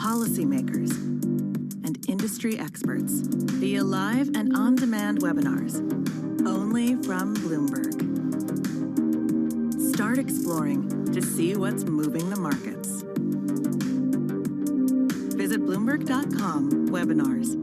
policymakers, and industry experts via live and on-demand webinars, only from Bloomberg. Start exploring to see what's moving the markets. Visit Bloomberg.com/webinars.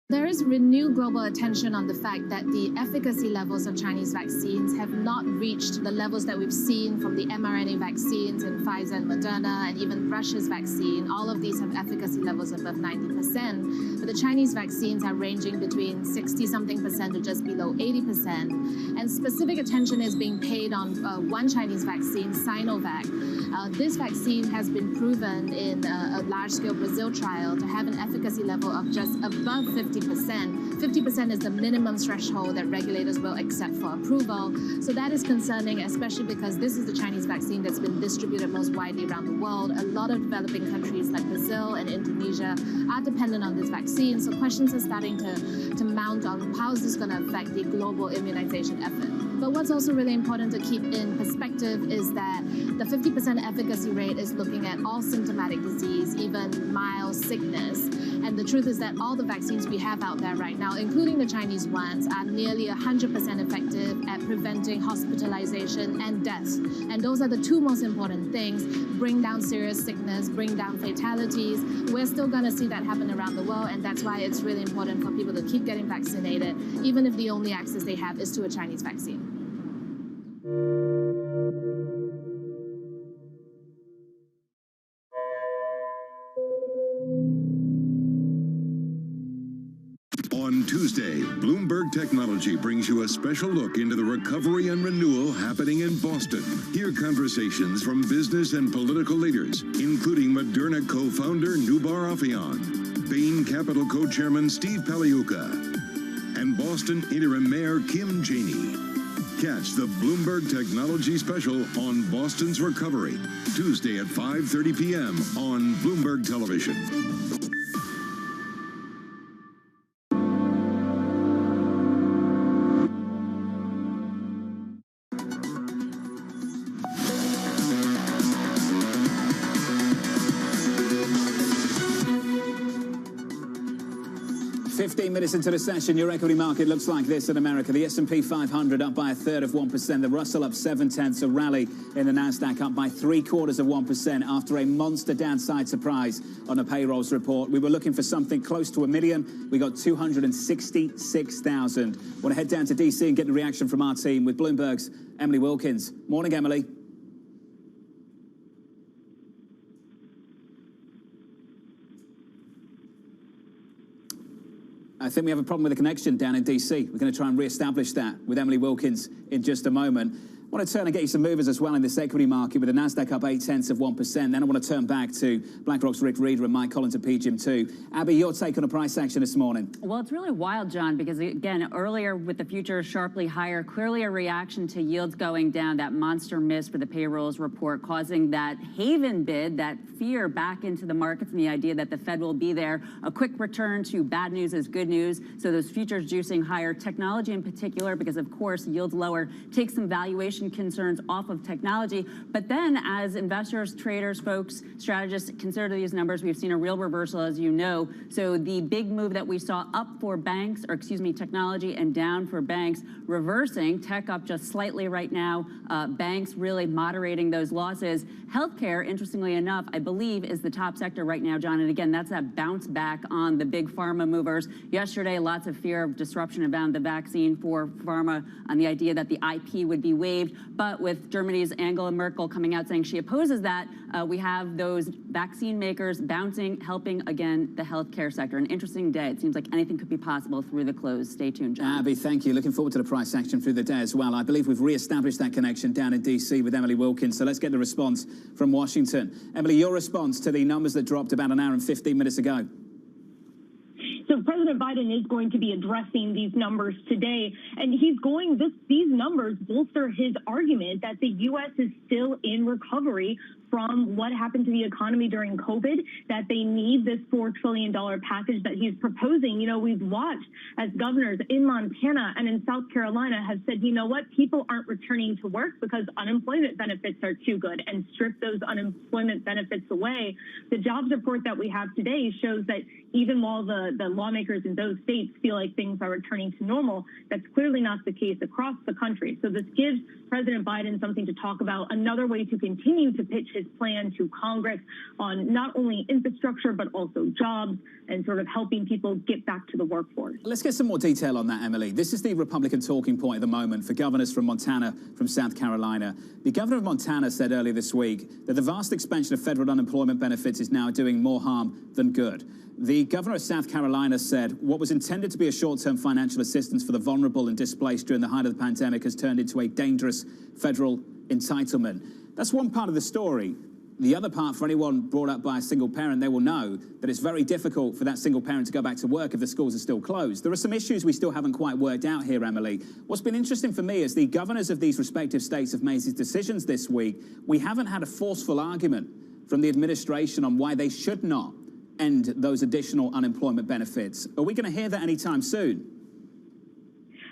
There is renewed global attention on the fact that the efficacy levels of Chinese vaccines have not reached the levels that we've seen from the mRNA vaccines in Pfizer and Moderna, and even Russia's vaccine. All of these have efficacy levels above 90%, but the Chinese vaccines are ranging between 60-something% to just below 80%. And specific attention is being paid on one Chinese vaccine, Sinovac. This vaccine has been proven in a large-scale Brazil trial to have an efficacy level of just above 50%. 50% is the minimum threshold that regulators will accept for approval. So that is concerning, especially because this is the Chinese vaccine that's been distributed most widely around the world. A lot of developing countries like Brazil and Indonesia are dependent on this vaccine. So questions are starting to mount on how is this going to affect the global immunization effort. But what's also really important to keep in perspective is that the 50% efficacy rate is looking at all symptomatic disease, even mild sickness. And the truth is that all the vaccines we have out there right now, including the Chinese ones, are nearly 100% effective at preventing hospitalization and death. And those are the two most important things: bring down serious sickness, bring down fatalities. We're still going to see that happen around the world, and that's why it's really important for people to keep getting vaccinated, even if the only access they have is to a Chinese vaccine. On Tuesday, Bloomberg Technology brings you a special look into the recovery and renewal happening in Boston. Hear conversations from business and political leaders, including Moderna co-founder Noubar Afeyan, Bain Capital co-chairman Steve Paliuca, and Boston interim mayor Kim Janey. Catch the Bloomberg Technology Special on Boston's recovery, Tuesday at 5:30 p.m. on Bloomberg Television. Minutes into the session, your equity market looks like this in America. The S&P 500 up by 1/3%. The Russell up 0.7. A rally in the Nasdaq up by 0.75% after a monster downside surprise on a payrolls report. We were looking for something close to 1 million. We got 266,000. Want to head down to DC and get the reaction from our team with Bloomberg's Emily Wilkins. Morning, Emily. I think we have a problem with the connection down in DC. We're going to try and re-establish that with Emily Wilkins in just a moment. I want to turn and get you some movers as well in this equity market with the Nasdaq up 0.8%. Then I want to turn back to BlackRock's Rick Reeder and Mike Collins at PGIM2. Abby, your take on a price action this morning? Well, it's really wild, John, because again, earlier with the futures sharply higher, clearly a reaction to yields going down, that monster miss for the payrolls report, causing that haven bid, that fear back into the markets, and the idea that the Fed will be there. A quick return to bad news is good news. So those futures juicing higher, technology in particular, because of course yields lower, takes some valuation concerns off of technology. But then as investors, traders, folks, strategists consider these numbers, we've seen a real reversal, as you know. So the big move that we saw up for banks, or excuse me, technology, and down for banks, reversing. Tech up just slightly right now. Banks really moderating those losses. Healthcare, interestingly enough, I believe is the top sector right now, John. And again, that's that bounce back on the big pharma movers. Yesterday, lots of fear of disruption around the vaccine for pharma on the idea that the IP would be waived. But with Germany's Angela Merkel coming out saying she opposes that, we have those vaccine makers bouncing, helping, again, the healthcare sector. An interesting day. It seems like anything could be possible through the close. Stay tuned, John. Abby, thank you. Looking forward to the price action through the day as well. I believe we've re-established that connection down in D.C. with Emily Wilkins. So let's get the response from Washington. Emily, your response to the numbers that dropped about an hour and 15 minutes ago. So President Biden is going to be addressing these numbers today, and he's these numbers bolster his argument that the U.S. is still in recovery from what happened to the economy during COVID, that they need this $4 trillion package that he's proposing. You know, we've watched as governors in Montana and in South Carolina have said, you know what, people aren't returning to work because unemployment benefits are too good, and strip those unemployment benefits away. The jobs report that we have today shows that even while the lawmakers in those states feel like things are returning to normal, that's clearly not the case across the country. So this gives President Biden something to talk about, another way to continue to pitch his plan to Congress on not only infrastructure, but also jobs and sort of helping people get back to the workforce. Let's get some more detail on that, Emily. This is the Republican talking point at the moment for governors from Montana, from South Carolina. The governor of Montana said earlier this week that the vast expansion of federal unemployment benefits is now doing more harm than good. The governor of South Carolina said what was intended to be a short-term financial assistance for the vulnerable and displaced during the height of the pandemic has turned into a dangerous federal entitlement. That's one part of the story. The other part, for anyone brought up by a single parent, they will know that it's very difficult for that single parent to go back to work if the schools are still closed. There are some issues we still haven't quite worked out here, Emily. What's been interesting for me is the governors of these respective states have made these decisions this week. We haven't had a forceful argument from the administration on why they should not end those additional unemployment benefits. Are we going to hear that anytime soon?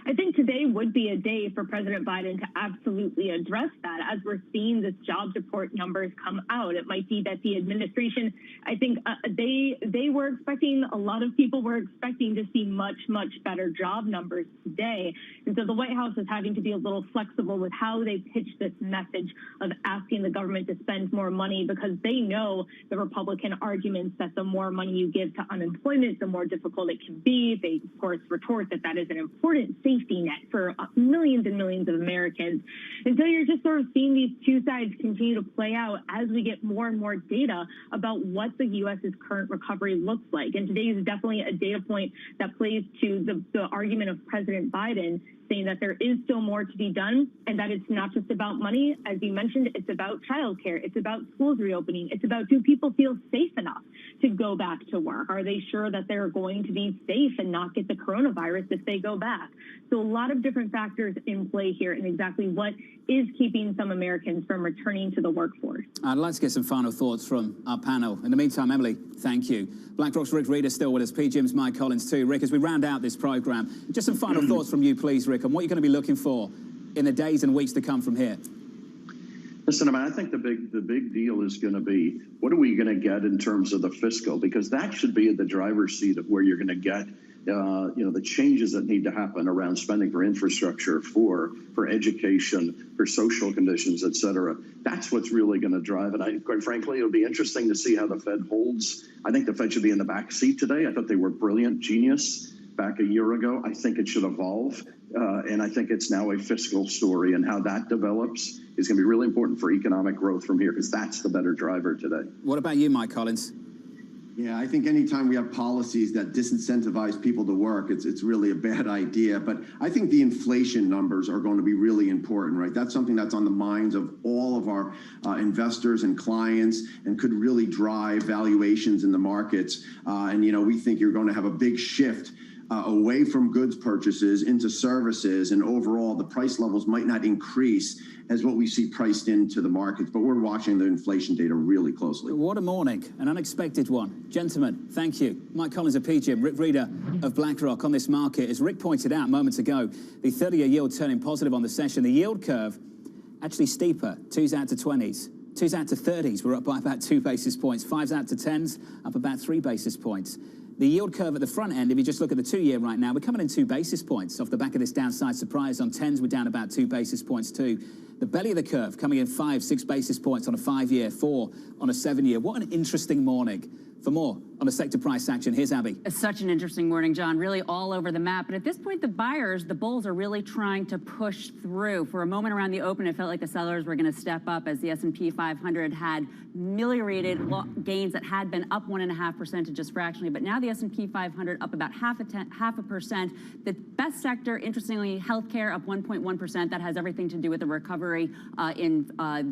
I think today would be a day for President Biden to absolutely address that. As we're seeing this jobs report numbers come out, it might be that the administration, I think they were expecting, a lot of people were expecting to see much, much better job numbers today. And so the White House is having to be a little flexible with how they pitch this message of asking the government to spend more money, because they know the Republican arguments that the more money you give to unemployment, the more difficult it can be. They, of course, retort that that is an important safety net for millions and millions of Americans. And so you're just sort of seeing these two sides continue to play out as we get more and more data about what the U.S.'s current recovery looks like. And today is definitely a data point that plays to the argument of President Biden, saying that there is still more to be done and that it's not just about money. As you mentioned, it's about childcare. It's about schools reopening. It's about, do people feel safe enough to go back to work? Are they sure that they're going to be safe and not get the coronavirus if they go back? So a lot of different factors in play here and exactly what is keeping some Americans from returning to the workforce. I'd like to get some final thoughts from our panel. In the meantime, Emily, thank you. BlackRock's Rick Reeder still with us, PGIM's Mike Collins too. Rick, as we round out this program, just some final thoughts from you, please, Rick, on what you're going to be looking for in the days and weeks to come from here. Listen, I mean, I think the big deal is going to be, what are we going to get in terms of the fiscal? Because that should be at the driver's seat of where you're going to get the changes that need to happen around spending for infrastructure, for education, for social conditions, et cetera. That's what's really going to drive it. Quite frankly, it'll be interesting to see how the Fed holds. I think the Fed should be in the back seat today. I thought they were brilliant, genius back a year ago. I think it should evolve. And I think it's now a fiscal story, and how that develops is going to be really important for economic growth from here, because that's the better driver today. What about you, Mike Collins? Yeah, I think anytime we have policies that disincentivize people to work, it's really a bad idea. But I think the inflation numbers are going to be really important, right? That's something that's on the minds of all of our investors and clients, and could really drive valuations in the markets. And we think you're going to have a big shift away from goods purchases into services, and overall the price levels might not increase as what we see priced into the markets, but we're watching the inflation data really closely. What a morning, an unexpected one. Gentlemen, thank you. Mike Collins of PGIM, Rick Reeder of BlackRock on this market. As Rick pointed out moments ago, the 30-year yield turning positive on the session. The yield curve actually steeper, 2s out to 20s. 2s out to 30s, we're up by about 2 basis points. 5s out to 10s, up about 3 basis points. The yield curve at the front end, if you just look at the 2-year right now, we're coming in 2 basis points off the back of this downside surprise. On 10s, we're down about 2 basis points too. The belly of the curve coming in 5, 6 basis points on a 5-year, 4 on a 7-year. What an interesting morning. For more on the sector price action, here's Abby. It's such an interesting morning, John, really all over the map. But at this point, the buyers, the bulls, are really trying to push through. For a moment around the open, it felt like the sellers were going to step up as the S&P 500 had ameliorated gains that had been up 1.5% to just fractionally. But now the S&P 500 up about half a percent. The best sector, interestingly, healthcare up 1.1%. That has everything to do with the recovery recovery in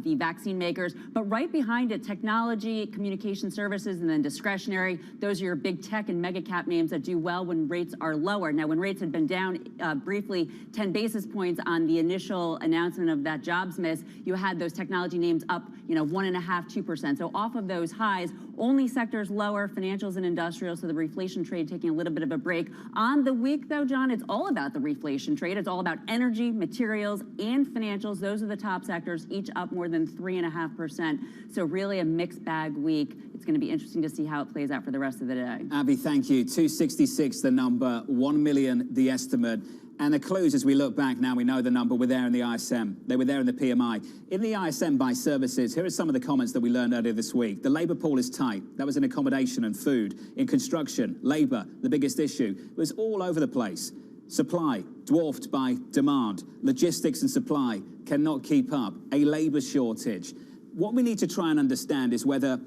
the vaccine makers. But right behind it, technology, communication services, and then discretionary. Those are your big tech and mega cap names that do well when rates are lower. Now, when rates had been down briefly 10 basis points on the initial announcement of that jobs miss, you had those technology names up, 1.5%, 2%. So off of those highs, only sectors lower, financials and industrials, so the reflation trade taking a little bit of a break. On the week, though, John, it's all about the reflation trade. It's all about energy, materials, and financials. Those are the top sectors, each up more than 3.5%. So really a mixed bag week. It's going to be interesting to see how it plays out for the rest of the day. Abby, thank you. 266 the number, 1 million the estimate. And the clues, as we look back now, we know the number. We're there in the ISM. They were there in the PMI. In the ISM by services, here are some of the comments that we learned earlier this week. The labour pool is tight. That was in accommodation and food. In construction, labour, the biggest issue. It was all over the place. Supply, dwarfed by demand. Logistics and supply cannot keep up. A labour shortage. What we need to try and understand is whether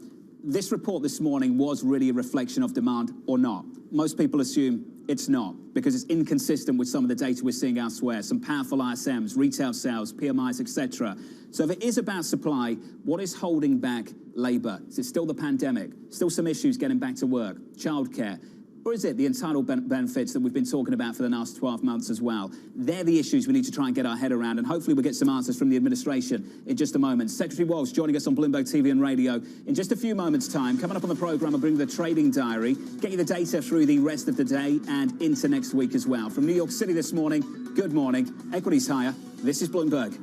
this report this morning was really a reflection of demand or not. Most people assume it's not, because it's inconsistent with some of the data we're seeing elsewhere, some powerful ISMs, retail sales, PMIs, etc. So if it is about supply, what is holding back labour? Is it still the pandemic? Still some issues getting back to work? Childcare? Or is it the entitled benefits that we've been talking about for the last 12 months as well? They're the issues we need to try and get our head around, and hopefully we'll get some answers from the administration in just a moment. Secretary Walsh joining us on Bloomberg TV and radio in just a few moments' time. Coming up on the programme, I'll bring the trading diary, get you the data through the rest of the day and into next week as well. From New York City this morning, good morning. Equities higher. This is Bloomberg.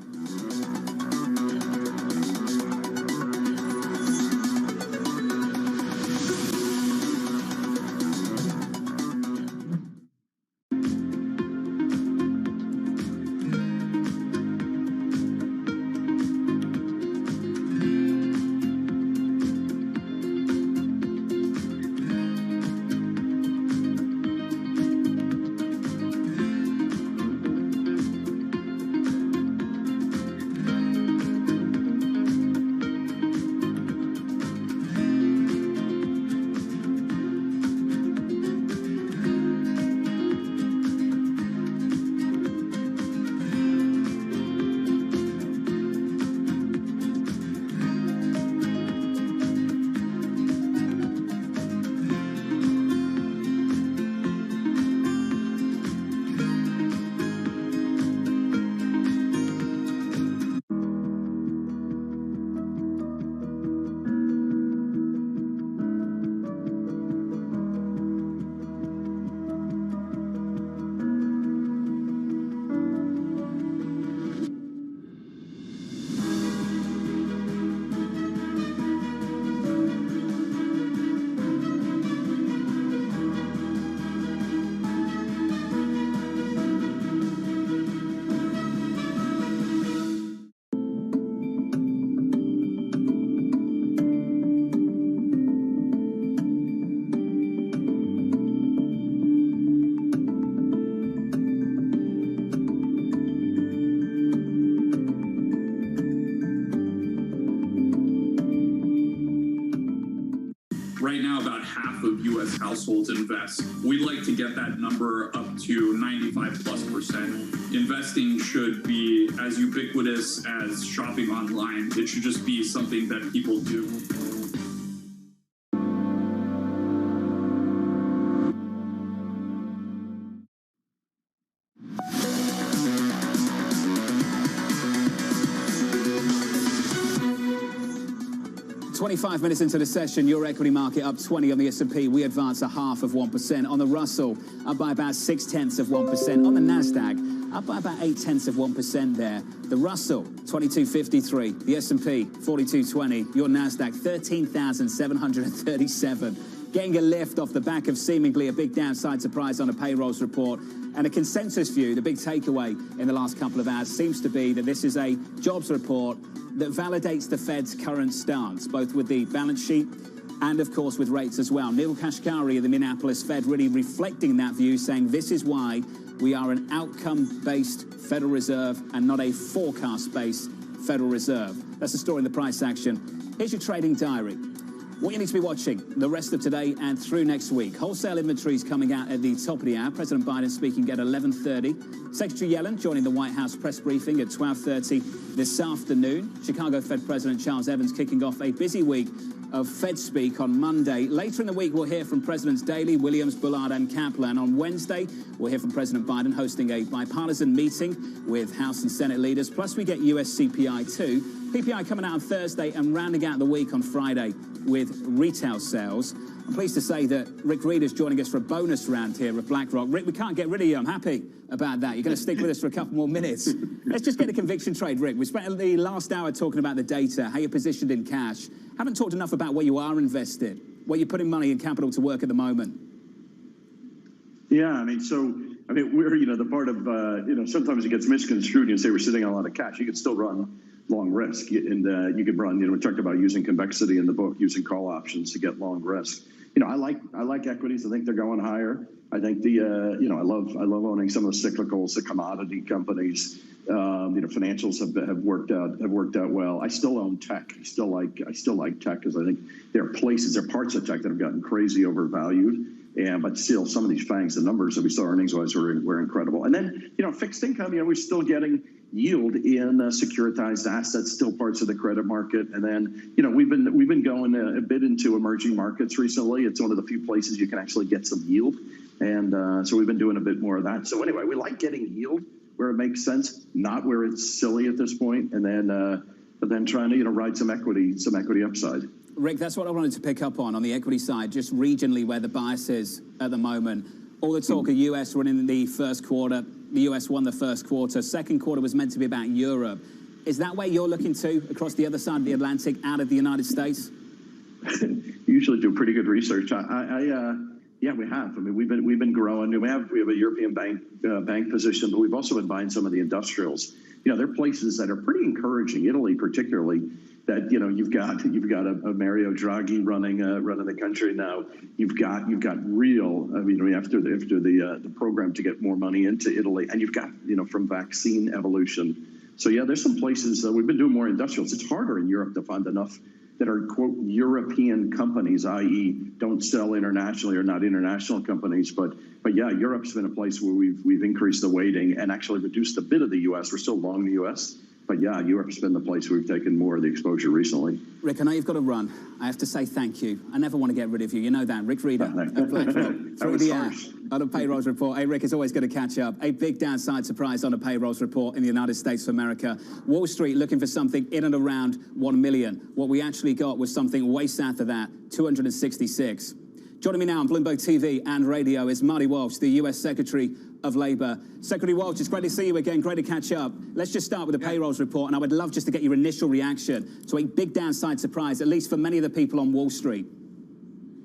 half of U.S. households invest. We'd like to get that number up to 95+%. Investing should be as ubiquitous as shopping online. It should just be something that people do. Five minutes into the session, your equity market up 20 on the S&P. We advance 0.5% on the Russell, up by about 0.6%. On the Nasdaq, up by about 0.8% there. The Russell 2253, the S&P 4220, your Nasdaq 13,737. Getting a lift off the back of seemingly a big downside surprise on a payrolls report. And a consensus view, the big takeaway in the last couple of hours seems to be that this is a jobs report that validates the Fed's current stance, both with the balance sheet and, of course, with rates as well. Neil Kashkari of the Minneapolis Fed really reflecting that view, saying this is why we are an outcome-based Federal Reserve and not a forecast-based Federal Reserve. That's the story in the price action. Here's your trading diary. What you need to be watching the rest of today and through next week. Wholesale inventories coming out at the top of the hour. President Biden speaking at 11:30. Secretary Yellen joining the White House press briefing at 12:30 this afternoon. Chicago Fed President Charles Evans kicking off a busy week of Fed speak on Monday. Later in the week, we'll hear from Presidents Daley, Williams, Bullard and Kaplan. On Wednesday, we'll hear from President Biden hosting a bipartisan meeting with House and Senate leaders. Plus, we get US CPI too. PPI coming out on Thursday and rounding out the week on Friday with retail sales. I'm pleased to say that Rick Reed is joining us for a bonus round here at BlackRock. Rick, we can't get rid of you. I'm happy about that. You're going to stick with us for a couple more minutes. Let's just get a conviction trade, Rick. We spent the last hour talking about the data, how you're positioned in cash. Haven't talked enough about where you are invested, where you're putting money and capital to work at the moment. Yeah, I mean, we're, the part of, sometimes it gets misconstrued. You say we're sitting on a lot of cash. You could still run long risk, and you could run, we talked about using convexity in the book, using call options to get long risk. I like equities. I think they're going higher. I think I love owning some of the cyclicals, the commodity companies. Financials have worked out well. I still own tech. I still like tech because I think there are parts of tech that have gotten crazy overvalued. But still, some of these FANGs, the numbers that we saw earnings-wise were incredible. And then, fixed income, we're still getting yield in securitized assets, still parts of the credit market. And then, we've been going a bit into emerging markets recently. It's one of the few places you can actually get some yield. And so we've been doing a bit more of that. So anyway, we like getting yield where it makes sense, not where it's silly at this point. And then, but then trying to, ride some equity upside. Rick, that's what I wanted to pick up on the equity side, just regionally where the bias is at the moment. All the talk of US running in the first quarter. The US won the first quarter. Second quarter was meant to be about Europe. Is that where you're looking to, across the other side of the Atlantic, out of the United States? You usually do pretty good research. Yeah, we have. I mean, we've been growing. We have a European bank position, but we've also been buying some of the industrials. There are places that are pretty encouraging. Italy, particularly. That you've got a Mario Draghi running the country now. You've got real. I mean, after the program to get more money into Italy, and you've got from vaccine evolution. So yeah, there's some places we've been doing more industrials. It's harder in Europe to find enough that are quote European companies, i.e., don't sell internationally or not international companies. But yeah, Europe's been a place where we've increased the weighting and actually reduced a bit of the U.S. We're still long the U.S. But yeah, Europe's been the place we've taken more of the exposure recently. Rick, I know you've got to run. I have to say thank you. I never want to get rid of you. You know that. Rick Reeder at BlackRock. Through the air on a payrolls report. Hey, Rick, it's always good to catch up. A big downside surprise on a payrolls report in the United States of America. Wall Street looking for something in and around 1 million. What we actually got was something way south of that, 266. Joining me now on Bloomberg TV and radio is Marty Walsh, the U.S. Secretary of Labor. Secretary Walsh, it's great to see you again. Great to catch up. Let's just start with the payrolls report, and I would love just to get your initial reaction to a big downside surprise, at least for many of the people on Wall Street.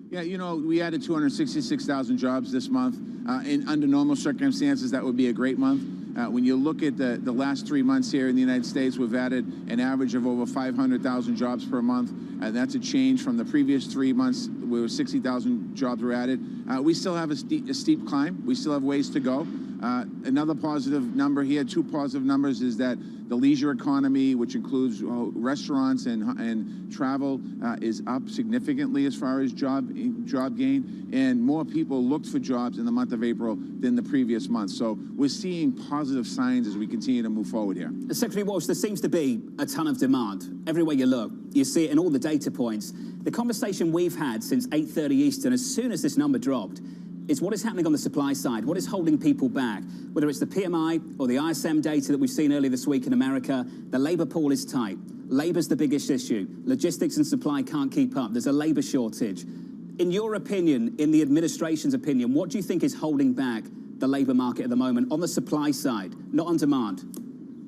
Yeah, we added 266,000 jobs this month. Under normal circumstances, that would be a great month. When you look at the last 3 months here in the United States, we've added an average of over 500,000 jobs per month. And that's a change from the previous 3 months where 60,000 jobs were added. We still have a steep climb. We still have ways to go. Another positive number here, two positive numbers, is that the leisure economy, which includes restaurants and travel, is up significantly as far as job gain, and more people looked for jobs in the month of April than the previous month. So we're seeing positive signs as we continue to move forward here. Secretary Walsh, there seems to be a ton of demand. Everywhere you look, you see it in all the data points. The conversation we've had since 8:30 Eastern, as soon as this number dropped, is what is happening on the supply side, what is holding people back, whether it's the PMI or the ISM data that we've seen earlier this week in America. The labor pool is tight. Labor's the biggest issue. Logistics and supply can't keep up. There's a labor shortage. In your opinion, in the administration's opinion, what do you think is holding back the labor market at the moment on the supply side, not on demand?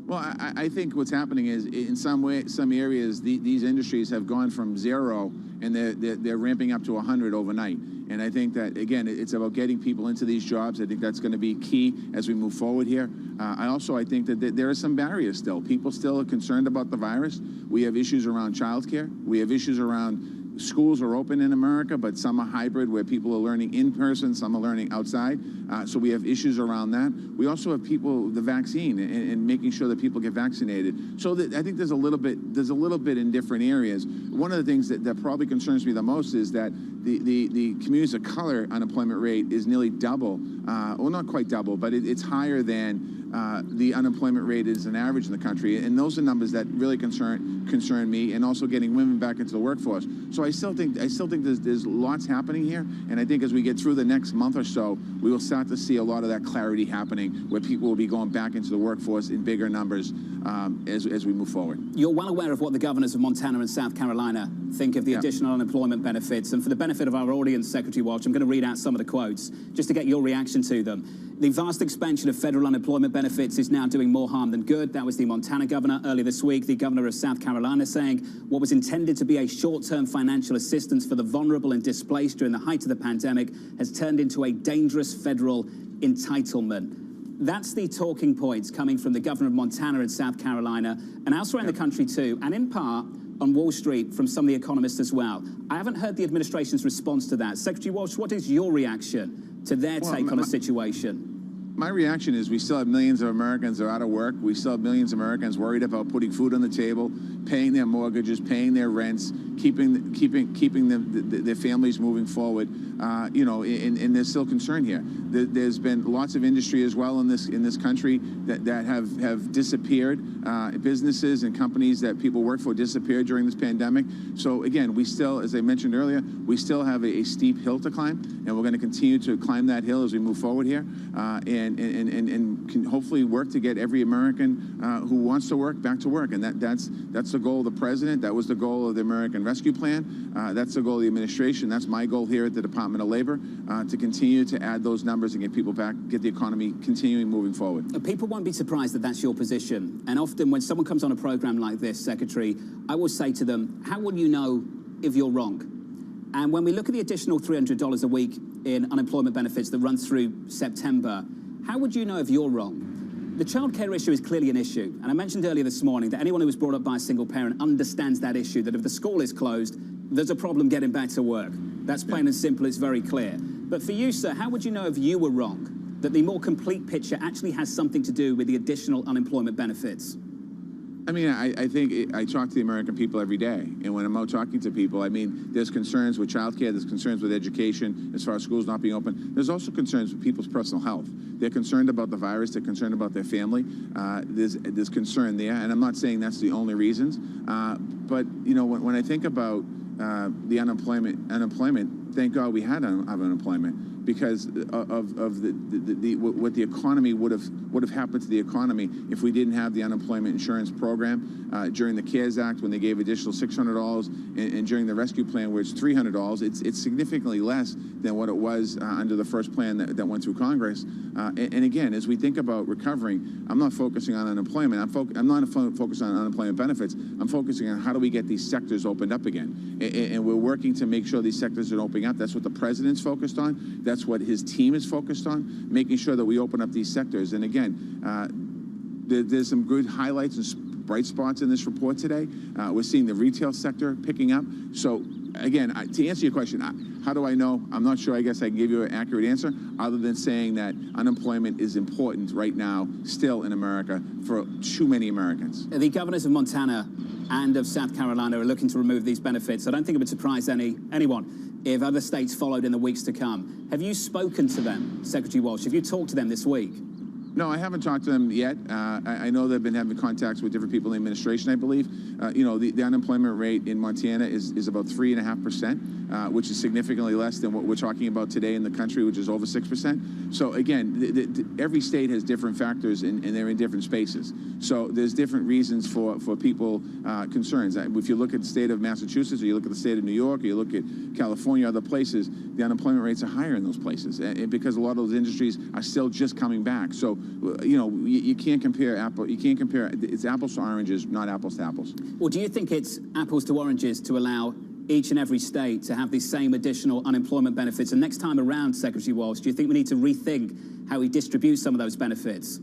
Well, I think what's happening is, in some areas, these industries have gone from 0 and they're ramping up to 100 overnight. And I think that, again, it's about getting people into these jobs. I think that's going to be key as we move forward here. I think that there are some barriers still. People still are concerned about the virus. We have issues around childcare. We have issues around schools are open in America, but some are hybrid, where people are learning in person, some are learning outside. So we have issues around that. We also have the vaccine and making sure that people get vaccinated. So I think there's a little bit in different areas. One of the things that probably concerns me the most is that the communities of color unemployment rate is nearly double, well, not quite double, but it's higher than the unemployment rate is an average in the country, and those are numbers that really concern me, and also getting women back into the workforce. So I still think there's lots happening here, and I think as we get through the next month or so, we will start to see a lot of that clarity happening, where people will be going back into the workforce in bigger numbers as we move forward. You're well aware of what the governors of Montana and South Carolina think of the additional unemployment benefits, and for the benefit of our audience, Secretary Walsh, I'm going to read out some of the quotes just to get your reaction to them. The vast expansion of federal unemployment benefits is now doing more harm than good. That was the Montana governor earlier this week. The governor of South Carolina saying what was intended to be a short-term financial assistance for the vulnerable and displaced during the height of the pandemic has turned into a dangerous federal entitlement. That's the talking points coming from the governor of Montana and South Carolina, and elsewhere in the country too, and in part on Wall Street from some of the economists as well. I haven't heard the administration's response to that. Secretary Walsh, what is your reaction to their take on the situation? My reaction is we still have millions of Americans that are out of work. We still have millions of Americans worried about putting food on the table, paying their mortgages, paying their rents, keeping their families moving forward. And there's still concern here. There's been lots of industry as well in this country that have disappeared. Businesses and companies that people work for disappeared during this pandemic. So again, we still, as I mentioned earlier, we still have a steep hill to climb, and we're going to continue to climb that hill as we move forward here, and can hopefully work to get every American who wants to work back to work. And that's the goal of the president. That was the goal of the American Rescue Plan. That's the goal of the administration. That's my goal here at the Department of Labor, to continue to add those numbers and get people back, get the economy continuing moving forward. People won't be surprised that that's your position. And often when someone comes on a program like this, Secretary, I will say to them, how will you know if you're wrong? And when we look at the additional $300 a week in unemployment benefits that run through September, how would you know if you're wrong? The childcare issue is clearly an issue. And I mentioned earlier this morning that anyone who was brought up by a single parent understands that issue, that if the school is closed, there's a problem getting back to work. That's plain and simple, it's very clear. But for you, sir, how would you know if you were wrong, that the more complete picture actually has something to do with the additional unemployment benefits? I mean, I think I talk to the American people every day, and when I'm out talking to people, I mean, there's concerns with childcare, there's concerns with education, as far as schools not being open. There's also concerns with people's personal health. They're concerned about the virus, they're concerned about their family. There's concern there, and I'm not saying that's the only reasons. But you know, when I think about the unemployment, thank God we had unemployment, because of what the economy would have happened to the economy if we didn't have the unemployment insurance program during the CARES Act, when they gave additional $600, and during the rescue plan where it's $300. It's significantly less than what it was under the first plan that went through Congress. And again, as we think about recovering, I'm not focusing on unemployment. I'm not focused on unemployment benefits. I'm focusing on how do we get these sectors opened up again. And we're working to make sure these sectors are opening up. That's what the president's focused on. That's what his team is focused on, making sure that we open up these sectors. And again, there's some good highlights and bright spots in this report today. We're seeing the retail sector picking up. So again, to answer your question, how do I know? I'm not sure. I guess I can give you an accurate answer, other than saying that unemployment is important right now, still in America, for too many Americans. The governors of Montana and of South Carolina are looking to remove these benefits. I don't think it would surprise anyone if other states followed in the weeks to come. Have you spoken to them, Secretary Walsh? Have you talked to them this week? No, I haven't talked to them yet. I know they've been having contacts with different people in the administration, I believe. You know, the unemployment rate in Montana is about 3.5%, which is significantly less than what we're talking about today in the country, which is over 6%. So again, every state has different factors, and they're in different spaces. So there's different reasons for people concerns. If you look at the state of Massachusetts, or you look at the state of New York, or you look at California, other places, the unemployment rates are higher in those places, because a lot of those industries are still just coming back. So you know, you can't compare it's apples to oranges, not apples to apples. Well, do you think it's apples to oranges to allow each and every state to have the same additional unemployment benefits? And next time around, Secretary Walsh, do you think we need to rethink how we distribute some of those benefits?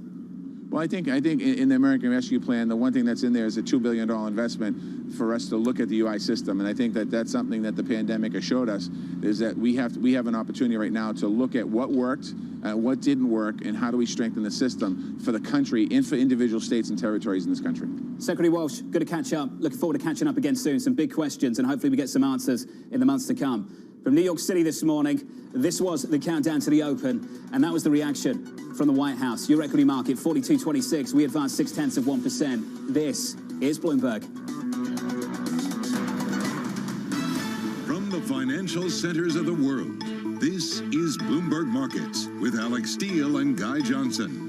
Well, I think in the American Rescue Plan, the one thing that's in there is a $2 billion investment for us to look at the UI system, and I think that that's something that the pandemic has showed us, is that we have an opportunity right now to look at what worked, what didn't work, and how do we strengthen the system for the country and for individual states and territories in this country. Secretary Walsh, good to catch up. Looking forward to catching up again soon. Some big questions, and hopefully we get some answers in the months to come. From New York City this morning, this was the countdown to the open, and that was the reaction from the White House. Your equity market, 42.26. We advanced 0.6%. This is Bloomberg. From the financial centers of the world, this is Bloomberg Markets with Alex Steele and Guy Johnson.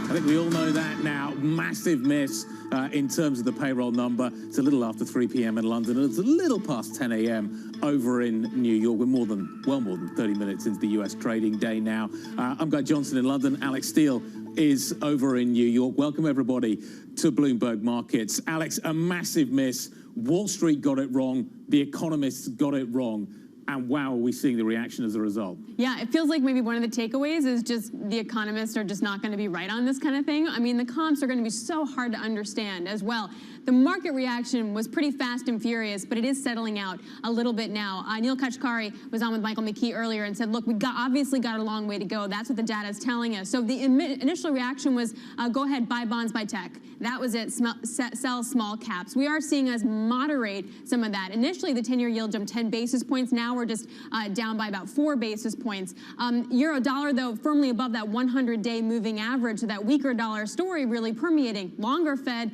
I think we all know that now. Massive miss in terms of the payroll number. It's a little after 3 p.m. in London, and it's a little past 10 a.m. over in New York. We're well more than 30 minutes into the U.S. trading day now. I'm Guy Johnson in London. Alex Steele is over in New York. Welcome, everybody, to Bloomberg Markets. Alex, a massive miss. Wall Street got it wrong. The economists got it wrong. And wow, are we seeing the reaction as a result? Yeah, it feels like maybe one of the takeaways is just the economists are just not going to be right on this kind of thing. I mean, the comps are going to be so hard to understand as well. The market reaction was pretty fast and furious, but it is settling out a little bit now. Neil Kashkari was on with Michael McKee earlier and said, look, we obviously got a long way to go. That's what the data is telling us. So the initial reaction was, go ahead, buy bonds, buy tech. That was it, sell small caps. We are seeing us moderate some of that. Initially, the 10-year yield jumped 10 basis points. Now we're just down by about 4 basis points. Euro dollar, though, firmly above that 100-day moving average. So that weaker dollar story really permeating. Longer Fed.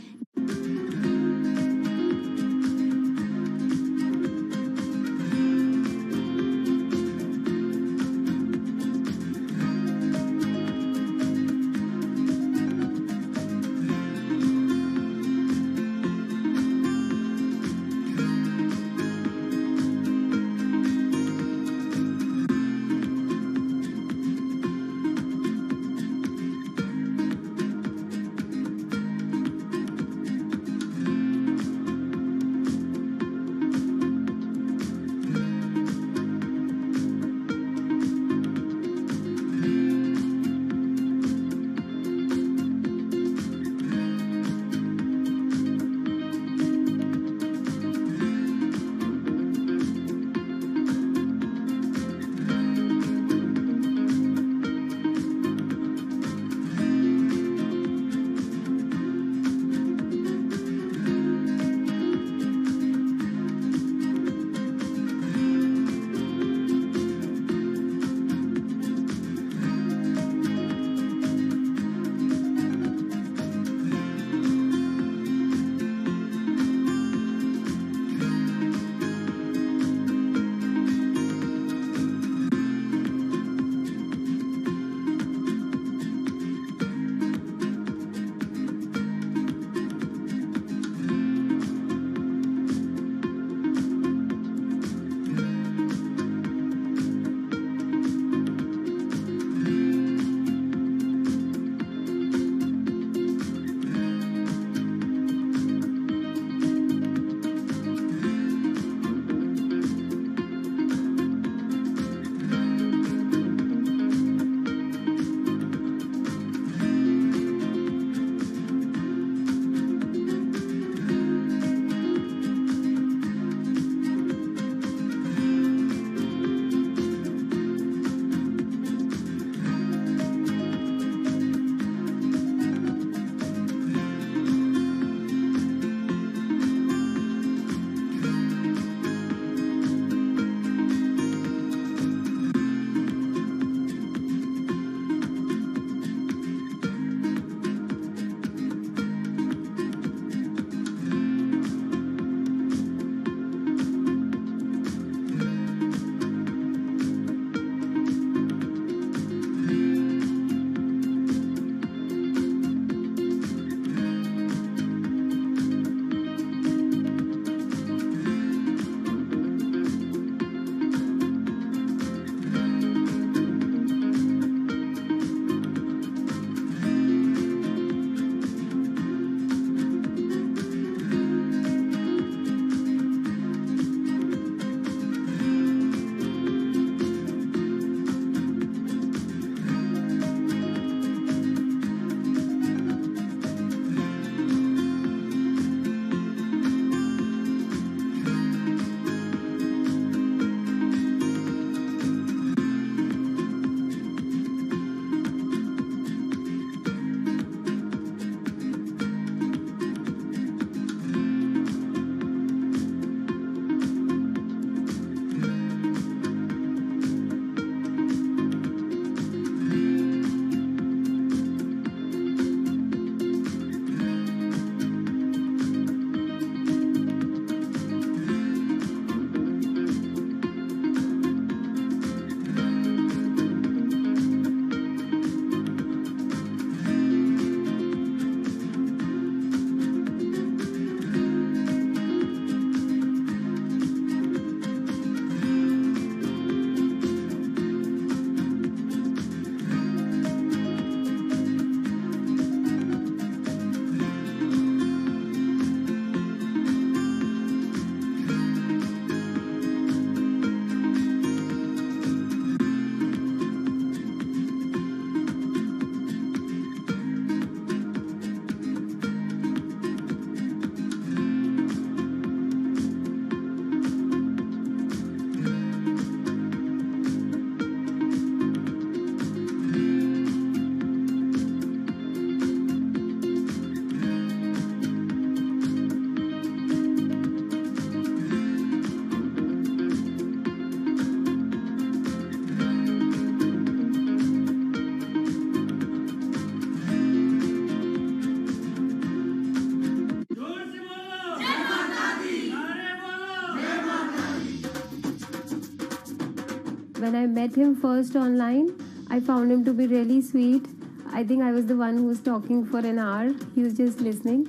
When I met him first online, I found him to be really sweet. I think I was the one who was talking for an hour. He was just listening.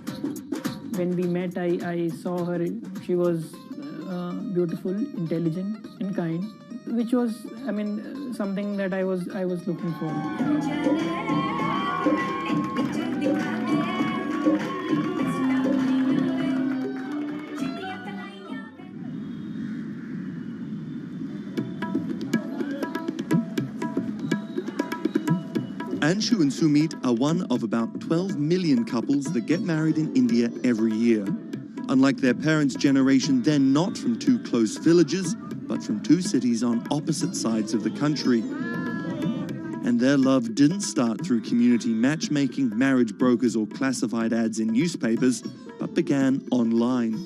When we met, I saw her. She was beautiful, intelligent, and kind, which was, something that I was looking for. Anshu and Sumit are one of about 12 million couples that get married in India every year. Unlike their parents' generation, they're not from two close villages, but from two cities on opposite sides of the country. And their love didn't start through community matchmaking, marriage brokers, or classified ads in newspapers, but began online.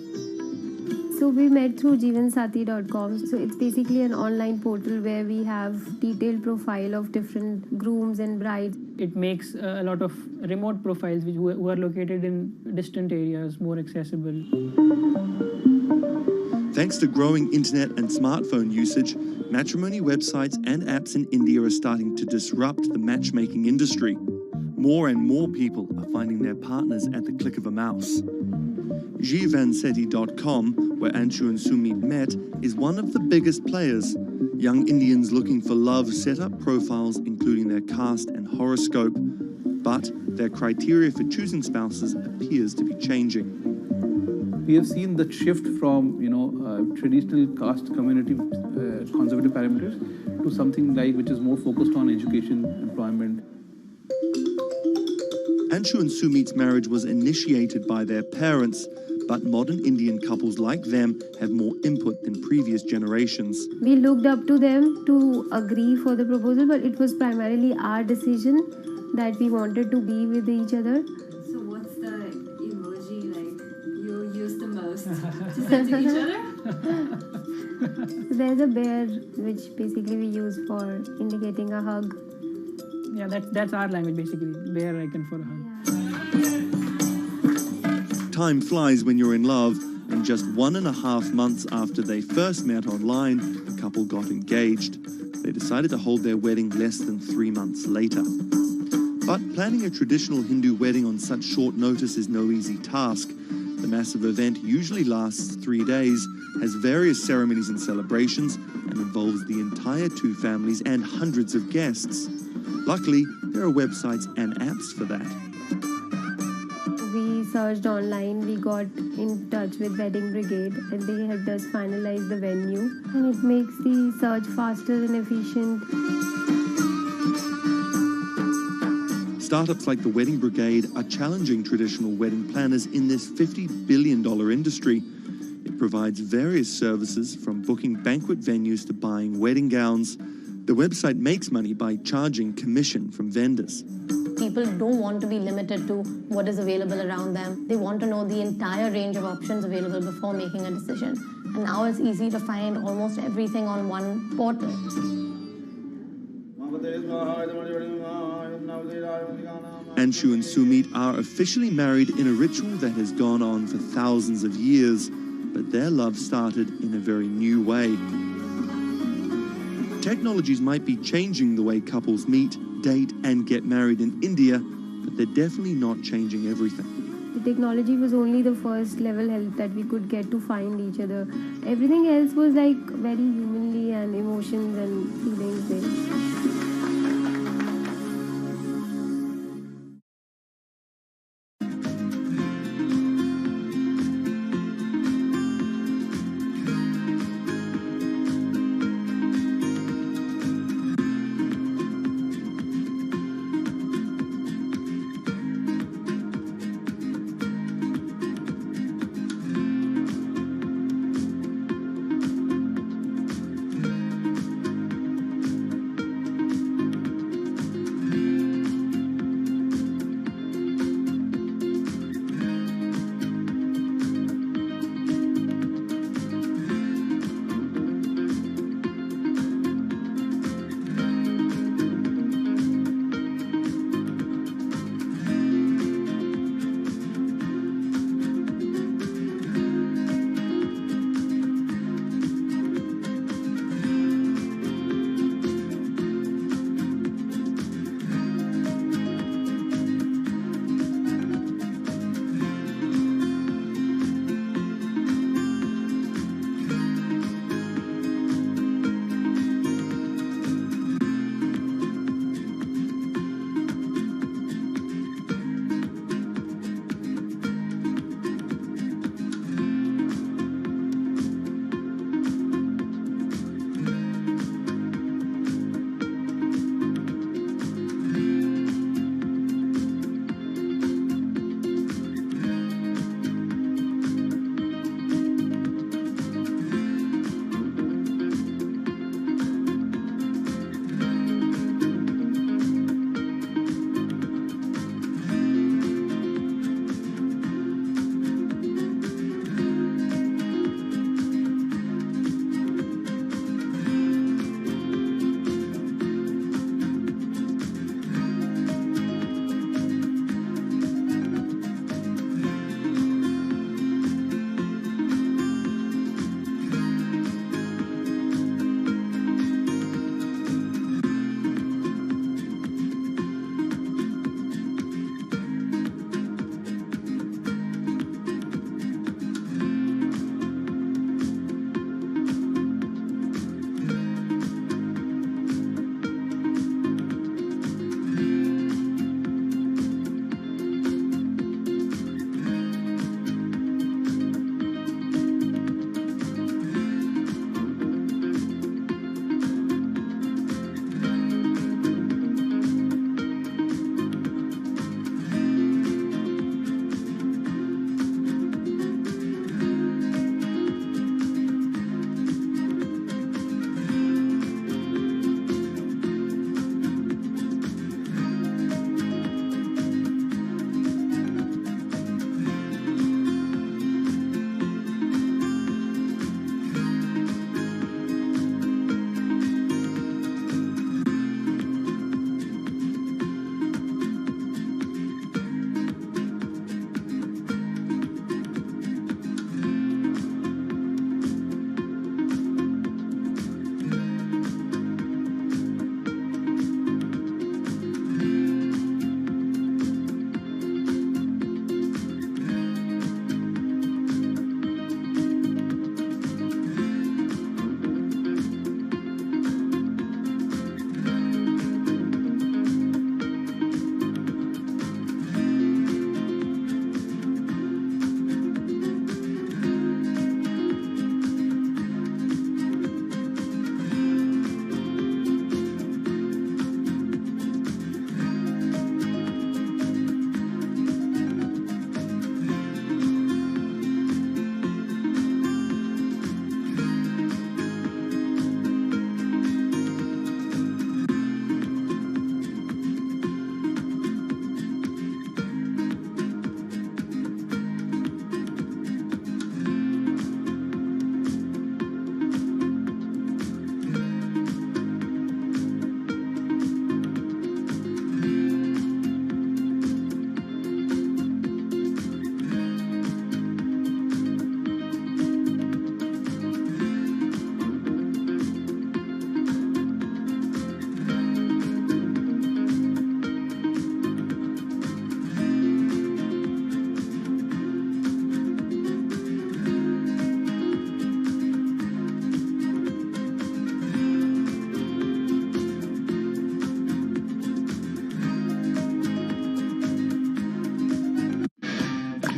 So we met through jeevansathi.com. So it's basically an online portal where we have detailed profile of different grooms and brides. It makes a lot of remote profiles who are located in distant areas more accessible. Thanks to growing internet and smartphone usage, matrimony websites and apps in India are starting to disrupt the matchmaking industry. More and more people are finding their partners at the click of a mouse. jeevansathi.com, where Anshu and Sumit met, is one of the biggest players. Young Indians looking for love set up profiles including their caste and horoscope, but their criteria for choosing spouses appears to be changing. We have seen the shift from, traditional caste community conservative parameters to something like which is more focused on education, employment. Anshu and Sumit's marriage was initiated by their parents, but modern Indian couples like them have more input than previous generations. We looked up to them to agree for the proposal, but it was primarily our decision that we wanted to be with each other. So what's the emoji like you use the most to send to each other? There's a bear which basically we use for indicating a hug. Yeah, that's our language basically. Bear icon for a hug. Time flies when you're in love, and just 1.5 months after they first met online, the couple got engaged. They decided to hold their wedding less than 3 months later. But planning a traditional Hindu wedding on such short notice is no easy task. The massive event usually lasts 3 days, has various ceremonies and celebrations, and involves the entire two families and hundreds of guests. Luckily, there are websites and apps for that. We searched online, we got in touch with Wedding Brigade, and they helped us finalize the venue. And it makes the search faster and efficient. Startups like the Wedding Brigade are challenging traditional wedding planners in this $50 billion industry. It provides various services from booking banquet venues to buying wedding gowns. The website makes money by charging commission from vendors. People don't want to be limited to what is available around them. They want to know the entire range of options available before making a decision. And now it's easy to find almost everything on one portal. Anshu and Sumit are officially married in a ritual that has gone on for thousands of years, but their love started in a very new way. Technologies might be changing the way couples meet, date, and get married in India, but they're definitely not changing everything. The technology was only the first level help that we could get to find each other. Everything else was like very humanly and emotions and feelings there.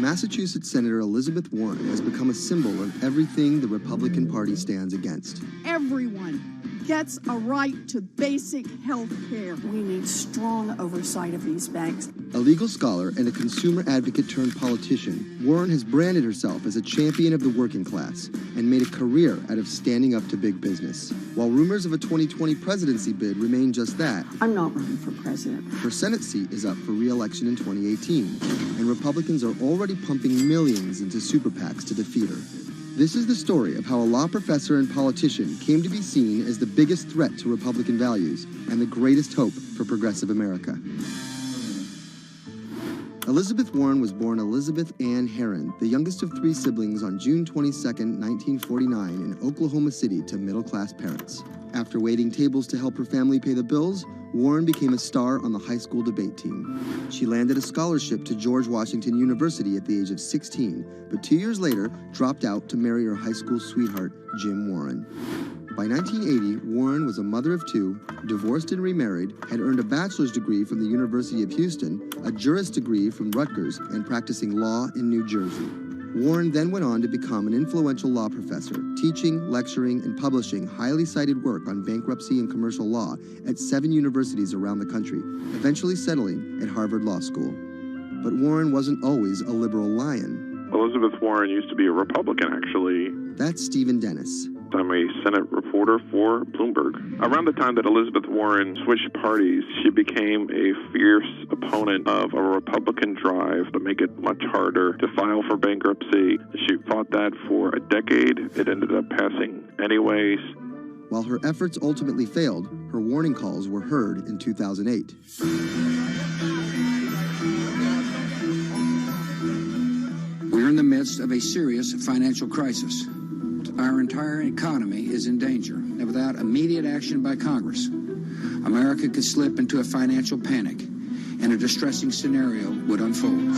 Massachusetts Senator Elizabeth Warren has become a symbol of everything the Republican Party stands against. Everyone gets a right to basic health care. We need strong oversight of these banks. A legal scholar and a consumer advocate turned politician, Warren has branded herself as a champion of the working class and made a career out of standing up to big business. While rumors of a 2020 presidency bid remain just that, I'm not running for president. her Senate seat is up for re-election in 2018, and Republicans are already pumping millions into super PACs to defeat her. This is the story of how a law professor and politician came to be seen as the biggest threat to Republican values and the greatest hope for progressive America. Elizabeth Warren was born Elizabeth Ann Herron, the youngest of 3 siblings, on June 22, 1949 in Oklahoma City to middle-class parents. After waiting tables to help her family pay the bills, Warren became a star on the high school debate team. She landed a scholarship to George Washington University at the age of 16, but 2 years later dropped out to marry her high school sweetheart, Jim Warren. By 1980, Warren was a mother of 2, divorced and remarried, had earned a bachelor's degree from the University of Houston, a juris degree from Rutgers, and practicing law in New Jersey. Warren then went on to become an influential law professor, teaching, lecturing, and publishing highly cited work on bankruptcy and commercial law at 7 universities around the country, eventually settling at Harvard Law School. But Warren wasn't always a liberal lion. Elizabeth Warren used to be a Republican, actually. That's Stephen Dennis. I'm a Senate reporter for Bloomberg. Around the time that Elizabeth Warren switched parties, she became a fierce opponent of a Republican drive to make it much harder to file for bankruptcy. She fought that for a decade. It ended up passing anyways. While her efforts ultimately failed, her warning calls were heard in 2008. We're in the midst of a serious financial crisis. Our entire economy is in danger, and without immediate action by Congress, America could slip into a financial panic, and a distressing scenario would unfold.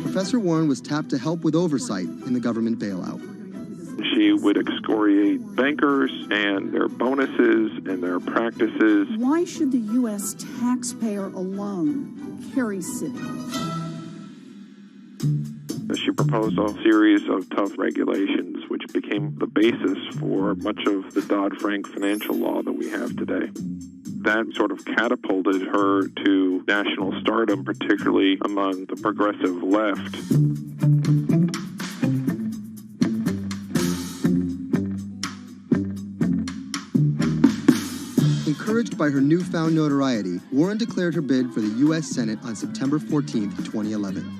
Professor Warren was tapped to help with oversight in the government bailout. She would excoriate bankers and their bonuses and their practices. Why should the U.S. taxpayer alone carry Citi? She proposed a series of tough regulations, which became the basis for much of the Dodd-Frank financial law that we have today. That sort of catapulted her to national stardom, particularly among the progressive left. Encouraged by her newfound notoriety, Warren declared her bid for the U.S. Senate on September 14, 2011.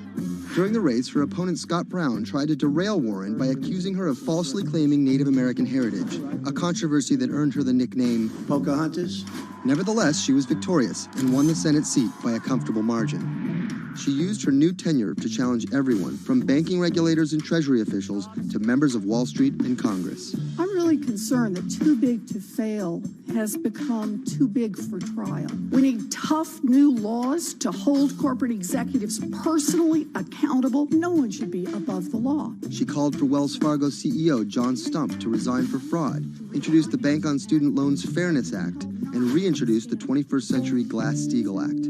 During the race, her opponent Scott Brown tried to derail Warren by accusing her of falsely claiming Native American heritage, a controversy that earned her the nickname Pocahontas. Nevertheless, she was victorious and won the Senate seat by a comfortable margin. She used her new tenure to challenge everyone, from banking regulators and Treasury officials to members of Wall Street and Congress. I'm really concerned that too big to fail has become too big for trial. We need tough new laws to hold corporate executives personally accountable. No one should be above the law. She called for Wells Fargo CEO John Stump to resign for fraud, introduced the Bank on Student Loans Fairness Act, and reintroduced the 21st Century Glass-Steagall Act.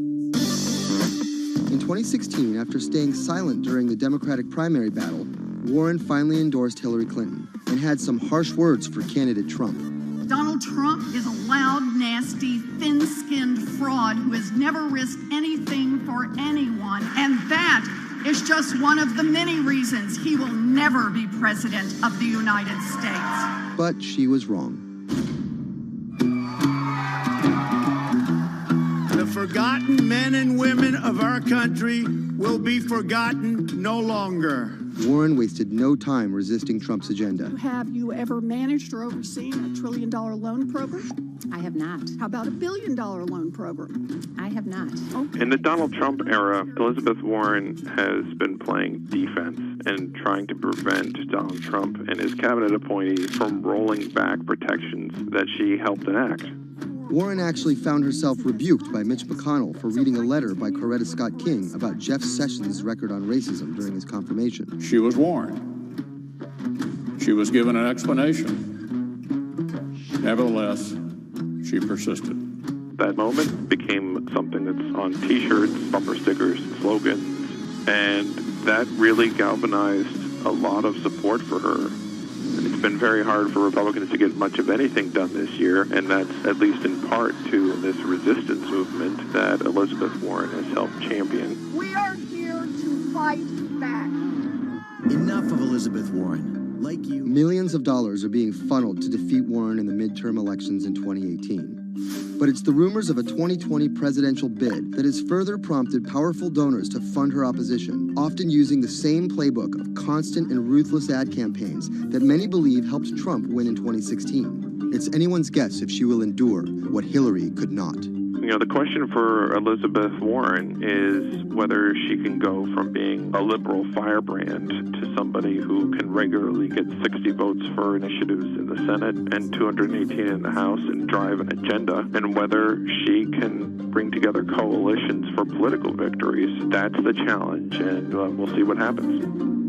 In 2016, after staying silent during the Democratic primary battle, Warren finally endorsed Hillary Clinton and had some harsh words for candidate Trump. Donald Trump is a loud, nasty, thin-skinned fraud who has never risked anything for anyone, and that is just one of the many reasons he will never be president of the United States. But she was wrong. The forgotten men and women of our country will be forgotten no longer. Warren wasted no time resisting Trump's agenda. Have you ever managed or overseen a $1 trillion loan program? I have not. How about a $1 billion loan program? I have not. Okay. In the Donald Trump era, Elizabeth Warren has been playing defense and trying to prevent Donald Trump and his cabinet appointees from rolling back protections that she helped enact. Warren actually found herself rebuked by Mitch McConnell for reading a letter by Coretta Scott King about Jeff Sessions' record on racism during his confirmation. She was warned. She was given an explanation. Nevertheless, she persisted. That moment became something that's on T-shirts, bumper stickers, slogans, and that really galvanized a lot of support for her. It's been very hard for Republicans to get much of anything done this year, and that's at least in part to this resistance movement that Elizabeth Warren has helped champion. We are here to fight back. Enough of Elizabeth Warren. Like you. Millions of dollars are being funneled to defeat Warren in the midterm elections in 2018. But it's the rumors of a 2020 presidential bid that has further prompted powerful donors to fund her opposition, often using the same playbook of constant and ruthless ad campaigns that many believe helped Trump win in 2016. It's anyone's guess if she will endure what Hillary could not. You know, the question for Elizabeth Warren is whether she can go from being a liberal firebrand to somebody who can regularly get 60 votes for initiatives in the Senate and 218 in the House and drive an agenda, and whether she can bring together coalitions for political victories. That's the challenge, and we'll see what happens.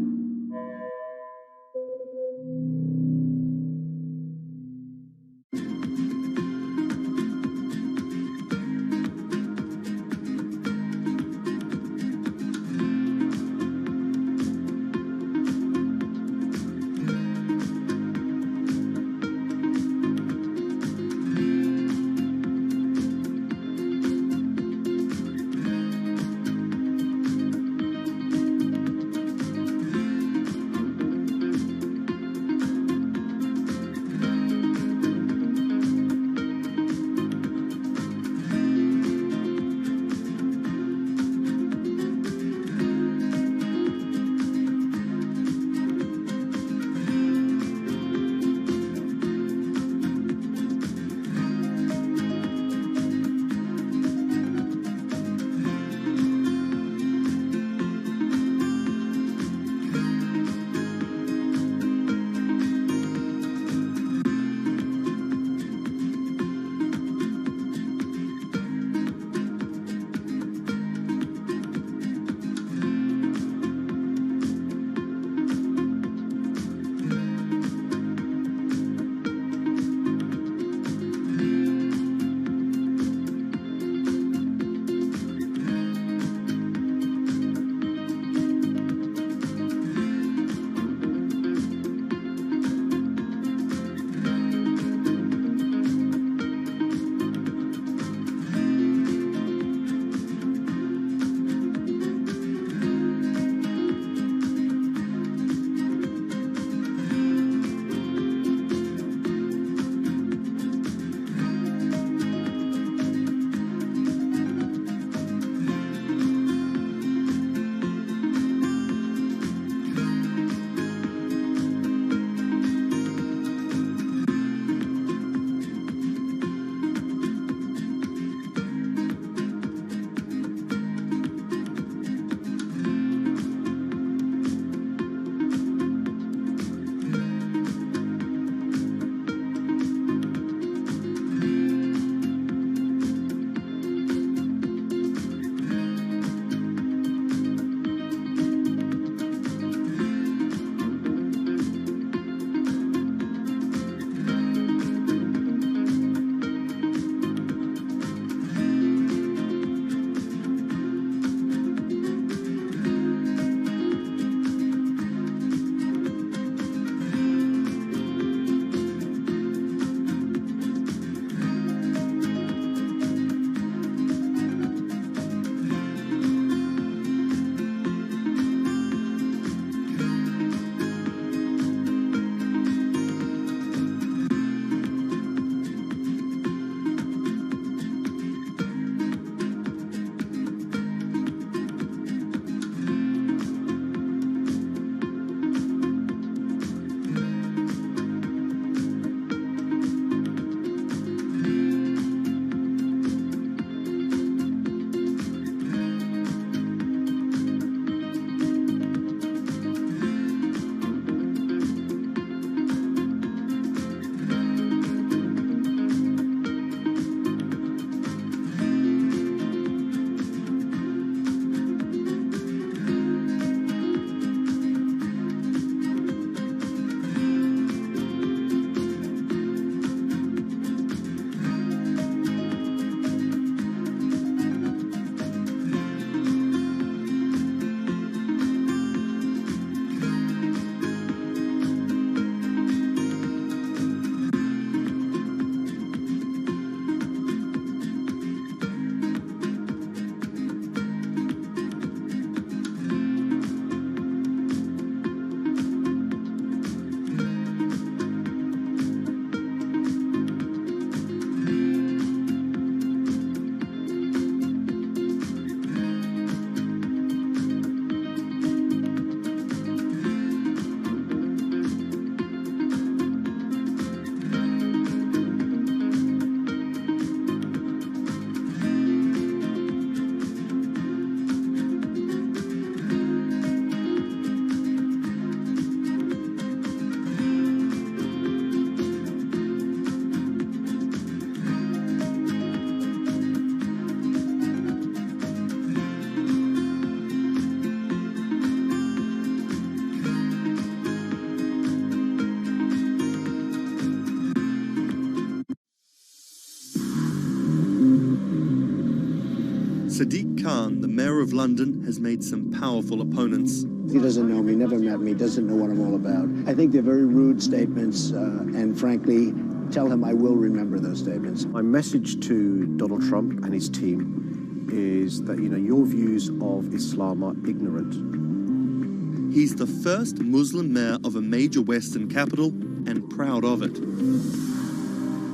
Sadiq Khan, the mayor of London, has made some powerful opponents. He doesn't know me, never met me, doesn't know what I'm all about. I think they're very rude statements, and frankly, tell him I will remember those statements. My message to Donald Trump and his team is that, your views of Islam are ignorant. He's the first Muslim mayor of a major Western capital and proud of it.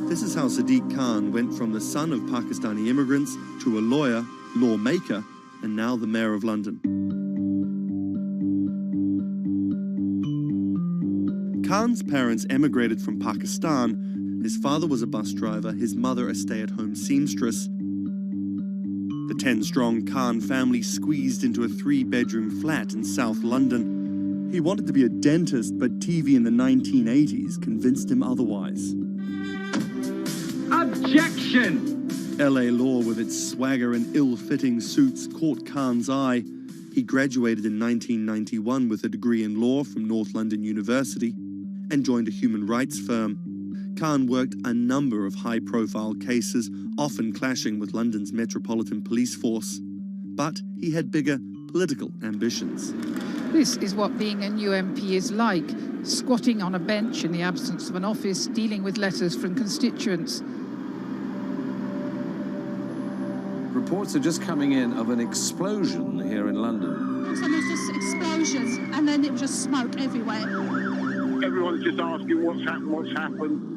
This is how Sadiq Khan went from the son of Pakistani immigrants to a lawyer, lawmaker, and now the mayor of London. Khan's parents emigrated from Pakistan. His father was a bus driver, his mother a stay-at-home seamstress. The 10-strong Khan family squeezed into a 3-bedroom flat in South London. He wanted to be a dentist, but TV in the 1980s convinced him otherwise. Objection! LA law, with its swagger and ill-fitting suits, caught Khan's eye. He graduated in 1991 with a degree in law from North London University and joined a human rights firm. Khan worked a number of high-profile cases, often clashing with London's Metropolitan Police Force. But he had bigger political ambitions. This is what being a new MP is like, squatting on a bench in the absence of an office, dealing with letters from constituents. Reports are just coming in of an explosion here in London. So there's just explosions, and then it was just smoke everywhere. Everyone's just asking what's happened.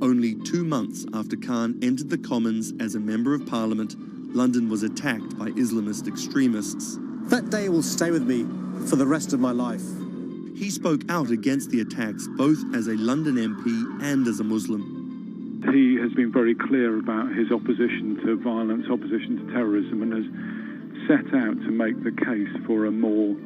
Only 2 months after Khan entered the Commons as a Member of Parliament, London was attacked by Islamist extremists. That day will stay with me for the rest of my life. He spoke out against the attacks both as a London MP and as a Muslim. He has been very clear about his opposition to violence, opposition to terrorism, and has set out to make the case for a more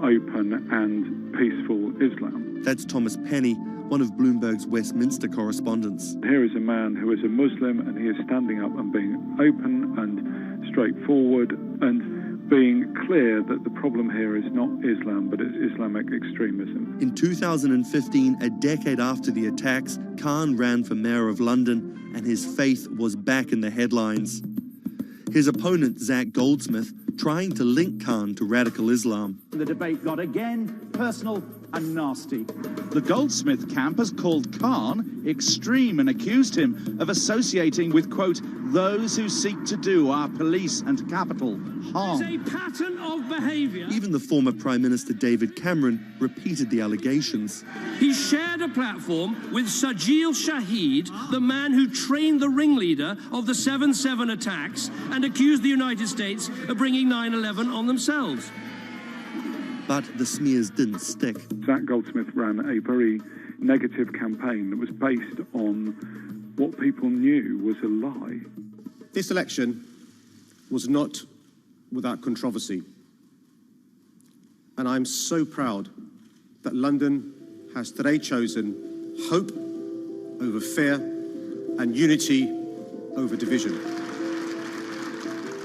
open and peaceful Islam. That's Thomas Penny, one of Bloomberg's Westminster correspondents. Here is a man who is a Muslim, and he is standing up and being open and straightforward and being clear that the problem here is not Islam, but it's Islamic extremism. In 2015, a decade after the attacks, Khan ran for mayor of London, and his faith was back in the headlines. His opponent, Zach Goldsmith, trying to link Khan to radical Islam. The debate got again personal and nasty. The Goldsmith camp has called Khan extreme and accused him of associating with, quote, those who seek to do our police and capital harm. There's a pattern of behaviour. Even the former Prime Minister David Cameron repeated the allegations. He shared a platform with Sajil Shahid, the man who trained the ringleader of the 7/7 attacks and accused the United States of bringing 9/11 on themselves. But the smears didn't stick. Zach Goldsmith ran a very negative campaign that was based on what people knew was a lie. This election was not without controversy. And I'm so proud that London has today chosen hope over fear and unity over division.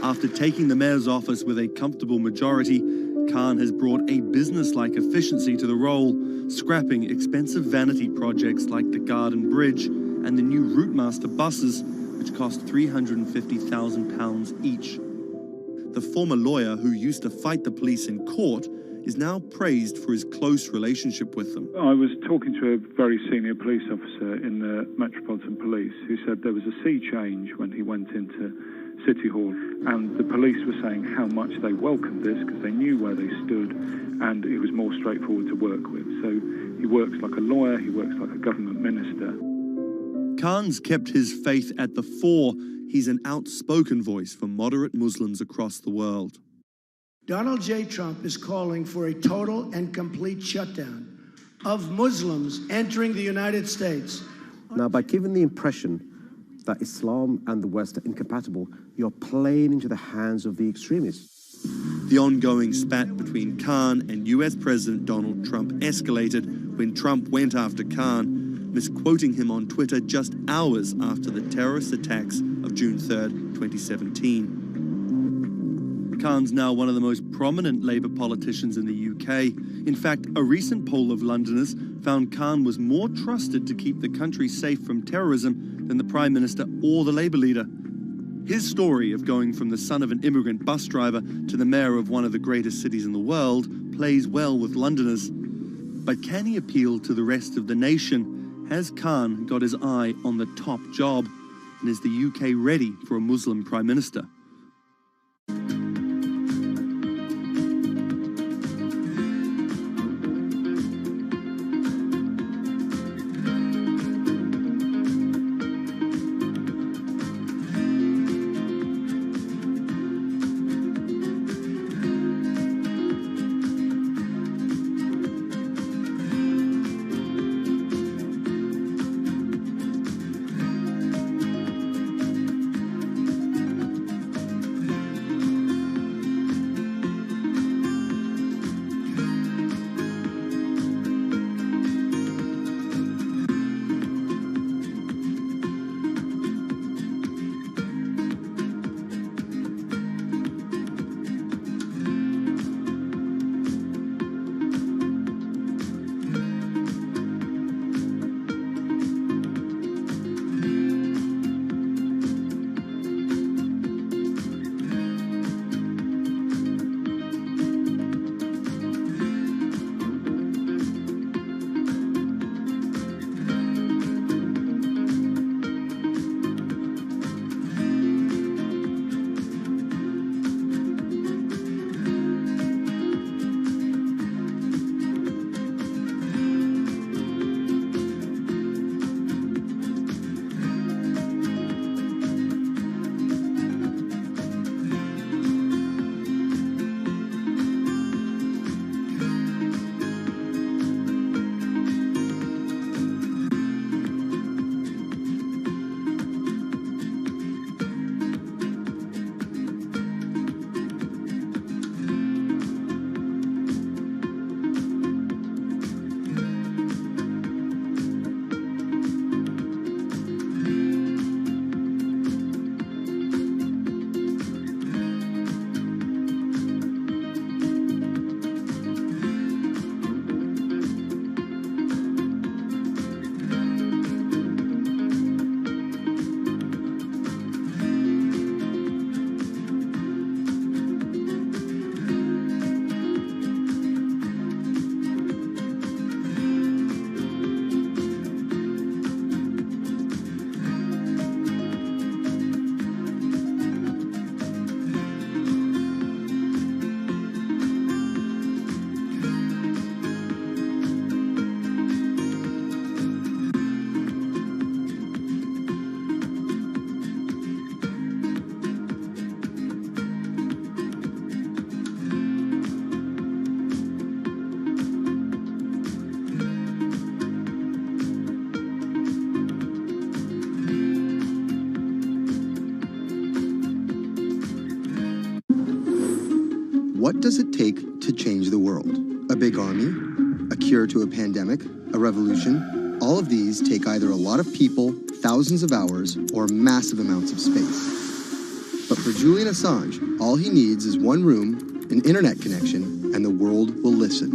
After taking the mayor's office with a comfortable majority, Khan has brought a business-like efficiency to the role, scrapping expensive vanity projects like the Garden Bridge and the new Routemaster buses, which cost £350,000 each. The former lawyer who used to fight the police in court is now praised for his close relationship with them. I was talking to a very senior police officer in the Metropolitan Police who said there was a sea change when he went into City Hall, and the police were saying how much they welcomed this because they knew where they stood and it was more straightforward to work with. So he works like a lawyer, he works like a government minister. Khan's kept his faith at the fore. He's an outspoken voice for moderate Muslims across the world. Donald J. Trump is calling for a total and complete shutdown of Muslims entering the United States. Now, by giving the impression that Islam and the West are incompatible, you're playing into the hands of the extremists. The ongoing spat between Khan and US President Donald Trump escalated when Trump went after Khan, misquoting him on Twitter just hours after the terrorist attacks of June 3rd, 2017. Khan's now one of the most prominent Labour politicians in the UK. In fact, a recent poll of Londoners found Khan was more trusted to keep the country safe from terrorism than the Prime Minister or the Labour leader. His story of going from the son of an immigrant bus driver to the mayor of one of the greatest cities in the world plays well with Londoners. But can he appeal to the rest of the nation? Has Khan got his eye on the top job? And is the UK ready for a Muslim Prime Minister? What does it take to change the world? A big army? A cure to a pandemic? A revolution? All of these take either a lot of people, thousands of hours, or massive amounts of space. But for Julian Assange, all he needs is one room, an internet connection, and the world will listen.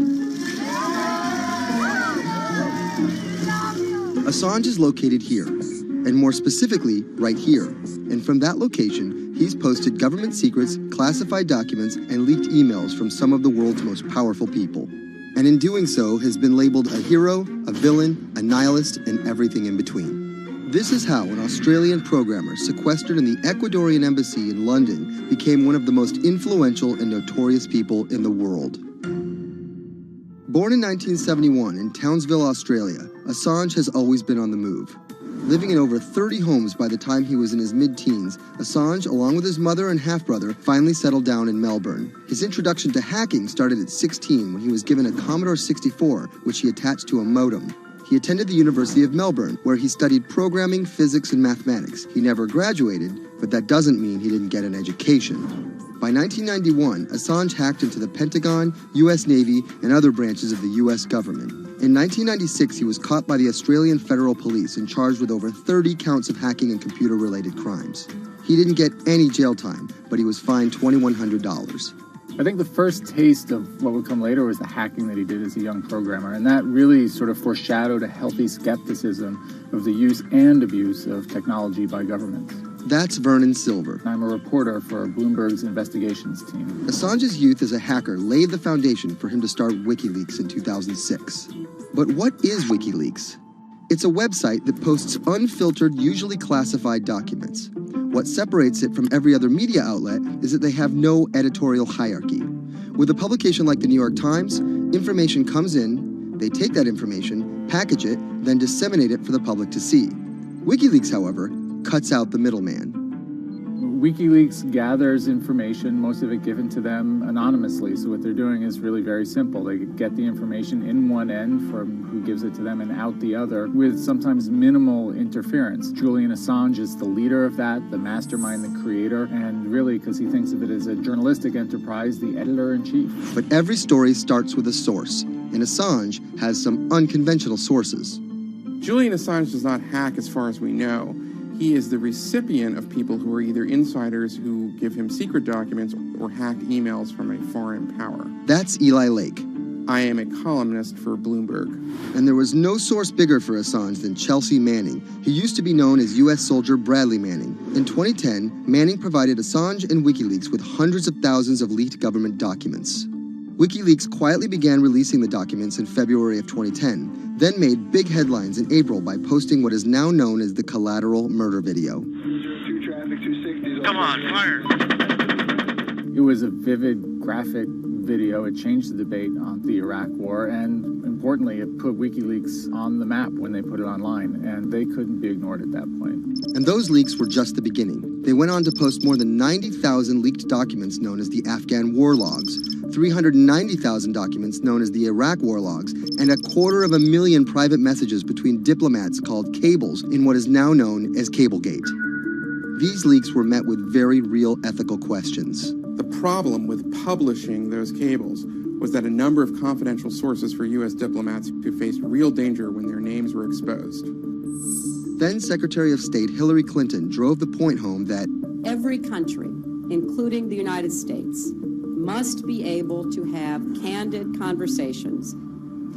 Assange is located here, and more specifically, right here. And from that location, he's posted government secrets, classified documents, and leaked emails from some of the world's most powerful people. And in doing so, has been labeled a hero, a villain, a nihilist, and everything in between. This is how an Australian programmer sequestered in the Ecuadorian embassy in London became one of the most influential and notorious people in the world. Born in 1971 in Townsville, Australia, Assange has always been on the move. Living in over 30 homes by the time he was in his mid-teens, Assange, along with his mother and half-brother, finally settled down in Melbourne. His introduction to hacking started at 16 when he was given a Commodore 64, which he attached to a modem. He attended the University of Melbourne, where he studied programming, physics, and mathematics. He never graduated, but that doesn't mean he didn't get an education. By 1991, Assange hacked into the Pentagon, U.S. Navy, and other branches of the U.S. government. In 1996, he was caught by the Australian Federal Police and charged with over 30 counts of hacking and computer-related crimes. He didn't get any jail time, but he was fined $2,100. I think the first taste of what would come later was the hacking that he did as a young programmer, and that really sort of foreshadowed a healthy skepticism of the use and abuse of technology by governments. That's Vernon Silver. I'm a reporter for Bloomberg's investigations team. Assange's youth as a hacker laid the foundation for him to start WikiLeaks in 2006. But what is WikiLeaks? It's a website that posts unfiltered, usually classified documents. What separates it from every other media outlet is that they have no editorial hierarchy. With a publication like the New York Times, information comes in, they take that information, package it, then disseminate it for the public to see. WikiLeaks, however, cuts out the middleman. WikiLeaks gathers information, most of it given to them anonymously. So what they're doing is really very simple. They get the information in one end from who gives it to them and out the other with sometimes minimal interference. Julian Assange is the leader of that, the mastermind, the creator, and really, because he thinks of it as a journalistic enterprise, the editor-in-chief. But every story starts with a source, and Assange has some unconventional sources. Julian Assange does not hack as far as we know. He is the recipient of people who are either insiders who give him secret documents or hacked emails from a foreign power. That's Eli Lake. I am a columnist for Bloomberg. And there was no source bigger for Assange than Chelsea Manning. He used to be known as U.S. soldier Bradley Manning. In 2010, Manning provided Assange and WikiLeaks with hundreds of thousands of leaked government documents. WikiLeaks quietly began releasing the documents in February of 2010, then made big headlines in April by posting what is now known as the collateral murder video. Come on, fire! It was a vivid, graphic video. It changed the debate on the Iraq War, and importantly, it put WikiLeaks on the map when they put it online, and they couldn't be ignored at that point. And those leaks were just the beginning. They went on to post more than 90,000 leaked documents known as the Afghan war logs, 390,000 documents known as the Iraq war logs, and 250,000 private messages between diplomats called cables in what is now known as Cablegate. These leaks were met with very real ethical questions. The problem with publishing those cables was that a number of confidential sources for U.S. diplomats who faced real danger when their names were exposed. Then Secretary of State Hillary Clinton drove the point home that every country, including the United States, must be able to have candid conversations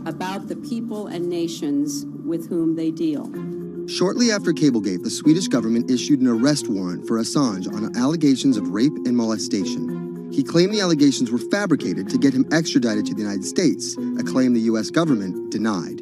about the people and nations with whom they deal. Shortly after Cablegate, the Swedish government issued an arrest warrant for Assange on allegations of rape and molestation. He claimed the allegations were fabricated to get him extradited to the United States, a claim the U.S. government denied.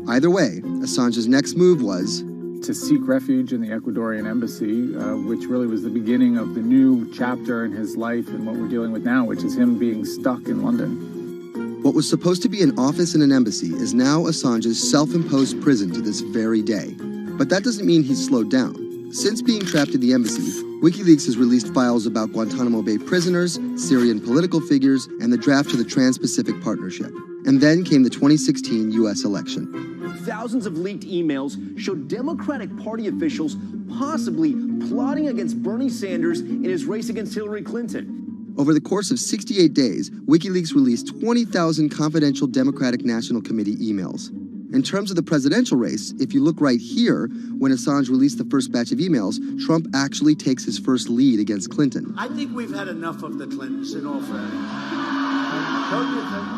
Either way, Assange's next move was to seek refuge in the Ecuadorian embassy, which really was the beginning of the new chapter in his life and what we're dealing with now, which is him being stuck in London. What was supposed to be an office in an embassy is now Assange's self-imposed prison to this very day. But that doesn't mean he's slowed down. Since being trapped at the embassy, WikiLeaks has released files about Guantanamo Bay prisoners, Syrian political figures, and the draft to the Trans-Pacific Partnership. And then came the 2016 U.S. election. Thousands of leaked emails showed Democratic Party officials possibly plotting against Bernie Sanders in his race against Hillary Clinton. Over the course of 68 days, WikiLeaks released 20,000 confidential Democratic National Committee emails. In terms of the presidential race, if you look right here, when Assange released the first batch of emails, Trump actually takes his first lead against Clinton. I think we've had enough of the Clintons, in all fairness.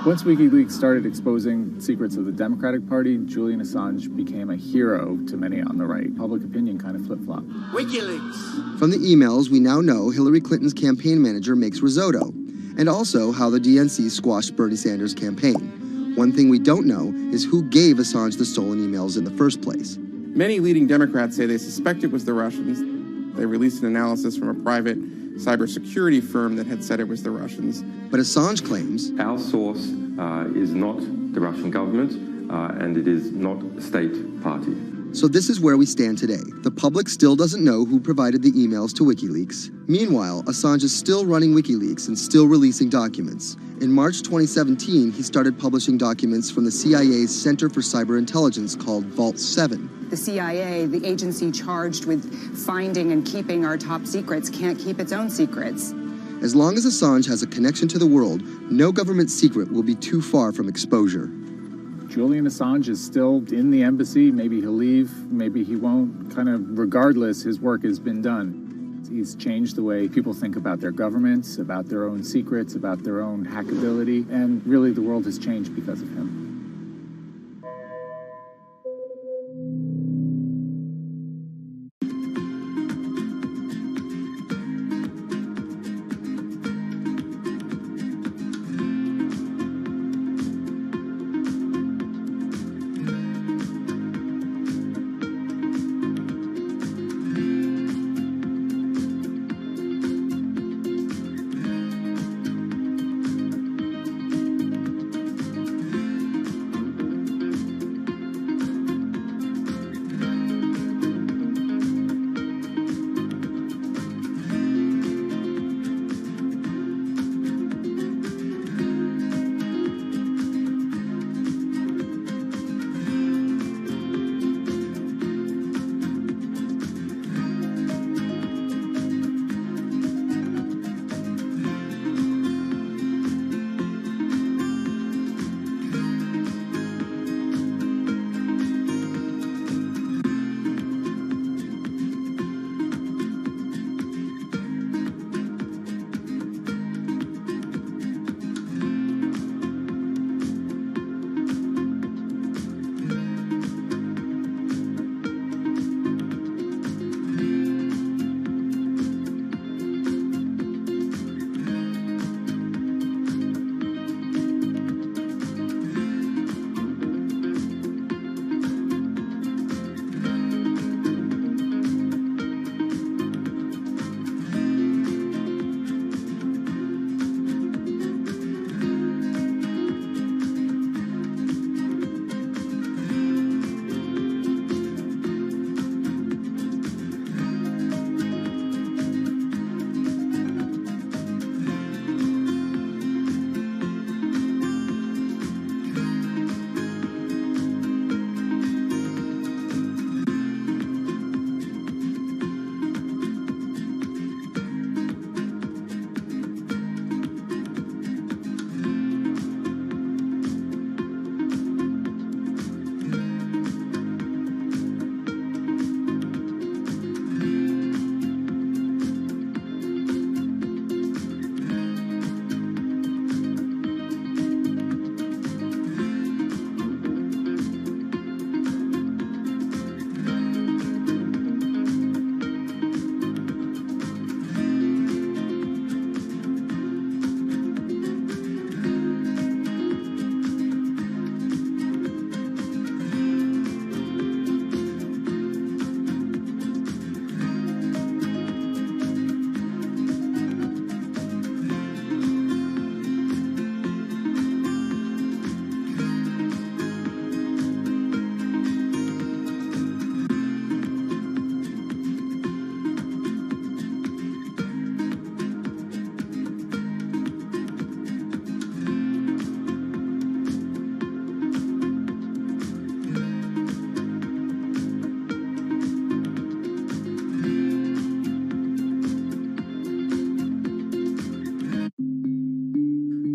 Once WikiLeaks started exposing secrets of the Democratic Party, Julian Assange became a hero to many on the right. Public opinion kind of flip-flopped. WikiLeaks. From the emails, we now know Hillary Clinton's campaign manager makes risotto, and also how the DNC squashed Bernie Sanders' campaign. One thing we don't know is who gave Assange the stolen emails in the first place. Many leading Democrats say they suspect it was the Russians. They released an analysis from a private cybersecurity firm that had said it was the Russians. But Assange claims our source is not the Russian government, and it is not a state party. So this is where we stand today. The public still doesn't know who provided the emails to WikiLeaks. Meanwhile, Assange is still running WikiLeaks and still releasing documents. In March 2017, he started publishing documents from the CIA's Center for Cyber Intelligence called Vault 7. The CIA, the agency charged with finding and keeping our top secrets, can't keep its own secrets. As long as Assange has a connection to the world, no government secret will be too far from exposure. Julian Assange is still in the embassy. Maybe he'll leave, maybe he won't. Kind of regardless, his work has been done. He's changed the way people think about their governments, about their own secrets, about their own hackability, and really the world has changed because of him.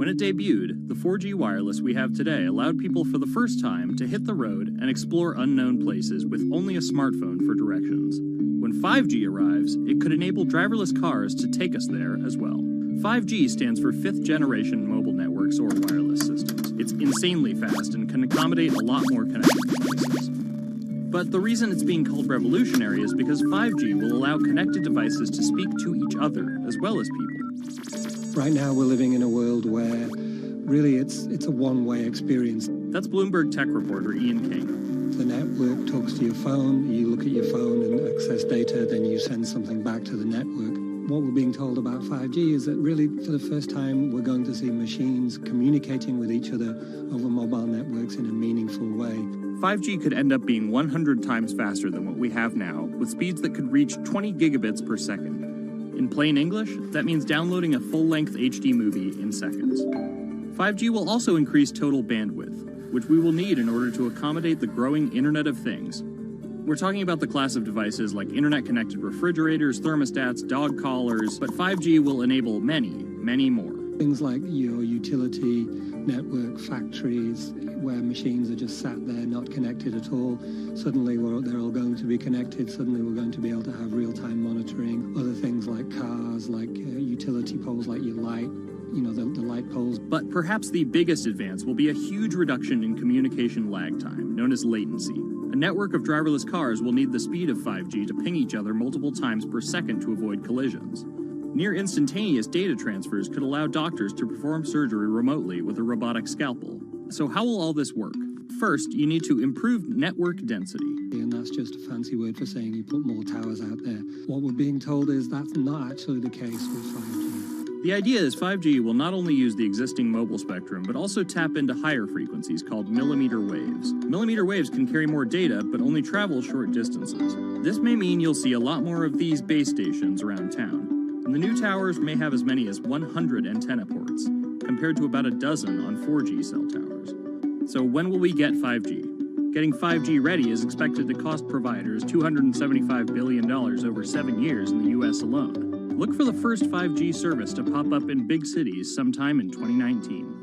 When it debuted, the 4G wireless we have today allowed people for the first time to hit the road and explore unknown places with only a smartphone for directions. When 5G arrives, it could enable driverless cars to take us there as well. 5G stands for 5th generation mobile networks or wireless systems. It's insanely fast and can accommodate a lot more connected devices. But the reason it's being called revolutionary is because 5G will allow connected devices to speak to each other as well as people. Right now we're living in a world where really it's a one-way experience. That's Bloomberg tech reporter Ian King. The network talks to your phone, you look at your phone and access data, then you send something back to the network. What we're being told about 5G is that really for the first time we're going to see machines communicating with each other over mobile networks in a meaningful way. 5G could end up being 100 times faster than what we have now, with speeds that could reach 20 gigabits per second. In plain English, that means downloading a full-length HD movie in seconds. 5G will also increase total bandwidth, which we will need in order to accommodate the growing Internet of Things. We're talking about the class of devices like internet-connected refrigerators, thermostats, dog collars, but 5G will enable many, many more. Things like your utility network factories where machines are just sat there not connected at all. Suddenly they're all going to be connected. Suddenly we're going to be able to have real-time monitoring. Other things like cars, like utility poles, like your light, the light poles. But perhaps the biggest advance will be a huge reduction in communication lag time, known as latency. A network of driverless cars will need the speed of 5G to ping each other multiple times per second to avoid collisions. Near instantaneous data transfers could allow doctors to perform surgery remotely with a robotic scalpel. So how will all this work? First, you need to improve network density. And that's just a fancy word for saying you put more towers out there. What we're being told is that's not actually the case with 5G. The idea is 5G will not only use the existing mobile spectrum, but also tap into higher frequencies called millimeter waves. Millimeter waves can carry more data, but only travel short distances. This may mean you'll see a lot more of these base stations around town. And the new towers may have as many as 100 antenna ports, compared to about a dozen on 4G cell towers. So when will we get 5G? Getting 5G ready is expected to cost providers $275 billion over 7 years in the US alone. Look for the first 5G service to pop up in big cities sometime in 2019.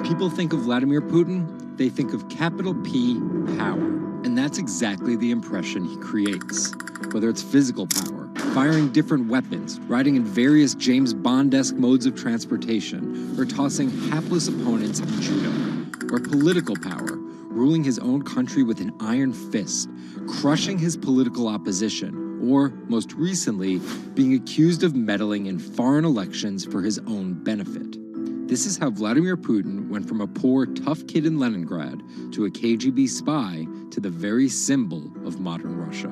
People think of Vladimir Putin, they think of capital P, power. And that's exactly the impression he creates. Whether it's physical power, firing different weapons, riding in various James Bond-esque modes of transportation, or tossing hapless opponents in judo. Or political power, ruling his own country with an iron fist, crushing his political opposition, or, most recently, being accused of meddling in foreign elections for his own benefit. This is how Vladimir Putin went from a poor, tough kid in Leningrad to a KGB spy to the very symbol of modern Russia.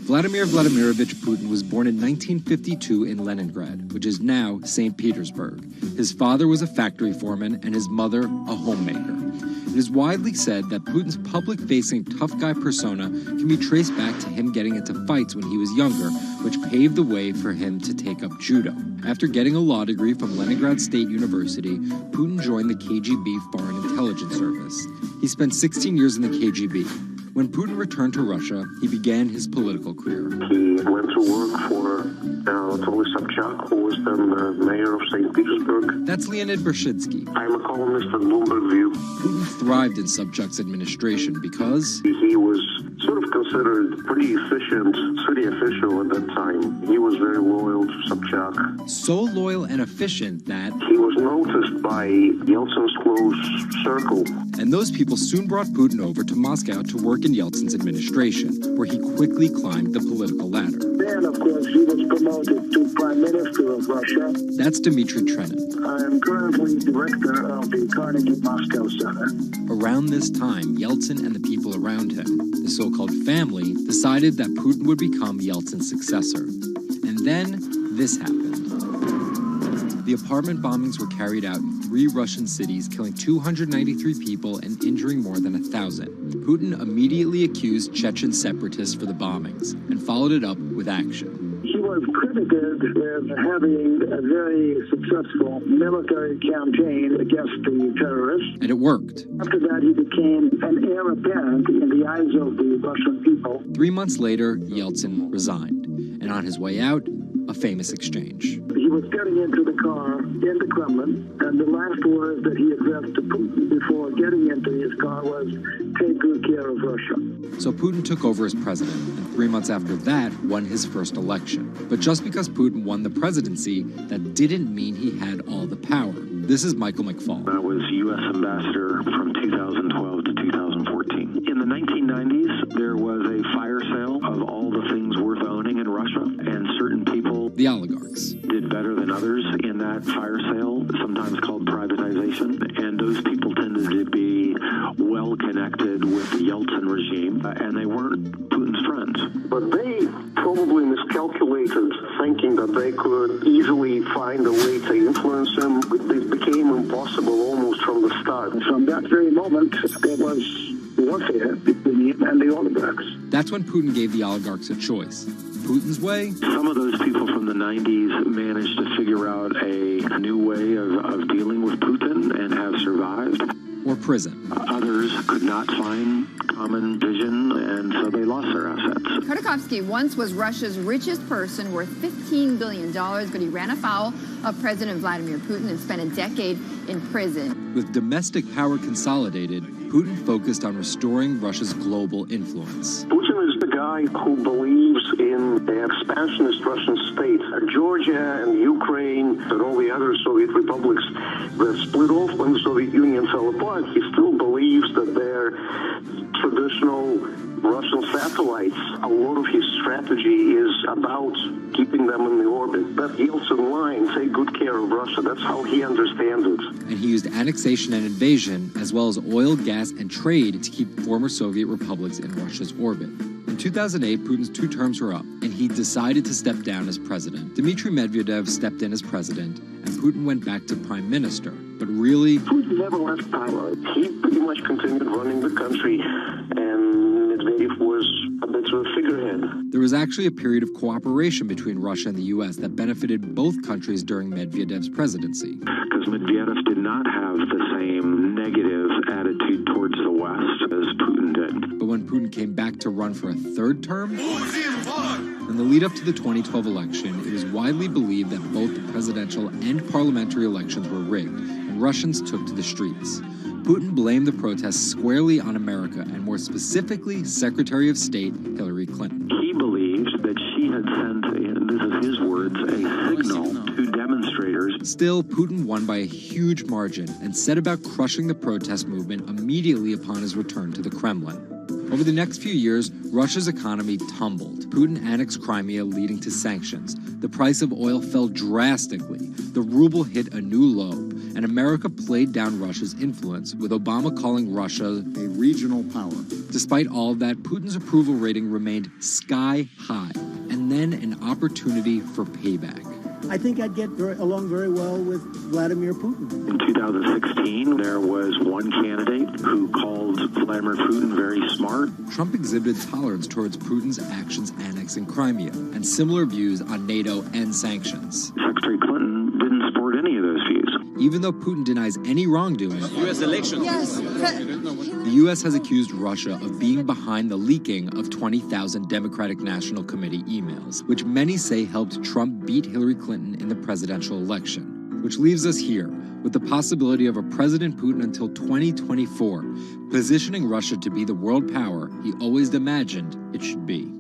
Vladimir Vladimirovich Putin was born in 1952 in Leningrad, which is now St. Petersburg. His father was a factory foreman and his mother a homemaker. It is widely said that Putin's public-facing tough guy persona can be traced back to him getting into fights when he was younger, which paved the way for him to take up judo. After getting a law degree from Leningrad State University, Putin joined the KGB Foreign Intelligence Service. He spent 16 years in the KGB. When Putin returned to Russia, he began his political career. He went to work for Anatoly Sobchak, who was then the mayor of St. Petersburg. That's Leonid Brzezinski. I'm a columnist at Bloomberg View. Putin thrived in Sobchak's administration because he was sort of considered pretty efficient city official at that time. He was very loyal to Sobchak. So loyal and efficient that he was noticed by Yeltsin's close circle. And those people soon brought Putin over to Moscow to work in Yeltsin's administration, where he quickly climbed the political ladder. Then, of course, he was promoted to Prime Minister of Russia. That's Dmitry Trenin. I am currently director of the Carnegie Moscow Center. Around this time, Yeltsin and the people around him, the so-called family, decided that Putin would become Yeltsin's successor. And then this happened. The apartment bombings were carried out in 3 Russian cities, killing 293 people and injuring more than 1,000. Putin immediately accused Chechen separatists for the bombings and followed it up with action. He was credited with having a very successful military campaign against the terrorists. And it worked. After that, he became an heir apparent in the eyes of the Russian people. 3 months later, Yeltsin resigned. And on his way out, a famous exchange. He was getting into the car in the Kremlin, and the last words that he addressed to Putin before getting into his car was, "Take good care of Russia." So Putin took over as president, and 3 months after that, won his first election. But just because Putin won the presidency, that didn't mean he had all the power. This is Michael McFall. I was U.S. ambassador from 2012 to 2014. In the 1990s, there was a fire sale of all the things worth owning in Russia, and certain people, the oligarchs, did better than others in that fire sale, sometimes called privatization, and those people tended to be well connected with the Yeltsin regime, and they weren't Putin's friends. But they probably miscalculated, thinking that they could easily find a way to influence him. It became impossible almost from the start. From that very moment, there was warfare between him and the oligarchs. That's when Putin gave the oligarchs a choice. Putin's way? Some of those people from the 90s managed to figure out a new way of dealing with Putin and have survived. Or prison. Others could not find common vision, and so they lost their assets. Khodorkovsky once was Russia's richest person, worth $15 billion, but he ran afoul of President Vladimir Putin and spent a decade in prison. With domestic power consolidated, Putin focused on restoring Russia's global influence. Putin is the guy who believes in the expansionist Russian state. Georgia and Ukraine and all the other Soviet republics that split off when the Soviet Union fell apart, he still believes that they're traditional Russian satellites. A lot of his strategy is about keeping them in the orbit. That Yeltsin line, take good care of Russia, that's how he understands it. And he used annexation and invasion, as well as oil, gas, and trade to keep former Soviet republics in Russia's orbit. In 2008, Putin's 2 terms were up, and he decided to step down as president. Dmitry Medvedev stepped in as president, and Putin went back to prime minister. But really, Putin never left power. He pretty much continued running the country, and Medvedev was a bit of a figurehead. There was actually a period of cooperation between Russia and the U.S. that benefited both countries during Medvedev's presidency. Because Medvedev did not have the same negative attitude towards the West as Putin did. But when Putin came back to run for a 3rd term, in the lead up to the 2012 election, it was widely believed that both the presidential and parliamentary elections were rigged, and Russians took to the streets. Putin blamed the protests squarely on America, and more specifically, Secretary of State Hillary Clinton. He believed that she had sent, this is his words, a signal to demonstrators. Still, Putin won by a huge margin and set about crushing the protest movement immediately upon his return to the Kremlin. Over the next few years, Russia's economy tumbled. Putin annexed Crimea, leading to sanctions. The price of oil fell drastically. The ruble hit a new low, and America played down Russia's influence, with Obama calling Russia a regional power. Despite all of that, Putin's approval rating remained sky high, and then an opportunity for payback. I think I'd get along very well with Vladimir Putin. In 2016, there was one candidate who called Vladimir Putin very smart. Trump exhibited tolerance towards Putin's actions annexing Crimea, and similar views on NATO and sanctions. Secretary Clinton didn't support any of those views. Even though Putin denies any wrongdoing, U.S. elections. Yes. the U.S. has accused Russia of being behind the leaking of 20,000 Democratic National Committee emails, which many say helped Trump beat Hillary Clinton in the presidential election. Which leaves us here, with the possibility of a President Putin until 2024, positioning Russia to be the world power he always imagined it should be.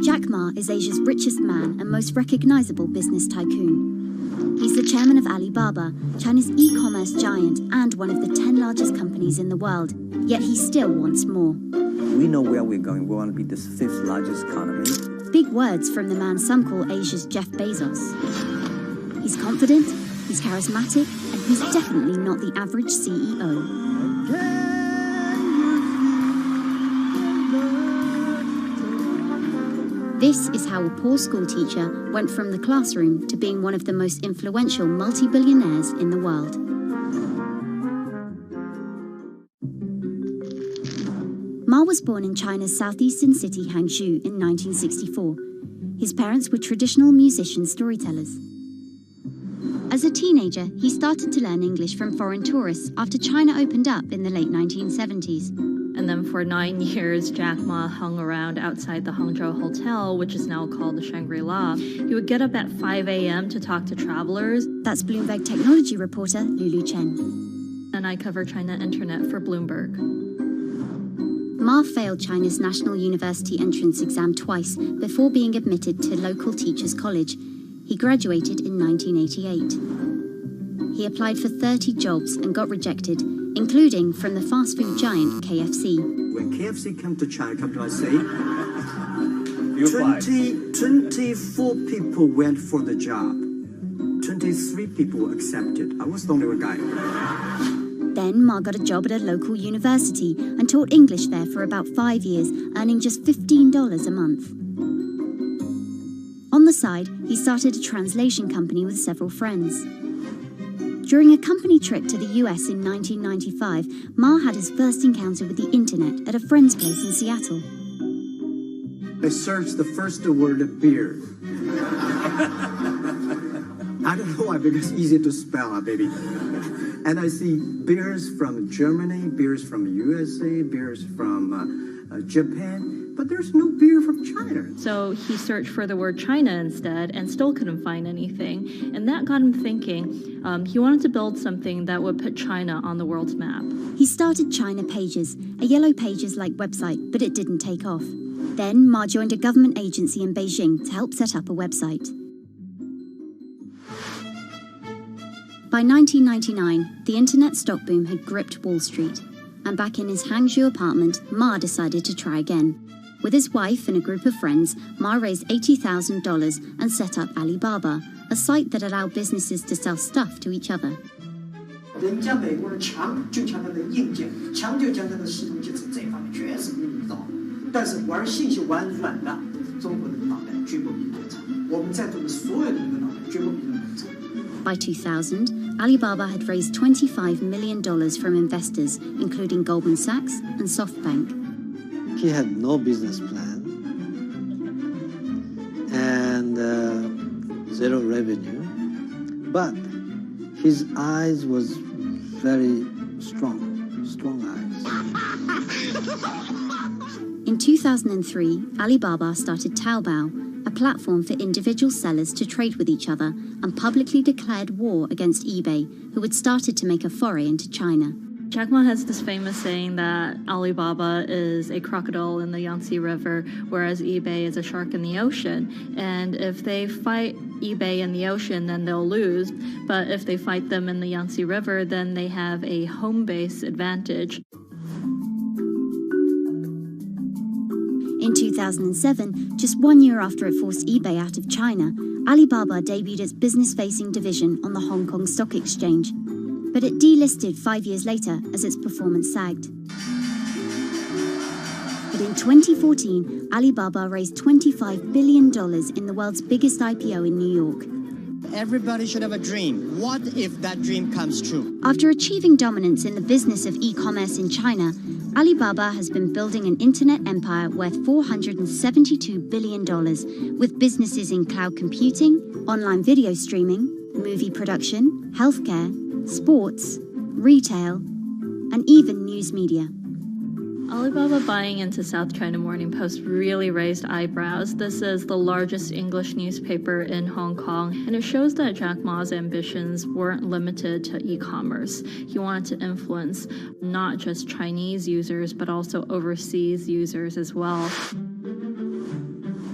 Jack Ma is Asia's richest man and most recognizable business tycoon. He's the chairman of Alibaba, China's e-commerce giant and one of the 10 largest companies in the world. Yet he still wants more. We know where we're going. We want to be the 5th largest economy. Big words from the man some call Asia's Jeff Bezos. He's confident, he's charismatic, and he's definitely not the average CEO. This is how a poor school teacher went from the classroom to being one of the most influential multi-billionaires in the world. Ma was born in China's southeastern city Hangzhou in 1964. His parents were traditional musician storytellers. As a teenager, he started to learn English from foreign tourists after China opened up in the late 1970s. And then for 9 years, Jack Ma hung around outside the Hangzhou Hotel, which is now called the Shangri-La. He would get up at 5 a.m. to talk to travelers. That's Bloomberg technology reporter Lulu Chen. And I cover China Internet for Bloomberg. Ma failed China's National University entrance exam twice before being admitted to local teachers' college. He graduated in 1988. He applied for 30 jobs and got rejected, including from the fast food giant KFC. When KFC came to China, come to USA, 24 people went for the job. 73 people accepted. I was the only guy. Then Ma got a job at a local university and taught English there for about 5 years, earning just $15 a month. On the side, he started a translation company with several friends. During a company trip to the US in 1995, Ma had his first encounter with the internet at a friend's place in Seattle. I searched the first word beer. I don't know why, because it's easy to spell, baby. And I see beers from Germany, beers from USA, beers from Japan, but there's no beer from China. So he searched for the word China instead and still couldn't find anything. And that got him thinking. He wanted to build something that would put China on the world's map. He started China Pages, a Yellow Pages-like website, but it didn't take off. Then Ma joined a government agency in Beijing to help set up a website. By 1999, the internet stock boom had gripped Wall Street, and back in his Hangzhou apartment, Ma decided to try again. With his wife and a group of friends, Ma raised $80,000 and set up Alibaba, a site that allowed businesses to sell stuff to each other. 人家美国人强就强它的硬件，强就强它的系统基础，这方面确实比你早。但是玩信息玩软的，中国人的脑袋绝不比你们长。我们在座的所有人的脑袋绝不比你们长。By 2000, Alibaba had raised $25 million from investors, including Goldman Sachs and SoftBank. He had no business plan and zero revenue, but his eyes was very strong eyes. In 2003, Alibaba started Taobao, a platform for individual sellers to trade with each other, and publicly declared war against eBay, who had started to make a foray into China. Jack Ma has this famous saying that Alibaba is a crocodile in the Yangtze River, whereas eBay is a shark in the ocean. And if they fight eBay in the ocean, then they'll lose. But if they fight them in the Yangtze River, then they have a home base advantage. In 2007, just 1 year after it forced eBay out of China, Alibaba debuted its business-facing division on the Hong Kong Stock Exchange. But it delisted 5 years later as its performance sagged. But in 2014, Alibaba raised $25 billion in the world's biggest IPO in New York. Everybody should have a dream. What if that dream comes true? After achieving dominance in the business of e-commerce in China, Alibaba has been building an internet empire worth $472 billion, with businesses in cloud computing, online video streaming, movie production, healthcare, sports, retail, and even news media. Alibaba buying into South China Morning Post really raised eyebrows. This is the largest English newspaper in Hong Kong, and it shows that Jack Ma's ambitions weren't limited to e-commerce. He wanted to influence not just Chinese users, but also overseas users as well.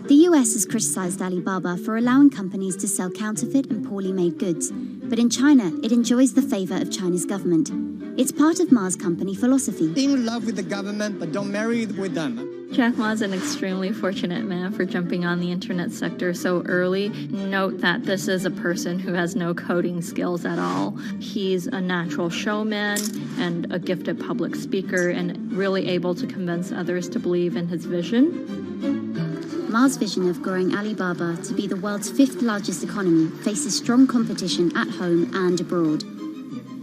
The US has criticized Alibaba for allowing companies to sell counterfeit and poorly made goods, but in China, it enjoys the favor of China's government. It's part of Ma's company philosophy. In love with the government, but don't marry with them. Jack Ma is an extremely fortunate man for jumping on the internet sector so early. Note that this is a person who has no coding skills at all. He's a natural showman and a gifted public speaker and really able to convince others to believe in his vision. Ma's vision of growing Alibaba to be the world's 5th largest economy faces strong competition at home and abroad.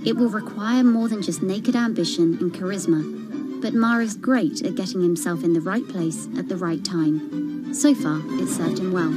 It will require more than just naked ambition and charisma, but Ma is great at getting himself in the right place at the right time. So far, it's served him well.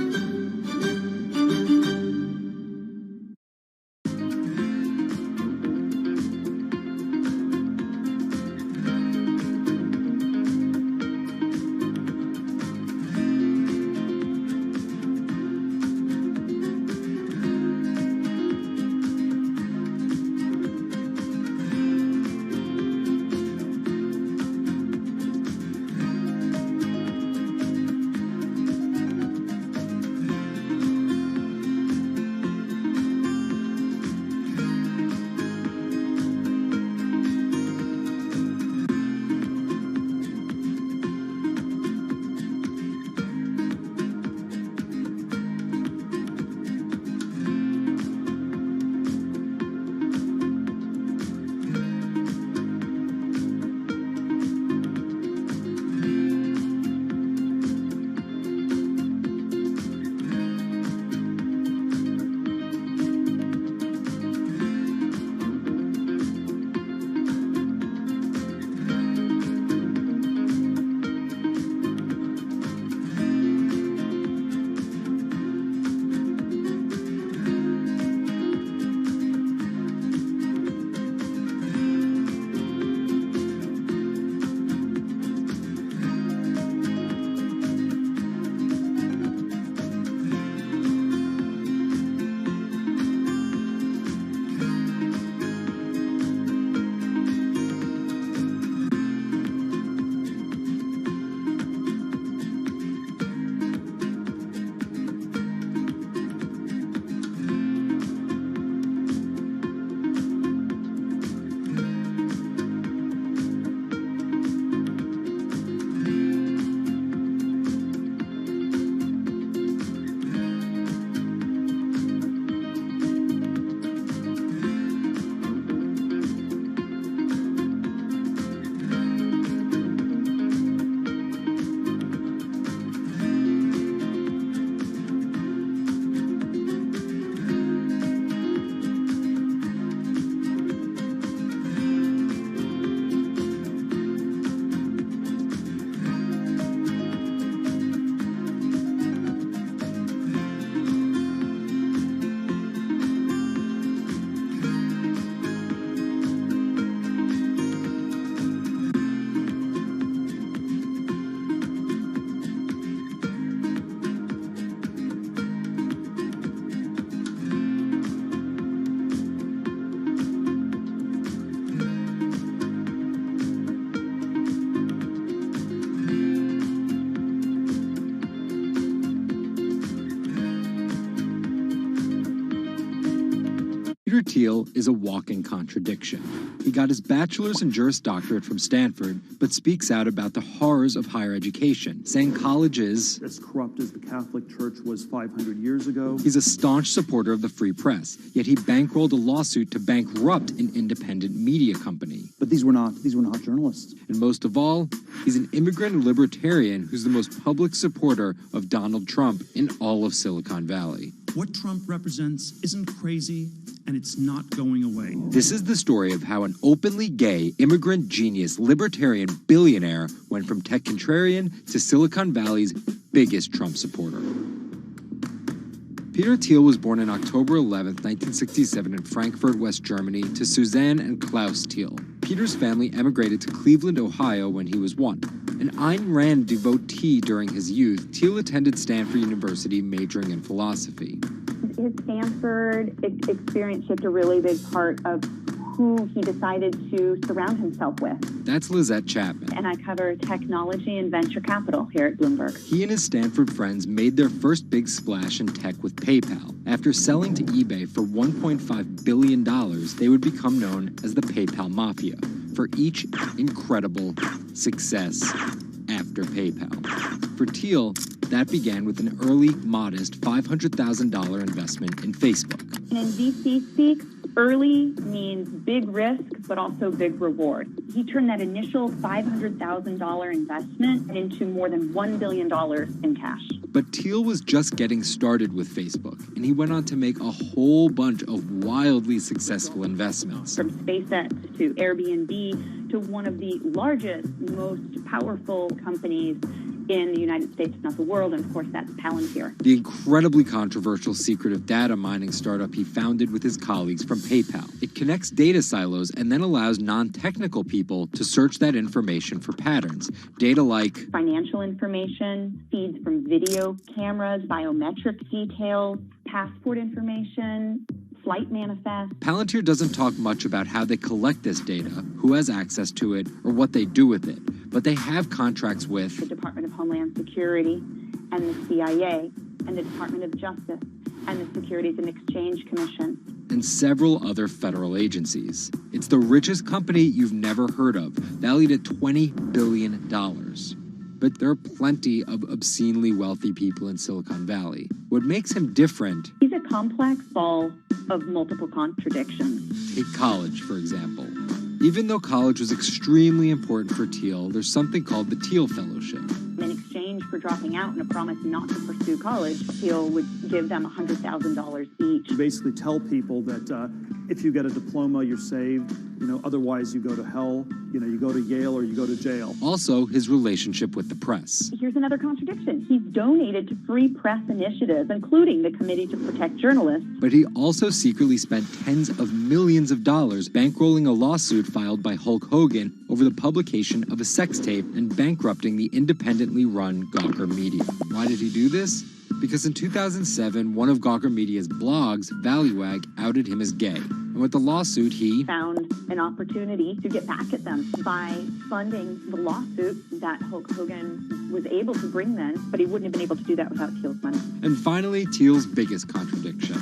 Thiel is a walking contradiction. He got his bachelor's and Juris Doctorate from Stanford, but speaks out about the horrors of higher education, saying college is as corrupt as the Catholic Church was 500 years ago. He's a staunch supporter of the free press, yet he bankrolled a lawsuit to bankrupt an independent media company. But these were not journalists. And most of all, he's an immigrant libertarian who's the most public supporter of Donald Trump in all of Silicon Valley. What Trump represents isn't crazy, and it's not going away. This is the story of how an openly gay, immigrant genius, libertarian billionaire went from tech contrarian to Silicon Valley's biggest Trump supporter. Peter Thiel was born on October 11, 1967 in Frankfurt, West Germany, to Suzanne and Klaus Thiel. Peter's family emigrated to Cleveland, Ohio when he was 1. An Ayn Rand devotee during his youth, Thiel attended Stanford University majoring in philosophy. His Stanford experience shaped a really big part of who he decided to surround himself with. That's Lizette Chapman. And I cover technology and venture capital here at Bloomberg. He and his Stanford friends made their first big splash in tech with PayPal. After selling to eBay for $1.5 billion, they would become known as the PayPal Mafia for each incredible success after PayPal. For Thiel, that began with an early, modest $500,000 investment in Facebook. And in VC speak, early means big risk, but also big reward. He turned that initial $500,000 investment into more than $1 billion in cash. But Thiel was just getting started with Facebook, and he went on to make a whole bunch of wildly successful investments. From SpaceX to Airbnb to one of the largest, most powerful companies in the United States, if not the world, and of course that's Palantir. The incredibly controversial secretive data mining startup he founded with his colleagues from PayPal. It connects data silos and then allows non-technical people to search that information for patterns. Data like financial information, feeds from video cameras, biometric details, passport information, flight manifest. Palantir doesn't talk much about how they collect this data, who has access to it, or what they do with it. But they have contracts with the Department of Homeland Security and the CIA and the Department of Justice and the Securities and Exchange Commission and several other federal agencies. It's the richest company you've never heard of, valued at $20 billion. But there are plenty of obscenely wealthy people in Silicon Valley. What makes him different... He's a complex ball of multiple contradictions. Take college, for example. Even though college was extremely important for Thiel, there's something called the Thiel Fellowship. In exchange for dropping out and a promise not to pursue college, Thiel would give them $100,000 each. You basically tell people that if you get a diploma, you're saved. Otherwise you go to hell. You go to Yale or you go to jail. Also, his relationship with the press. Here's another contradiction. He's donated to free press initiatives, including the Committee to Protect Journalists. But he also secretly spent tens of millions of dollars bankrolling a lawsuit filed by Hulk Hogan over the publication of a sex tape and bankrupting the independently run Gawker Media. Why did he do this? Because in 2007, one of Gawker Media's blogs, ValueAg, outed him as gay. And with the lawsuit, he found an opportunity to get back at them by funding the lawsuit that Hulk Hogan was able to bring then, but he wouldn't have been able to do that without Thiel's money. And finally, Thiel's biggest contradiction,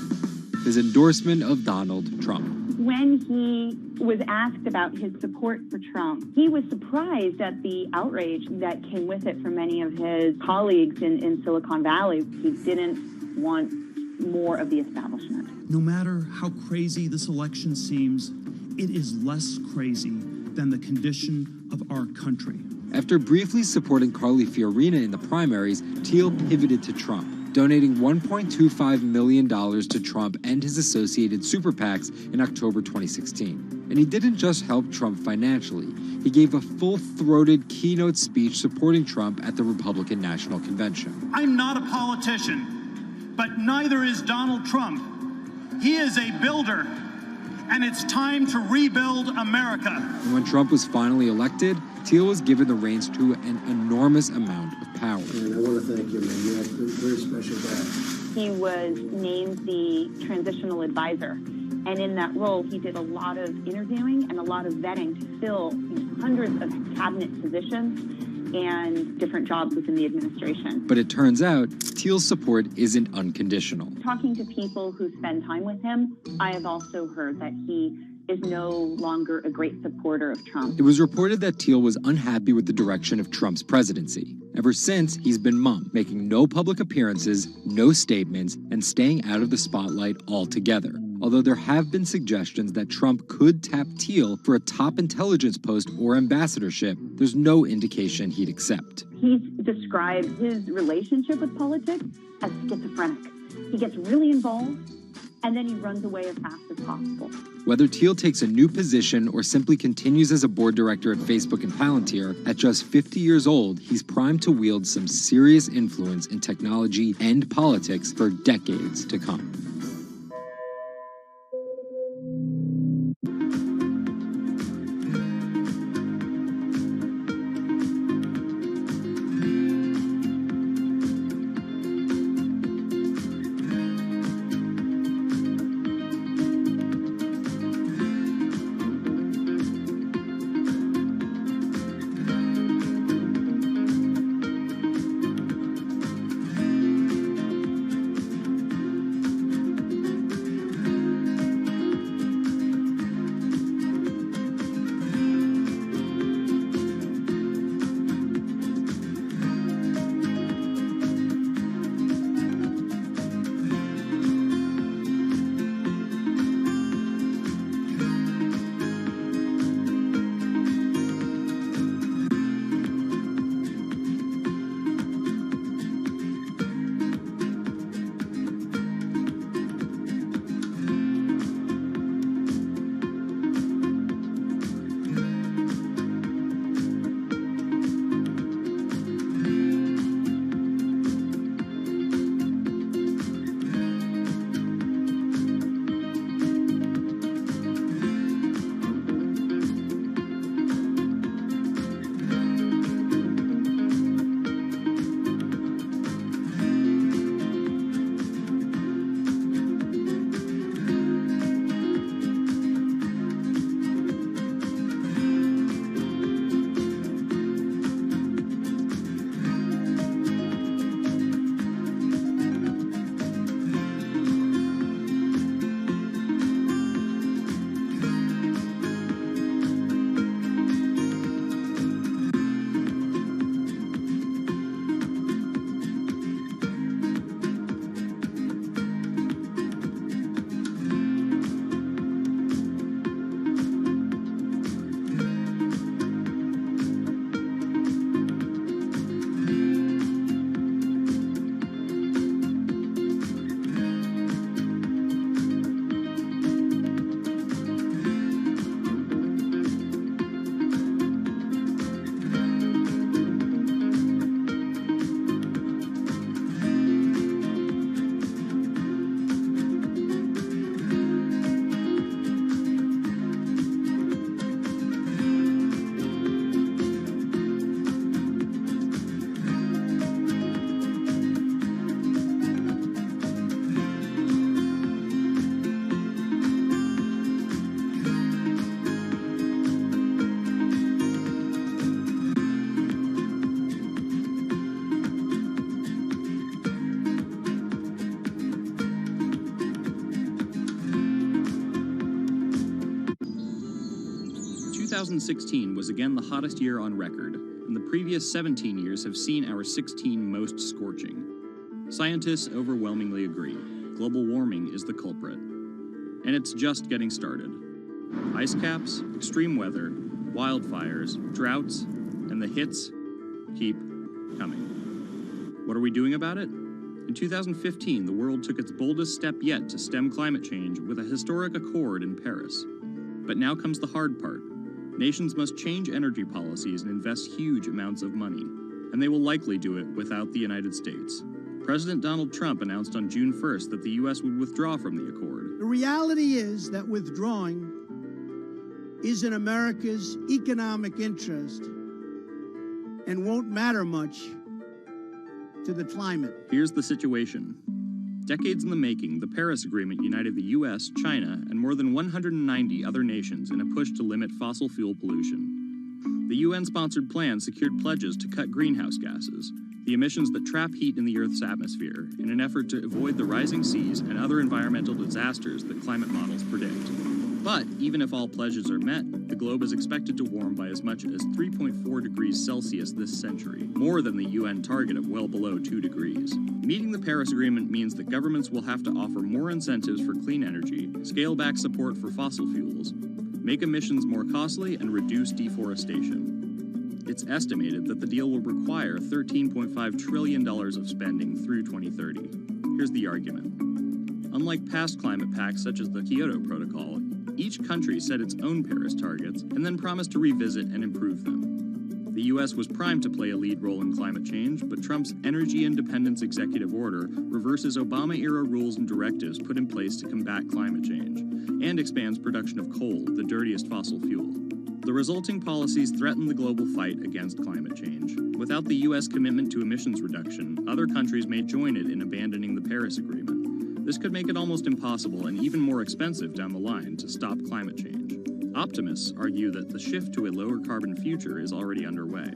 his endorsement of Donald Trump. When he was asked about his support for Trump, he was surprised at the outrage that came with it from many of his colleagues in Silicon Valley. He didn't want more of the establishment. No matter how crazy this election seems, it is less crazy than the condition of our country. After briefly supporting Carly Fiorina in the primaries, Thiel pivoted to Trump, donating $1.25 million to Trump and his associated super PACs in October 2016. And he didn't just help Trump financially. He gave a full-throated keynote speech supporting Trump at the Republican National Convention. I'm not a politician, but neither is Donald Trump. He is a builder, and it's time to rebuild America. And when Trump was finally elected, Thiel was given the reins to an enormous amount of power. And I want to thank you, man. You have a very special back. He was named the transitional advisor, and in that role, he did a lot of interviewing and a lot of vetting to fill hundreds of cabinet positions and different jobs within the administration. But it turns out Thiel's support isn't unconditional. Talking to people who spend time with him, I have also heard that he is no longer a great supporter of Trump. It was reported that Thiel was unhappy with the direction of Trump's presidency. Ever since, he's been mum, making no public appearances, no statements, and staying out of the spotlight altogether. Although there have been suggestions that Trump could tap Thiel for a top intelligence post or ambassadorship, there's no indication he'd accept. He's described his relationship with politics as schizophrenic. He gets really involved, and then he runs away as fast as possible. Whether Thiel takes a new position or simply continues as a board director at Facebook and Palantir, at just 50 years old, he's primed to wield some serious influence in technology and politics for decades to come. Two 2016 was again the hottest year on record, and the previous 17 years have seen our 16 most scorching. Scientists overwhelmingly agree. Global warming is the culprit. And it's just getting started. Ice caps, extreme weather, wildfires, droughts, and the hits keep coming. What are we doing about it? In 2015, the world took its boldest step yet to stem climate change with a historic accord in Paris. But now comes the hard part. Nations must change energy policies and invest huge amounts of money, and they will likely do it without the United States. President Donald Trump announced on June 1st that the U.S. would withdraw from the accord. The reality is that withdrawing is in America's economic interest and won't matter much to the climate. Here's the situation. Decades in the making, the Paris Agreement united the U.S., China, and more than 190 other nations in a push to limit fossil fuel pollution. The UN-sponsored plan secured pledges to cut greenhouse gases, the emissions that trap heat in the Earth's atmosphere, in an effort to avoid the rising seas and other environmental disasters that climate models predict. But even if all pledges are met, the globe is expected to warm by as much as 3.4 degrees Celsius this century, more than the UN target of well below 2 degrees. Meeting the Paris Agreement means that governments will have to offer more incentives for clean energy, scale back support for fossil fuels, make emissions more costly, and reduce deforestation. It's estimated that the deal will require $13.5 trillion of spending through 2030. Here's the argument. Unlike past climate pacts such as the Kyoto Protocol, each country set its own Paris targets and then promised to revisit and improve them. The U.S. was primed to play a lead role in climate change, but Trump's energy independence executive order reverses Obama-era rules and directives put in place to combat climate change, and expands production of coal, the dirtiest fossil fuel. The resulting policies threaten the global fight against climate change. Without the U.S. commitment to emissions reduction, other countries may join it in abandoning the Paris Agreement. This could make it almost impossible and even more expensive down the line to stop climate change. Optimists argue that the shift to a lower carbon future is already underway.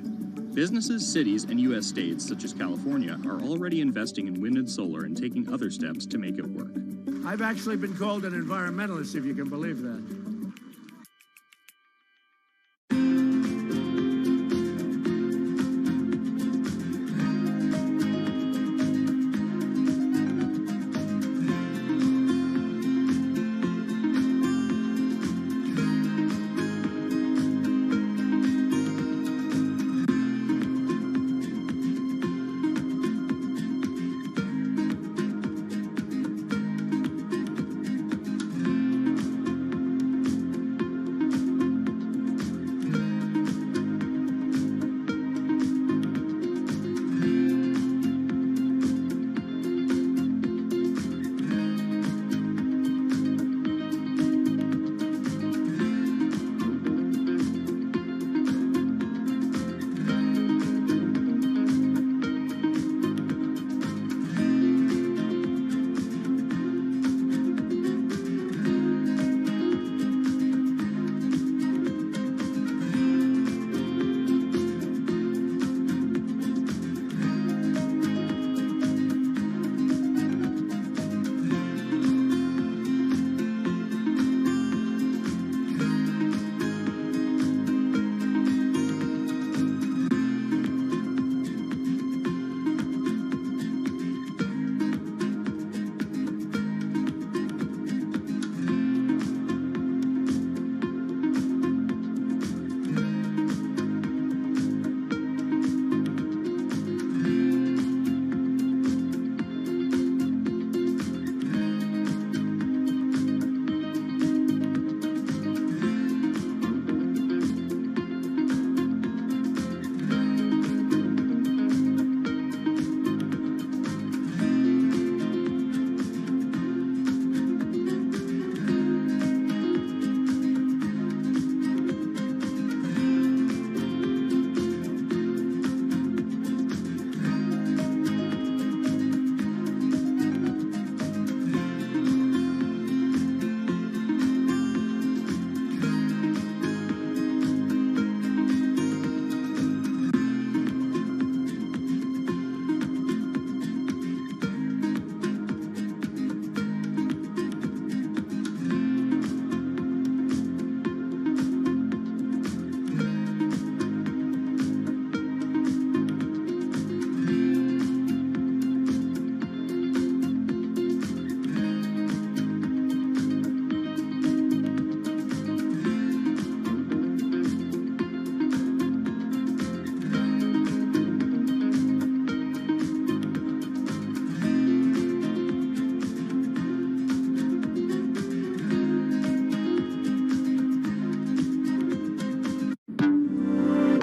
Businesses, cities, and U.S. states, such as California, are already investing in wind and solar and taking other steps to make it work. I've actually been called an environmentalist, if you can believe that.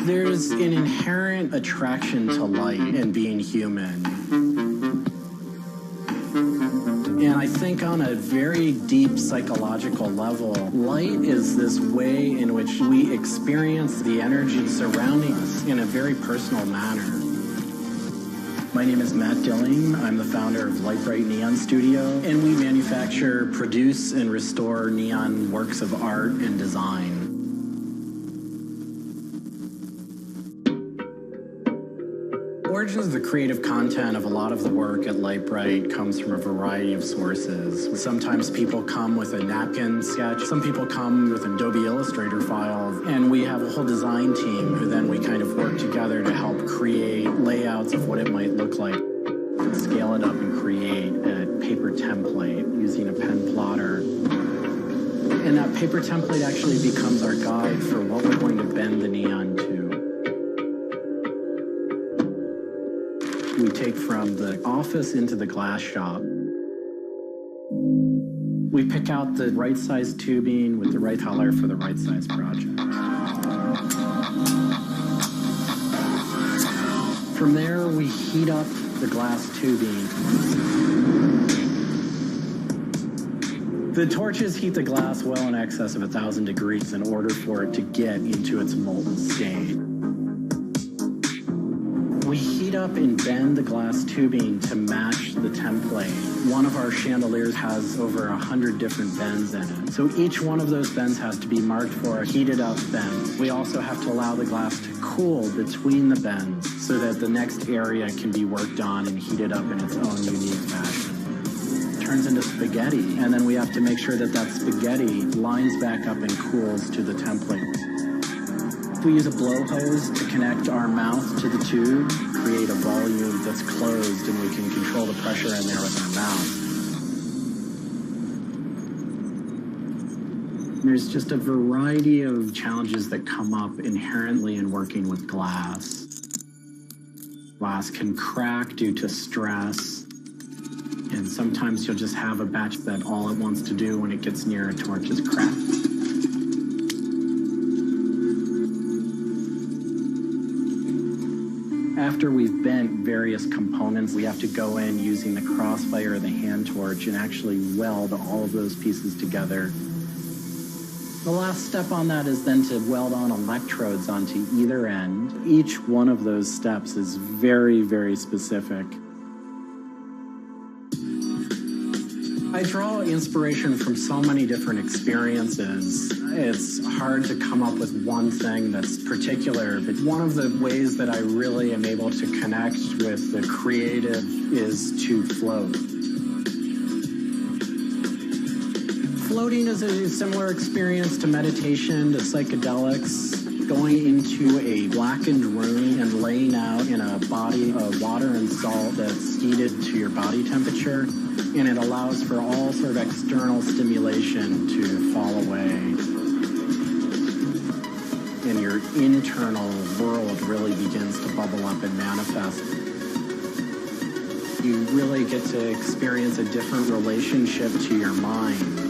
There's an inherent attraction to light and being human. And I think on a very deep psychological level, light is this way in which we experience the energy surrounding us in a very personal manner. My name is Matt Dilling. I'm the founder of Light Bright Neon Studio, and we manufacture, produce, and restore neon works of art and design. origins of the creative content of a lot of the work at Lightbright comes from a variety of sources. Sometimes people come with a napkin sketch. Some people come with an Adobe Illustrator file. And we have a whole design team who then we kind of work together to help create layouts of what it might look like. Scale it up and create a paper template using a pen plotter. And that paper template actually becomes our guide for what we're going to bend the neon to. We take from the office into the glass shop. We pick out the right size tubing with the right color for the right size project. From there, we heat up the glass tubing. The torches heat the glass well in excess of 1,000 degrees in order for it to get into its molten state. We heat up and bend the glass tubing to match the template. One of our chandeliers has over 100 different bends in it. So each one of those bends has to be marked for a heated up bend. We also have to allow the glass to cool between the bends so that the next area can be worked on and heated up in its own unique fashion. It turns into spaghetti, and then we have to make sure that that spaghetti lines back up and cools to the template. We use a blow hose to connect our mouth to the tube, create a volume that's closed, and we can control the pressure in there with our mouth. There's just a variety of challenges that come up inherently in working with glass. Glass can crack due to stress, and sometimes you'll just have a batch that all it wants to do when it gets near a torch is crack. After we've bent various components, we have to go in using the crossfire or the hand torch and actually weld all of those pieces together. The last step on that is then to weld on electrodes onto either end. Each one of those steps is very, very specific. I draw inspiration from so many different experiences. It's hard to come up with one thing that's particular, but one of the ways that I really am able to connect with the creative is to float. Floating is a similar experience to meditation, to psychedelics. Going into a blackened room and laying out in a body of water and salt that's heated to your body temperature, and it allows for all sort of external stimulation to fall away. And your internal world really begins to bubble up and manifest. You really get to experience a different relationship to your mind.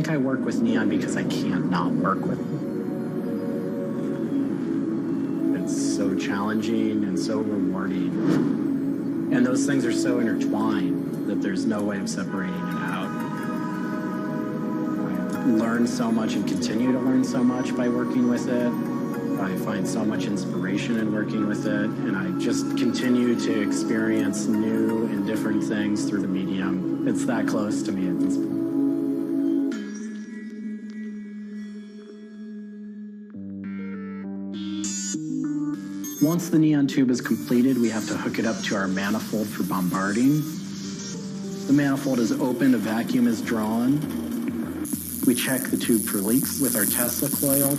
I work with neon because I can't not work with it. It's so challenging and so rewarding. And those things are so intertwined that there's no way of separating it out. I learn so much and continue to learn so much by working with it. I find so much inspiration in working with it, and I just continue to experience new and different things through the medium. It's that close to me at this point. Once the neon tube is completed, we have to hook it up to our manifold for bombarding. The manifold is opened, a vacuum is drawn. We check the tube for leaks with our Tesla coil.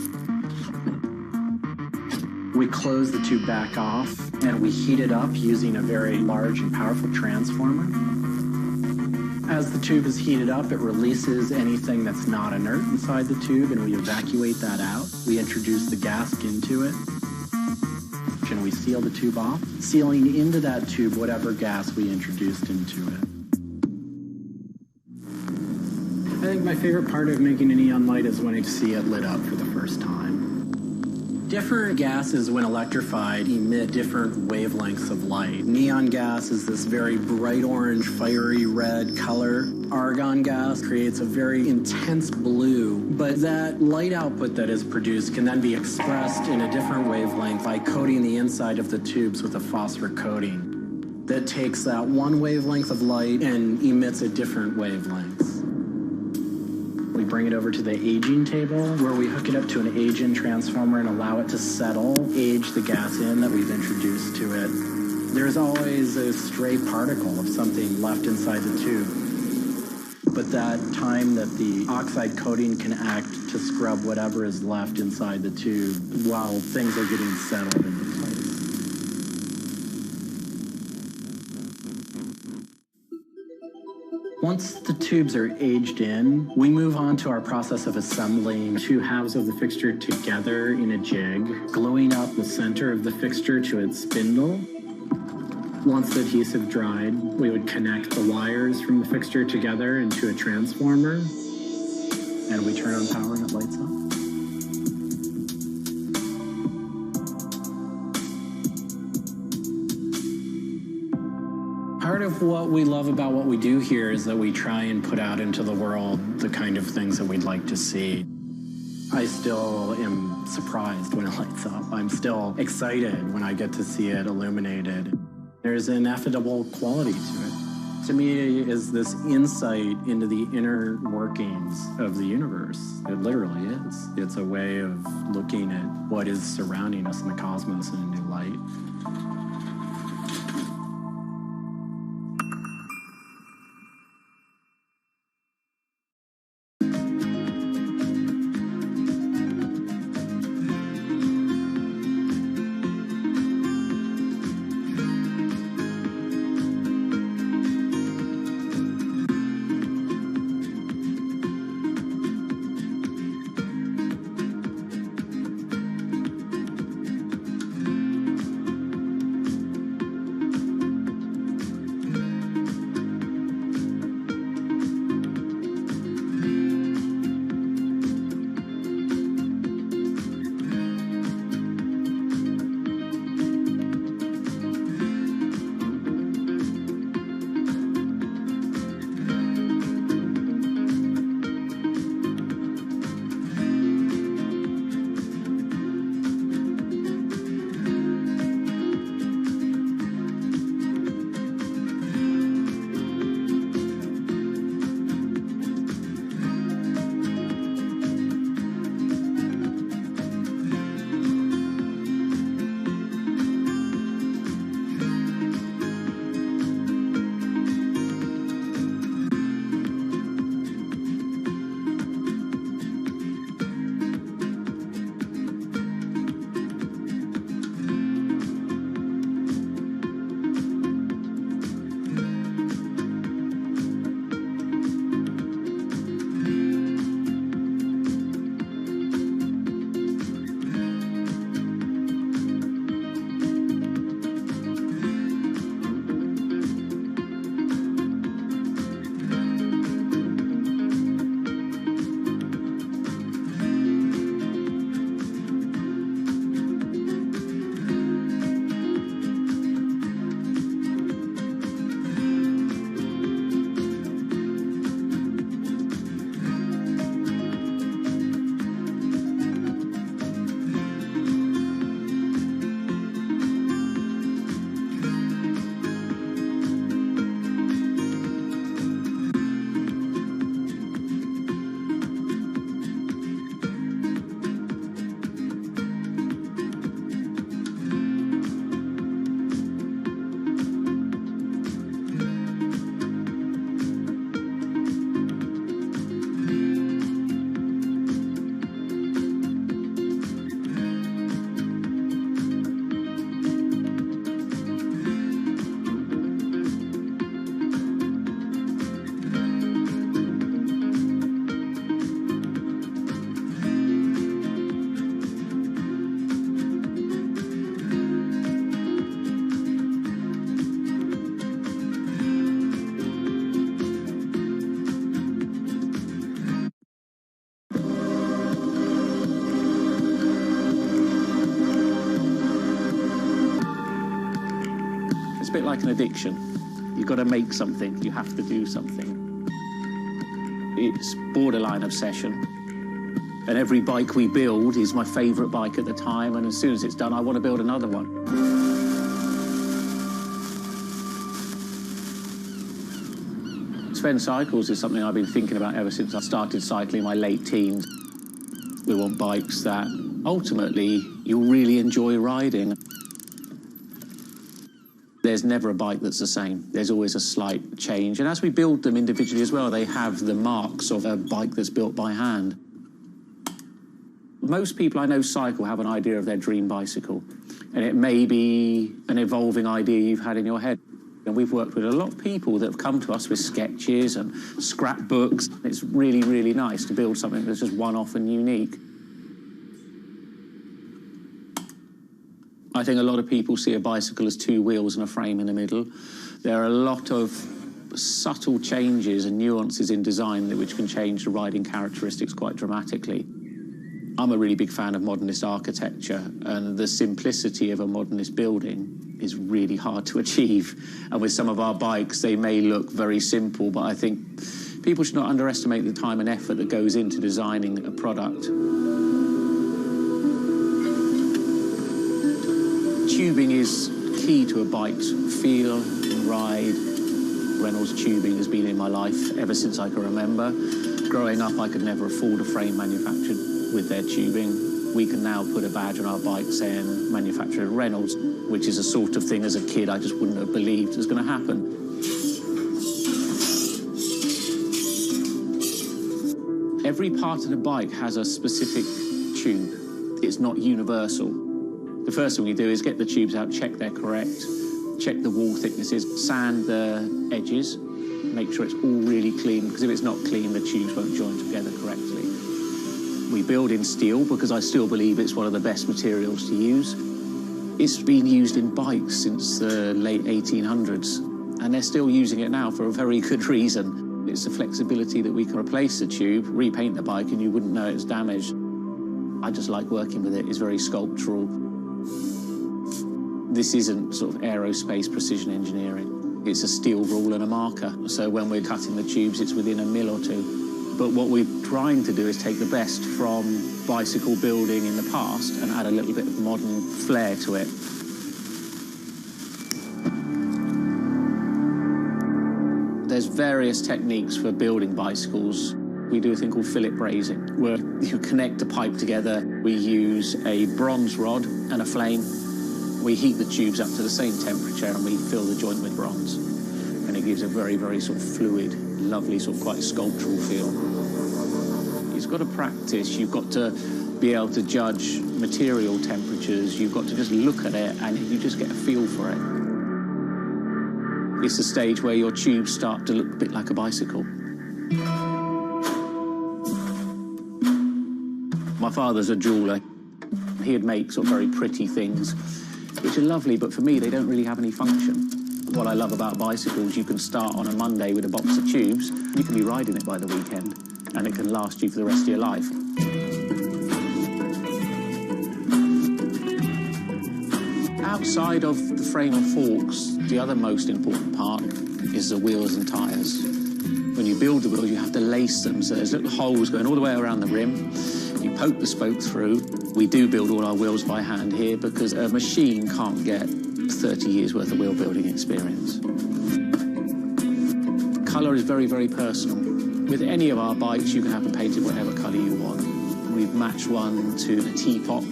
We close the tube back off, and we heat it up using a very large and powerful transformer. As the tube is heated up, it releases anything that's not inert inside the tube, and we evacuate that out. We introduce the gas into it. And we seal the tube off, sealing into that tube whatever gas we introduced into it. I think my favorite part of making a neon light is when I see it lit up for the first time. Different gases, when electrified, emit different wavelengths of light. Neon gas is this very bright orange, fiery red color. Argon gas creates a very intense blue, but that light output that is produced can then be expressed in a different wavelength by coating the inside of the tubes with a phosphor coating that takes that one wavelength of light and emits a different wavelength. bring it over to the aging table, where we hook it up to an age-in transformer and allow it to settle, age the gas in that we've introduced to it. There's always a stray particle of something left inside the tube. But that time that the oxide coating can act to scrub whatever is left inside the tube while things are getting settled into place. Once the tubes are aged in, we move on to our process of assembling two halves of the fixture together in a jig, gluing up the center of the fixture to its spindle. Once the adhesive dried, we would connect the wires from the fixture together into a transformer, and we turn on power and it lights up. Part of what we love about what we do here is that we try and put out into the world the kind of things that we'd like to see. I still am surprised when it lights up. I'm still excited when I get to see it illuminated. There's an ineffable quality to it. To me, it is this insight into the inner workings of the universe. It literally is. It's a way of looking at what is surrounding us in the cosmos in a new light. a bit like an addiction. You've got to make something. You have to do something. It's borderline obsession. And every bike we build is my favourite bike at the time, and as soon as it's done, I want to build another one. Sven cycles is something I've been thinking about ever since I started cycling in my late teens. We want bikes that ultimately you'll really enjoy riding. There's never a bike that's the same. There's always a slight change. And as we build them individually as well, they have the marks of a bike that's built by hand. Most people I know cycle have an idea of their dream bicycle. And it may be an evolving idea you've had in your head. And we've worked with a lot of people that have come to us with sketches and scrapbooks. It's really, really nice to build something that's just one-off and unique. I think a lot of people see a bicycle as two wheels and a frame in the middle. There are a lot of subtle changes and nuances in design which can change the riding characteristics quite dramatically. I'm a really big fan of modernist architecture, and the simplicity of a modernist building is really hard to achieve. And with some of our bikes, they may look very simple, but I think people should not underestimate the time and effort that goes into designing a product. Tubing is key to a bike's feel and ride. Reynolds tubing has been in my life ever since I can remember. Growing up, I could never afford a frame manufactured with their tubing. We can now put a badge on our bike saying manufactured at Reynolds, which is a sort of thing as a kid I just wouldn't have believed was going to happen. Every part of the bike has a specific tube. It's not universal. The first thing we do is get the tubes out, check they're correct, check the wall thicknesses, sand the edges, make sure it's all really clean, because if it's not clean, the tubes won't join together correctly. We build in steel because I still believe it's one of the best materials to use. It's been used in bikes since the late 1800s, and they're still using it now for a very good reason. It's the flexibility that we can replace the tube, repaint the bike, and you wouldn't know it's damaged. I just like working with it. It's very sculptural. This isn't sort of aerospace precision engineering. It's a steel rule and a marker. So when we're cutting the tubes, it's within a mil or two. But what we're trying to do is take the best from bicycle building in the past and add a little bit of modern flair to it. There's various techniques for building bicycles. We do a thing called fillet brazing, where you connect a pipe together. We use a bronze rod and a flame. We heat the tubes up to the same temperature and we fill the joint with bronze. And it gives a very, very sort of fluid, lovely, sort of quite sculptural feel. You've got to practice. You've got to be able to judge material temperatures. You've got to just look at it and you just get a feel for it. It's a stage where your tubes start to look a bit like a bicycle. My father's a jeweller. He'd make sort of very pretty things, which are lovely, but for me, they don't really have any function. What I love about bicycles, you can start on a Monday with a box of tubes, you can be riding it by the weekend, and it can last you for the rest of your life. Outside of the frame and forks, the other most important part is the wheels and tyres. When you build the wheels, you have to lace them, so there's little holes going all the way around the rim. You poke the spoke through. We do build all our wheels by hand here because a machine can't get 30 years worth of wheel building experience. Colour is very, very personal. With any of our bikes, you can have them painted whatever colour you want. We've matched one to a teapot,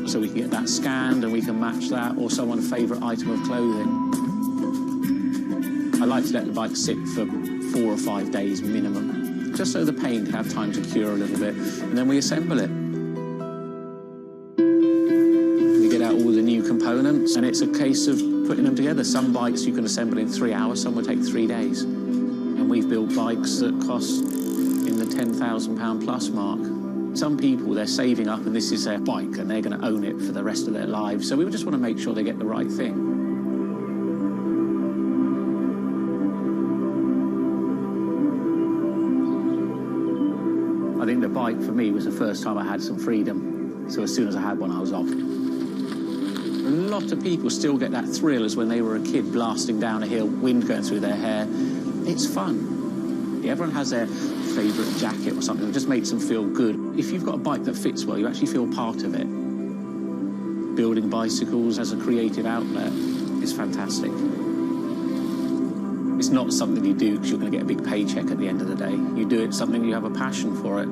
so we can get that scanned and we can match that, or someone's favourite item of clothing. I like to let the bike sit for 4 or 5 days minimum, just so the paint can have time to cure a little bit, and then we assemble it. We get out all the new components, and it's a case of putting them together. Some bikes you can assemble in 3 hours, some will take 3 days. And we've built bikes that cost in the £10,000 plus mark. Some people, they're saving up and this is their bike and they're going to own it for the rest of their lives. So we just want to make sure they get the right thing. I think the bike for me was the first time I had some freedom. So as soon as I had one, I was off. A lot of people still get that thrill as when they were a kid blasting down a hill, wind going through their hair. It's fun. Everyone has their favourite jacket or something that just makes them feel good. If you've got a bike that fits well, you actually feel part of it. Building bicycles as a creative outlet is fantastic. It's not something you do because you're going to get a big paycheck at the end of the day. You do it something you have a passion for it.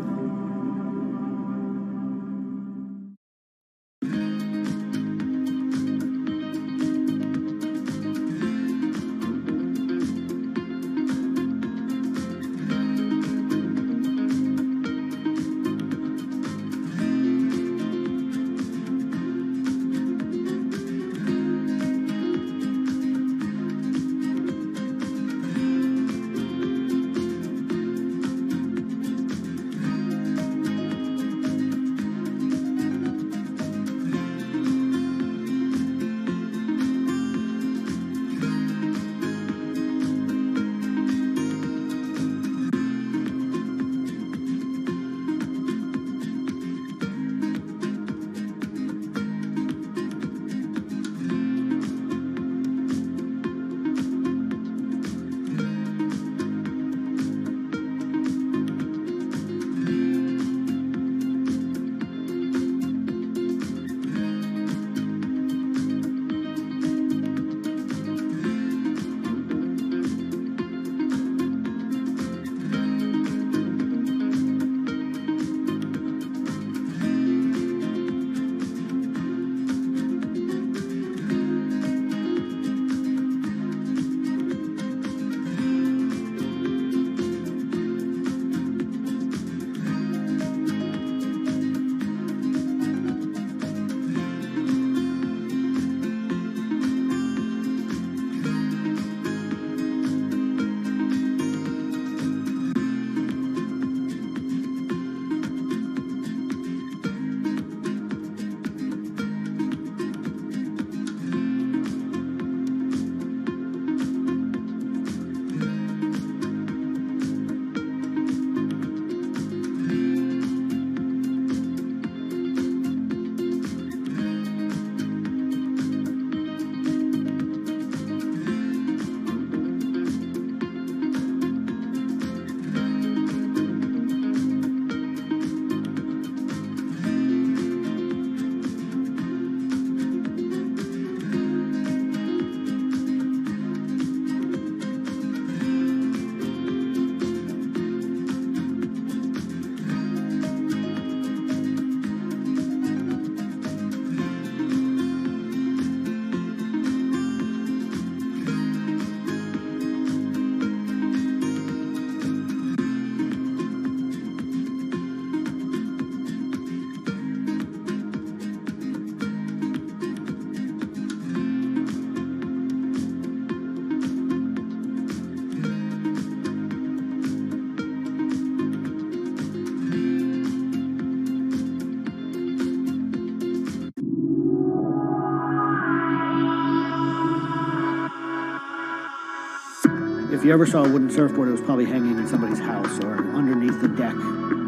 If you ever saw a wooden surfboard, it was probably hanging in somebody's house or underneath the deck.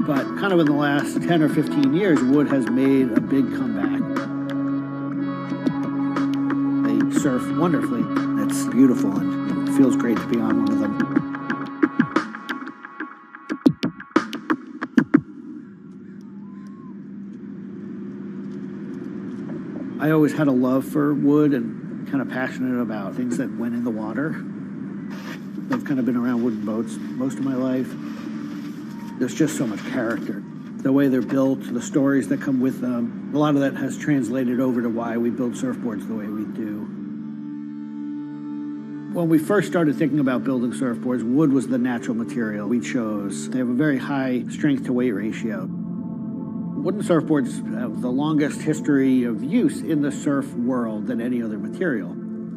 But kind of in the last 10 or 15 years, wood has made a big comeback. They surf wonderfully. It's beautiful and it feels great to be on one of them. I always had a love for wood and kind of passionate about things that went in the water. I've kind of been around wooden boats most of my life. There's just so much character. The way they're built, the stories that come with them, a lot of that has translated over to why we build surfboards the way we do. When we first started thinking about building surfboards, wood was the natural material we chose. They have a very high strength to weight ratio. Wooden surfboards have the longest history of use in the surf world than any other material.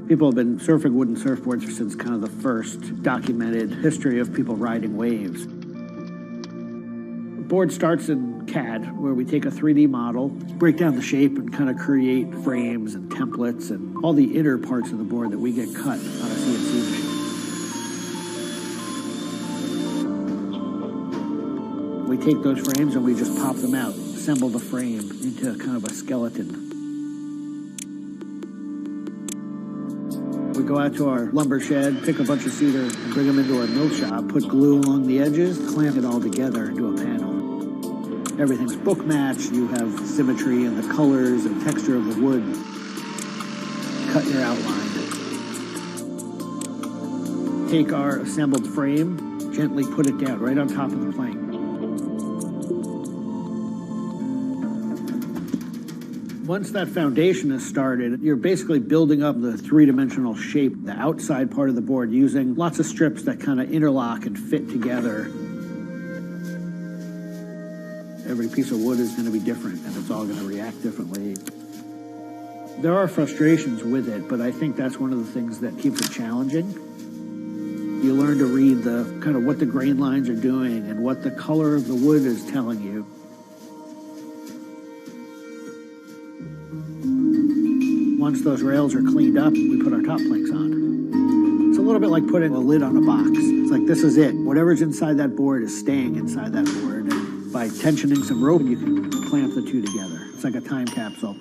People have been surfing wooden surfboards since kind of the first documented history of people riding waves. The board starts in CAD, where we take a 3D model, break down the shape, and kind of create frames and templates and all the inner parts of the board that we get cut on a CNC machine. We take those frames and we just pop them out, assemble the frame into kind of a skeleton. We go out to our lumber shed, pick a bunch of cedar, and bring them into our mill shop, put glue along the edges, clamp it all together into a panel. Everything's book matched. You have symmetry in the colors and texture of the wood. Cut your outline. Take our assembled frame, gently put it down right on top of the plank. Once that foundation is started, you're basically building up the three-dimensional shape, the outside part of the board, using lots of strips that kind of interlock and fit together. Every piece of wood is going to be different, and it's all going to react differently. There are frustrations with it, but I think that's one of the things that keeps it challenging. You learn to read the kind of what the grain lines are doing and what the color of the wood is telling you. Once those rails are cleaned up, we put our top planks on. It's a little bit like putting a lid on a box. It's like, this is it. Whatever's inside that board is staying inside that board. And by tensioning some rope, you can clamp the two together. It's like a time capsule.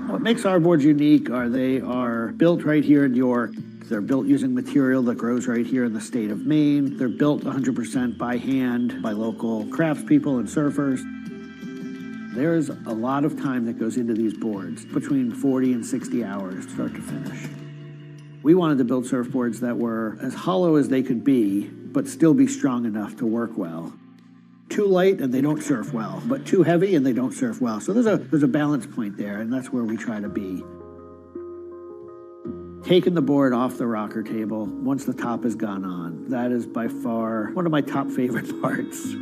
What makes our boards unique are they are built right here in York. They're built using material that grows right here in the state of Maine. They're built 100% by hand by local craftspeople and surfers. There's a lot of time that goes into these boards, between 40 and 60 hours, start to finish. We wanted to build surfboards that were as hollow as they could be, but still be strong enough to work well. Too light and they don't surf well, but too heavy and they don't surf well. So there's a balance point there, and that's where we try to be. Taking the board off the rocker table once the top has gone on, that is by far one of my top favorite parts.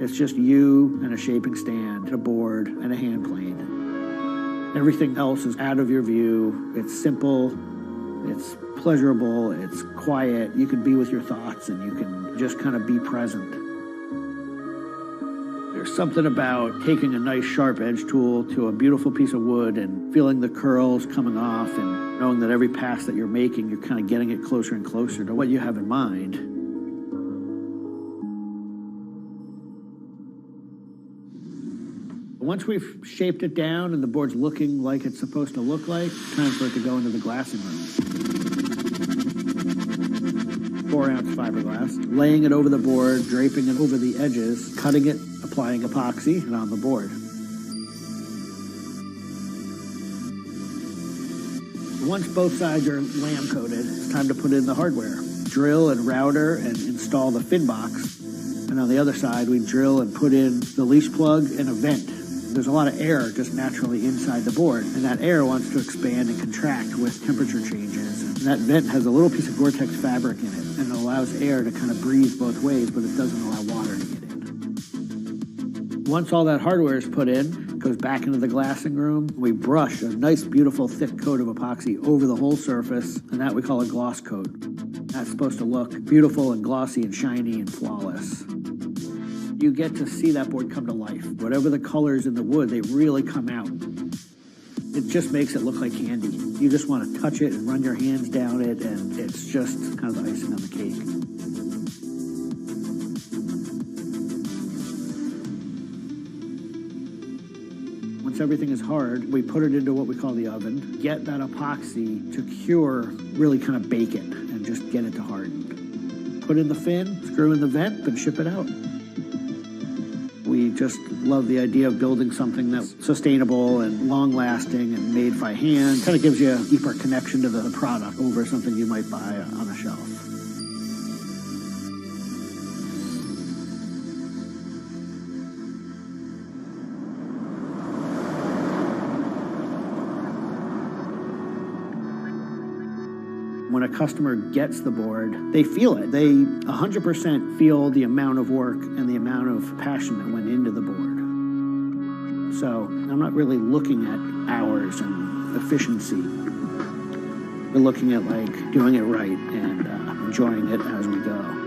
It's just you and a shaping stand, a board, and a hand plane. Everything else is out of your view. It's simple, it's pleasurable, it's quiet. You can be with your thoughts and you can just kind of be present. There's something about taking a nice sharp edge tool to a beautiful piece of wood and feeling the curls coming off and knowing that every pass that you're making, you're kind of getting it closer and closer to what you have in mind. Once we've shaped it down and the board's looking like it's supposed to look like, it's time for it to go into the glassing room. 4-ounce fiberglass, laying it over the board, draping it over the edges, cutting it, applying epoxy, and on the board. Once both sides are lamb coated, it's time to put in the hardware. Drill and router and install the fin box. And on the other side, we drill and put in the leash plug and a vent. There's a lot of air just naturally inside the board, and that air wants to expand and contract with temperature changes. And that vent has a little piece of Gore-Tex fabric in it, and it allows air to kind of breathe both ways, but it doesn't allow water to get in. Once all that hardware is put in, it goes back into the glassing room. We brush a nice, beautiful, thick coat of epoxy over the whole surface, and that we call a gloss coat. That's supposed to look beautiful and glossy and shiny and flawless. You get to see that board come to life. Whatever the colors in the wood, they really come out. It just makes it look like candy. You just want to touch it and run your hands down it, and it's just kind of the icing on the cake. Once everything is hard, we put it into what we call the oven, get that epoxy to cure, really kind of bake it, and just get it to harden. Put in the fin, screw in the vent, and ship it out. We just love the idea of building something that's sustainable and long-lasting and made by hand. Kind of gives you a deeper connection to the product over something you might buy on a shelf. When a customer gets the board, they feel it. They 100% feel the amount of work and the amount of passion that went into the board. So I'm not really looking at hours and efficiency. We're looking at like doing it right and enjoying it as we go.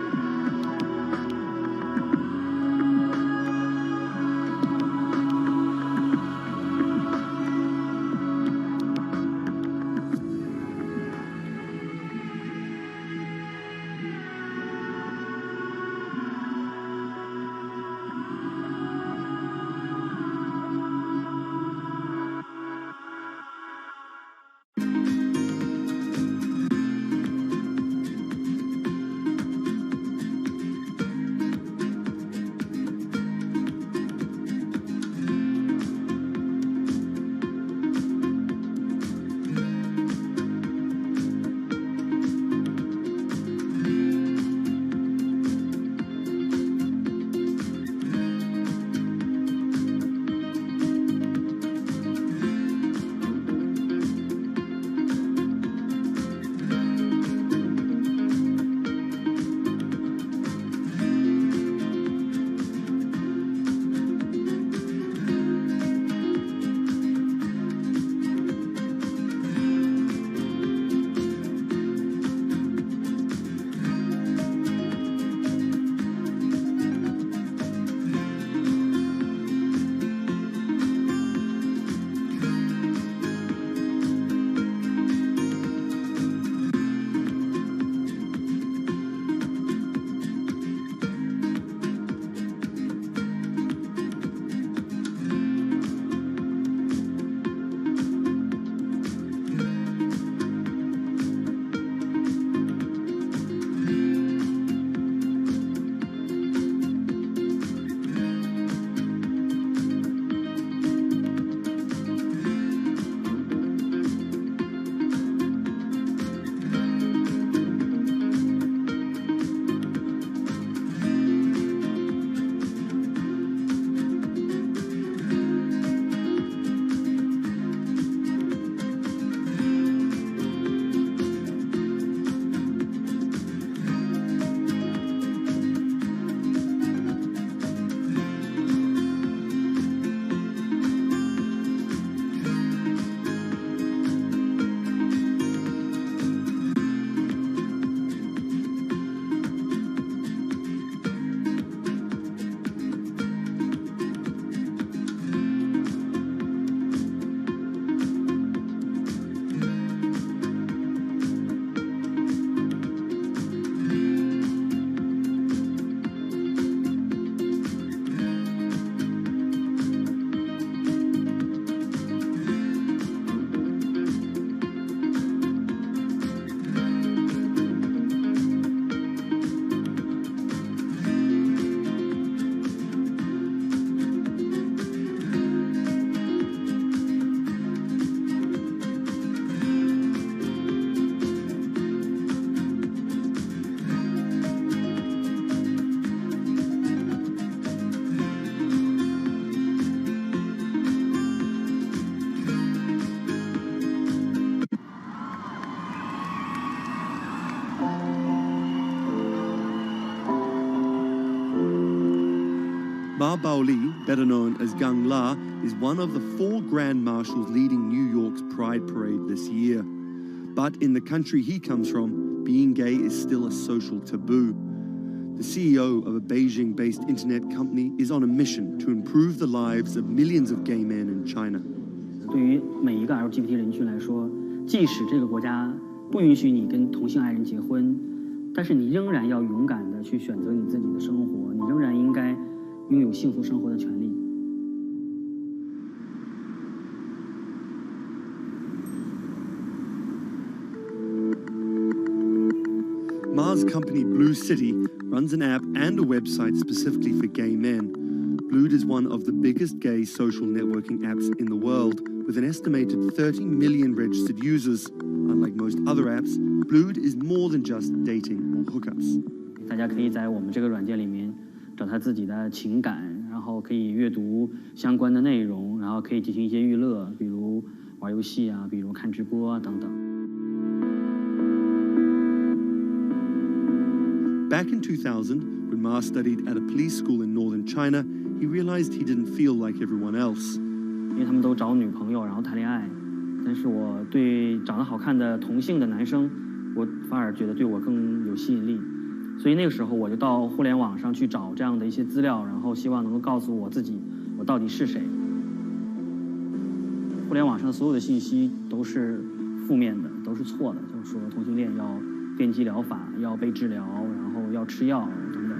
Ma Baoli, better known as Gang La, is one of the 4 Grand Marshals leading New York's Pride Parade this year. But in the country he comes from, being gay is still a social taboo. The CEO of a Beijing-based internet company is on a mission to improve the lives of millions of gay men in China. 对于每一个 LGBT 人群来说，即使这个国家不允许你跟同性爱人结婚，但是你仍然要勇敢地去选择你自己的生活，你仍然应该拥有幸福生活的权利。Ma's company Blue City runs an app and a website specifically for gay men. Blued is one of the biggest gay social networking apps in the world, with an estimated 30 million registered users. Unlike most other apps, Blued is more than just dating or hookups. 大家可以在我们这个软件里面找他自己的情感，然后可以阅读相关的内容，然后可以进行一些娱乐，比如玩游戏啊，比如看直播啊等等。Back in 2000, when Ma studied at a police school in northern China, he realized he didn't feel like everyone else. 因为他们都找女朋友，然后谈恋爱，但是我对长得好看的同性的男生，我反而觉得对我更有吸引力。所以那个时候我就到互联网上去找这样的一些资料，然后希望能够告诉我自己我到底是谁。互联网上所有的信息都是负面的，都是错的，就是说同性恋要电击疗法，要被治疗，然后要吃药等等。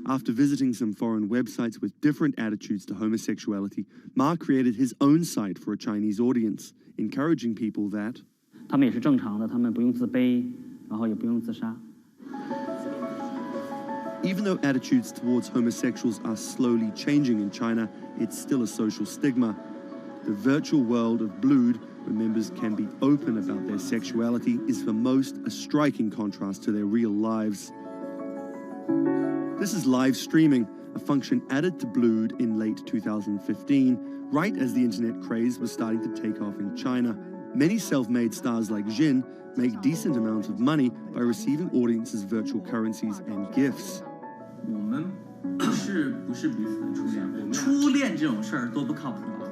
After visiting some foreign websites with different attitudes to homosexuality, Ma created his own site for a Chinese audience, encouraging people that 他们也是正常的，他们不用自卑，然后也不用自杀。Even though attitudes towards homosexuals are slowly changing in China, it's still a social stigma. The virtual world of Blued, where members can be open about their sexuality, is for most a striking contrast to their real lives. This is live streaming, a function added to Blued in late 2015, right as the internet craze was starting to take off in China. Many self-made stars like Jin make decent amounts of money by receiving audiences' virtual currencies and gifts. 我们不是彼此的初恋，初恋这种事儿多不靠谱啊。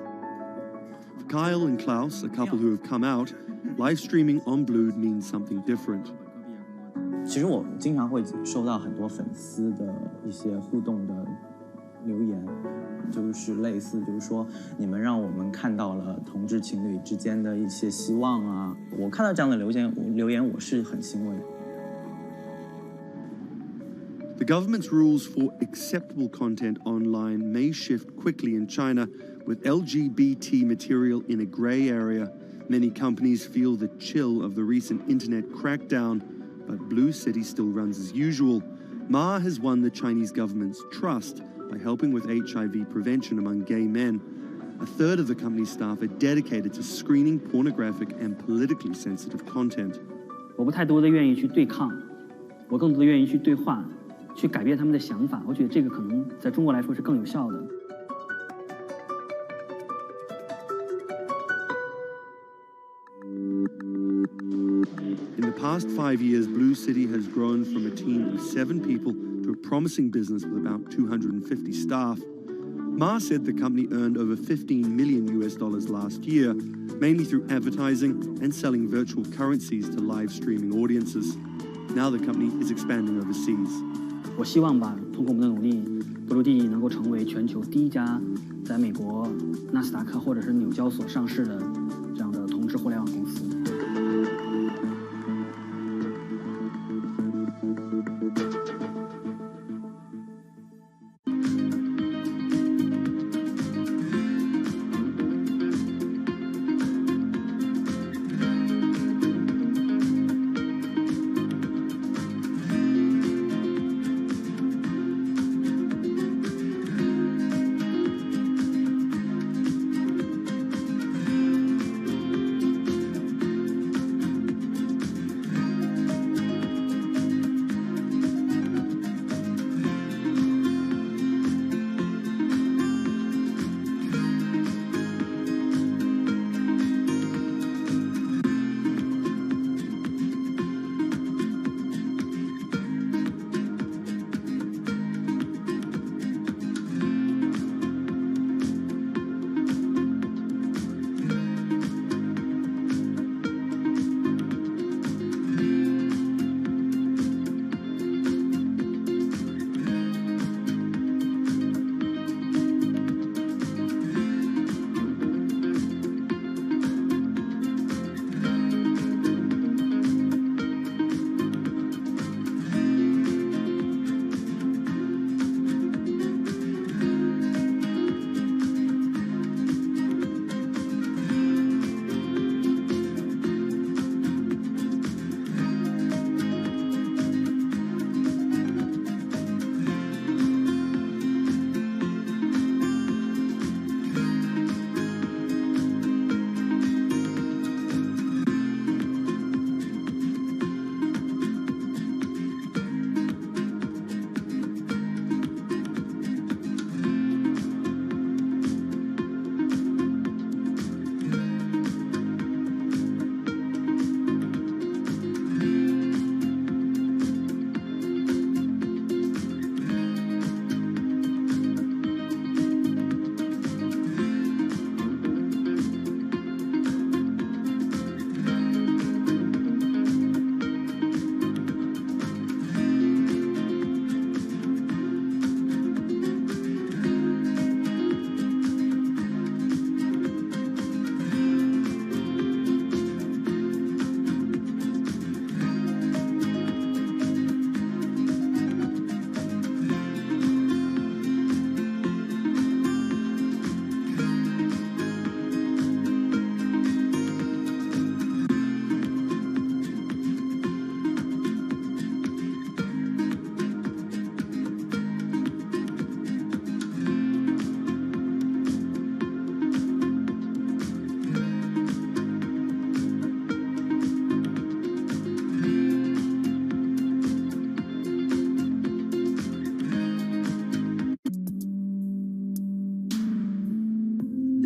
For Kyle and Klaus, a couple who have come out, live streaming on Blued means something different. 其实我经常会收到很多粉丝的一些互动的留言，就是类似就是说你们让我们看到了同志情侣之间的一些希望啊，我看到这样的留言我是很欣慰。The government's rules for acceptable content online may shift quickly in China, with LGBT material in a grey area. Many companies feel the chill of the recent internet crackdown, but Blue City still runs as usual. Ma has won the Chinese government's trust by helping with HIV prevention among gay men. A third of the company's staff are dedicated to screening pornographic and politically sensitive content. 我不太多的愿意去对抗，我更多的愿意去对话，去改变他们的想法。我觉得这个可能在中国来说是更有效的。In the past 5 years, Blue City has grown from a team of 7 people to a promising business with about 250 staff. Ma said the company earned over $15 million last year, mainly through advertising and selling virtual currencies to live streaming audiences. Now the company is expanding overseas. 我希望吧，通过我们的努力，布鲁蒂能够成为全球第一家在美国纳斯达克或者是纽交所上市的这样的同志互联网公司。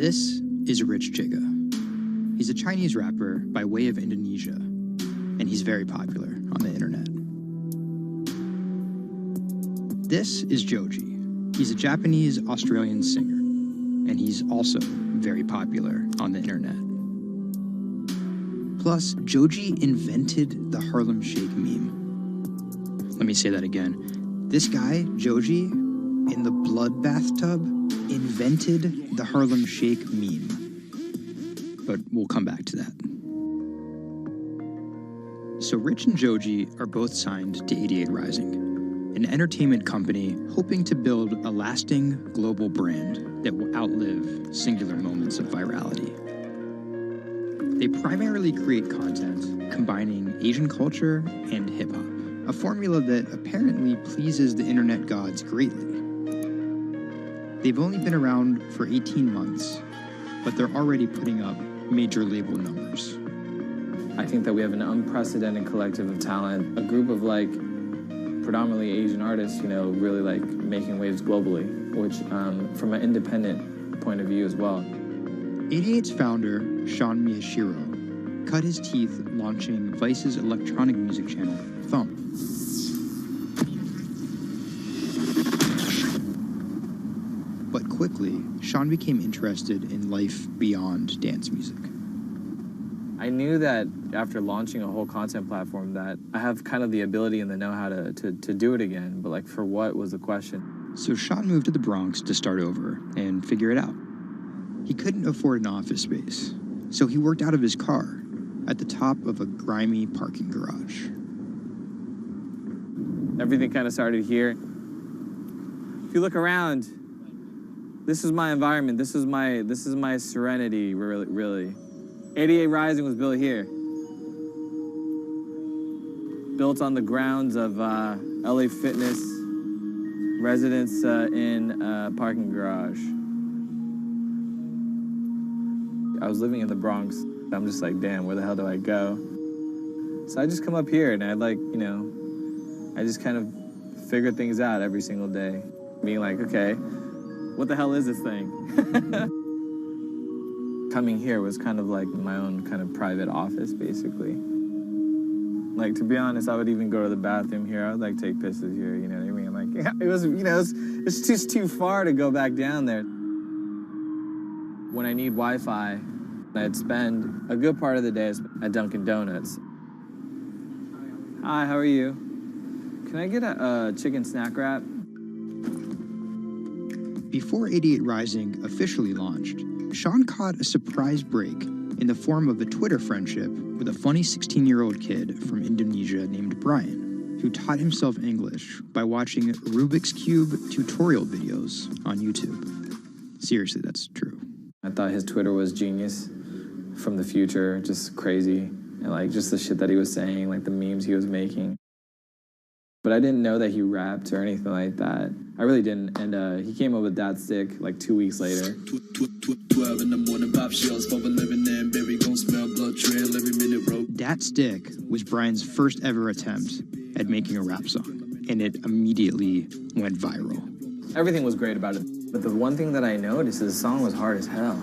This is Rich Chiga. He's a Chinese rapper by way of Indonesia, and he's very popular on the internet. This is Joji. He's a Japanese-Australian singer, and he's also very popular on the internet. Plus, Joji invented the Harlem Shake meme. Let me say that again. This guy, Joji, in the blood bathtub, invented the Harlem Shake meme. But we'll come back to that. So Rich and Joji are both signed to 88 Rising, an entertainment company hoping to build a lasting global brand that will outlive singular moments of virality. They primarily create content combining Asian culture and hip-hop, a formula that apparently pleases the internet gods greatly. They've only been around for 18 months, but they're already putting up major label numbers. I think that we have an unprecedented collective of talent, a group of like predominantly Asian artists, you know, really like making waves globally, which from an independent point of view as well. 88's founder, Sean Miyashiro, cut his teeth launching Vice's electronic music channel, Thump. But quickly, Sean became interested in life beyond dance music. I knew that after launching a whole content platform that I have kind of the ability and the know-how to do it again, but like for what was the question. So Sean moved to the Bronx to start over and figure it out. He couldn't afford an office space, so he worked out of his car at the top of a grimy parking garage. Everything kind of started here. If you look around, this is my environment. This is my serenity, really. 88 Rising was built here. Built on the grounds of LA Fitness, residence in a parking garage. I was living in the Bronx. I'm just like, damn, where the hell do I go? So I just come up here and I I just kind of figure things out every single day. Being like, okay, what the hell is this thing? Coming here was kind of like my own kind of private office, basically. Like, to be honest, I would even go to the bathroom here. I would like take pisses here, you know what I mean? Like, it was, it's just too far to go back down there. When I need Wi-Fi, I'd spend a good part of the day at Dunkin' Donuts. Hi, how are you? Can I get a chicken snack wrap? Before 88 Rising officially launched, Sean caught a surprise break in the form of a Twitter friendship with a funny 16-year-old kid from Indonesia named Brian, who taught himself English by watching Rubik's Cube tutorial videos on YouTube. Seriously, that's true. I thought his Twitter was genius, from the future, just crazy, and like just the shit that he was saying, like the memes he was making. But I didn't know that he rapped or anything like that. I really didn't, and he came up with that stick like 2 weeks later. 12 in the morning, pop shells for a living and baby gon' smell blood trail every minute, bro. Dat Stick was Brian's first ever attempt at making a rap song, and it immediately went viral. Everything was great about it, but the one thing that I noticed is the song was hard as hell.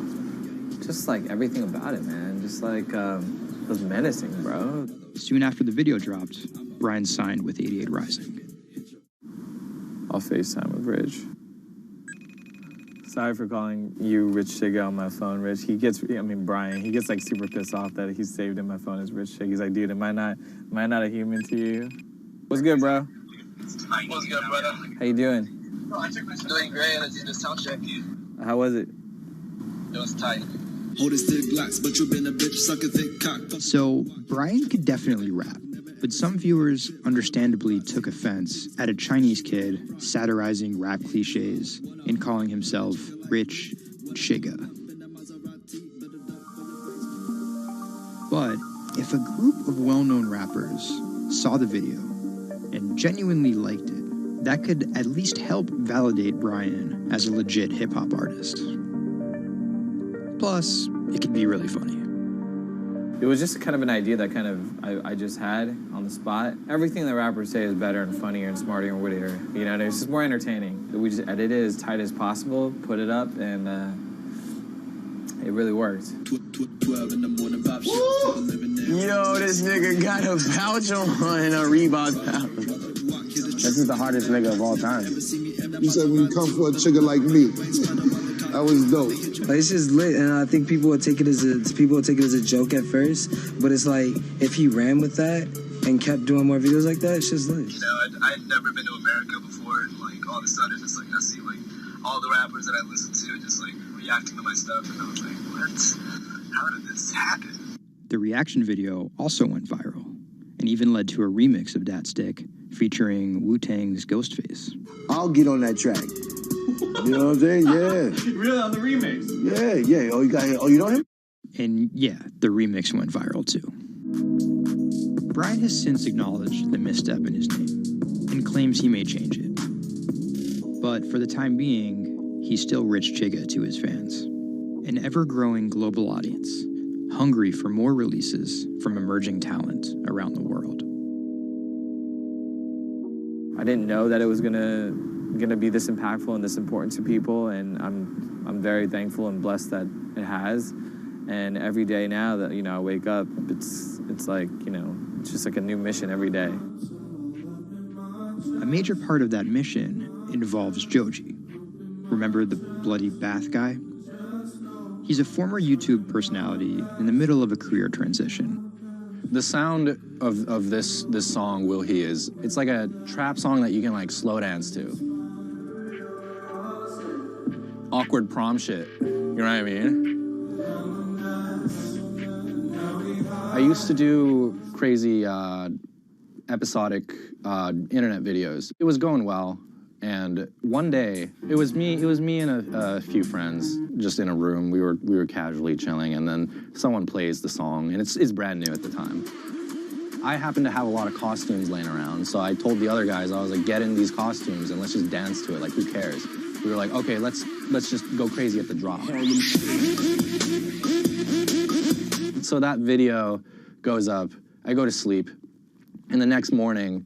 Just like everything about it, man. Just like, it was menacing, bro. Soon after the video dropped, Brian signed with 88 Rising. I'll FaceTime with Rich. Sorry for calling you Rich Chiga on my phone, Rich. Brian, he gets like super pissed off that he's saved in my phone as Rich Chiga. He's like, dude, am I not a human to you? What's good, bro? What's good, brother? How you doing? Doing great. Let's do the sound check. How was it? It was tight. So, Brian could definitely rap, but some viewers understandably took offense at a Chinese kid satirizing rap cliches and calling himself Rich Chiga. But if a group of well-known rappers saw the video and genuinely liked it, that could at least help validate Brian as a legit hip-hop artist. Plus, it could be really funny. It was just kind of an idea that I just had on the spot. Everything that rappers say is better and funnier and smarter and wittier. You know, it's just more entertaining. We just edit it as tight as possible, put it up, and it really worked. Yo, this nigga got a pouch on a Reebok pouch. This is the hardest nigga of all time. You said when you come for a trigger like me, that was dope. Like, it's just lit, and I think people will take it as a joke at first, but it's like if he ran with that and kept doing more videos like that, it's just lit. You know, I'd never been to America before, and like all of a sudden, it's like I see like all the rappers that I listen to just like reacting to my stuff, and I was like, what? How did this happen? The reaction video also went viral, and even led to a remix of Dat Stick featuring Wu-Tang's Ghostface. I'll get on that track. You know what I'm saying? Yeah. Really, on the remix? Yeah. Oh, you know him? And yeah, the remix went viral too. Brian has since acknowledged the misstep in his name and claims he may change it. But for the time being, he's still Rich Chigga to his fans. An ever-growing global audience, hungry for more releases from emerging talent around the world. I didn't know that it was gonna be this impactful and this important to people, and I'm very thankful and blessed that it has. And every day now that I wake up, it's like it's just like a new mission every day. A major part of that mission involves Joji. Remember the bloody bath guy? He's a former YouTube personality in the middle of a career transition. The sound of this song, Will He, it's like a trap song that you can like slow dance to. Awkward prom shit, you know what I mean? I used to do crazy episodic internet videos. It was going well, and one day it was me and a few friends just in a room. We were casually chilling, and then someone plays the song, and it's brand new at the time. I happened to have a lot of costumes laying around, so I told the other guys, I was like, get in these costumes and let's just dance to it. Like, who cares? We were like, okay, let's just go crazy at the drop. So that video goes up. I go to sleep, and the next morning,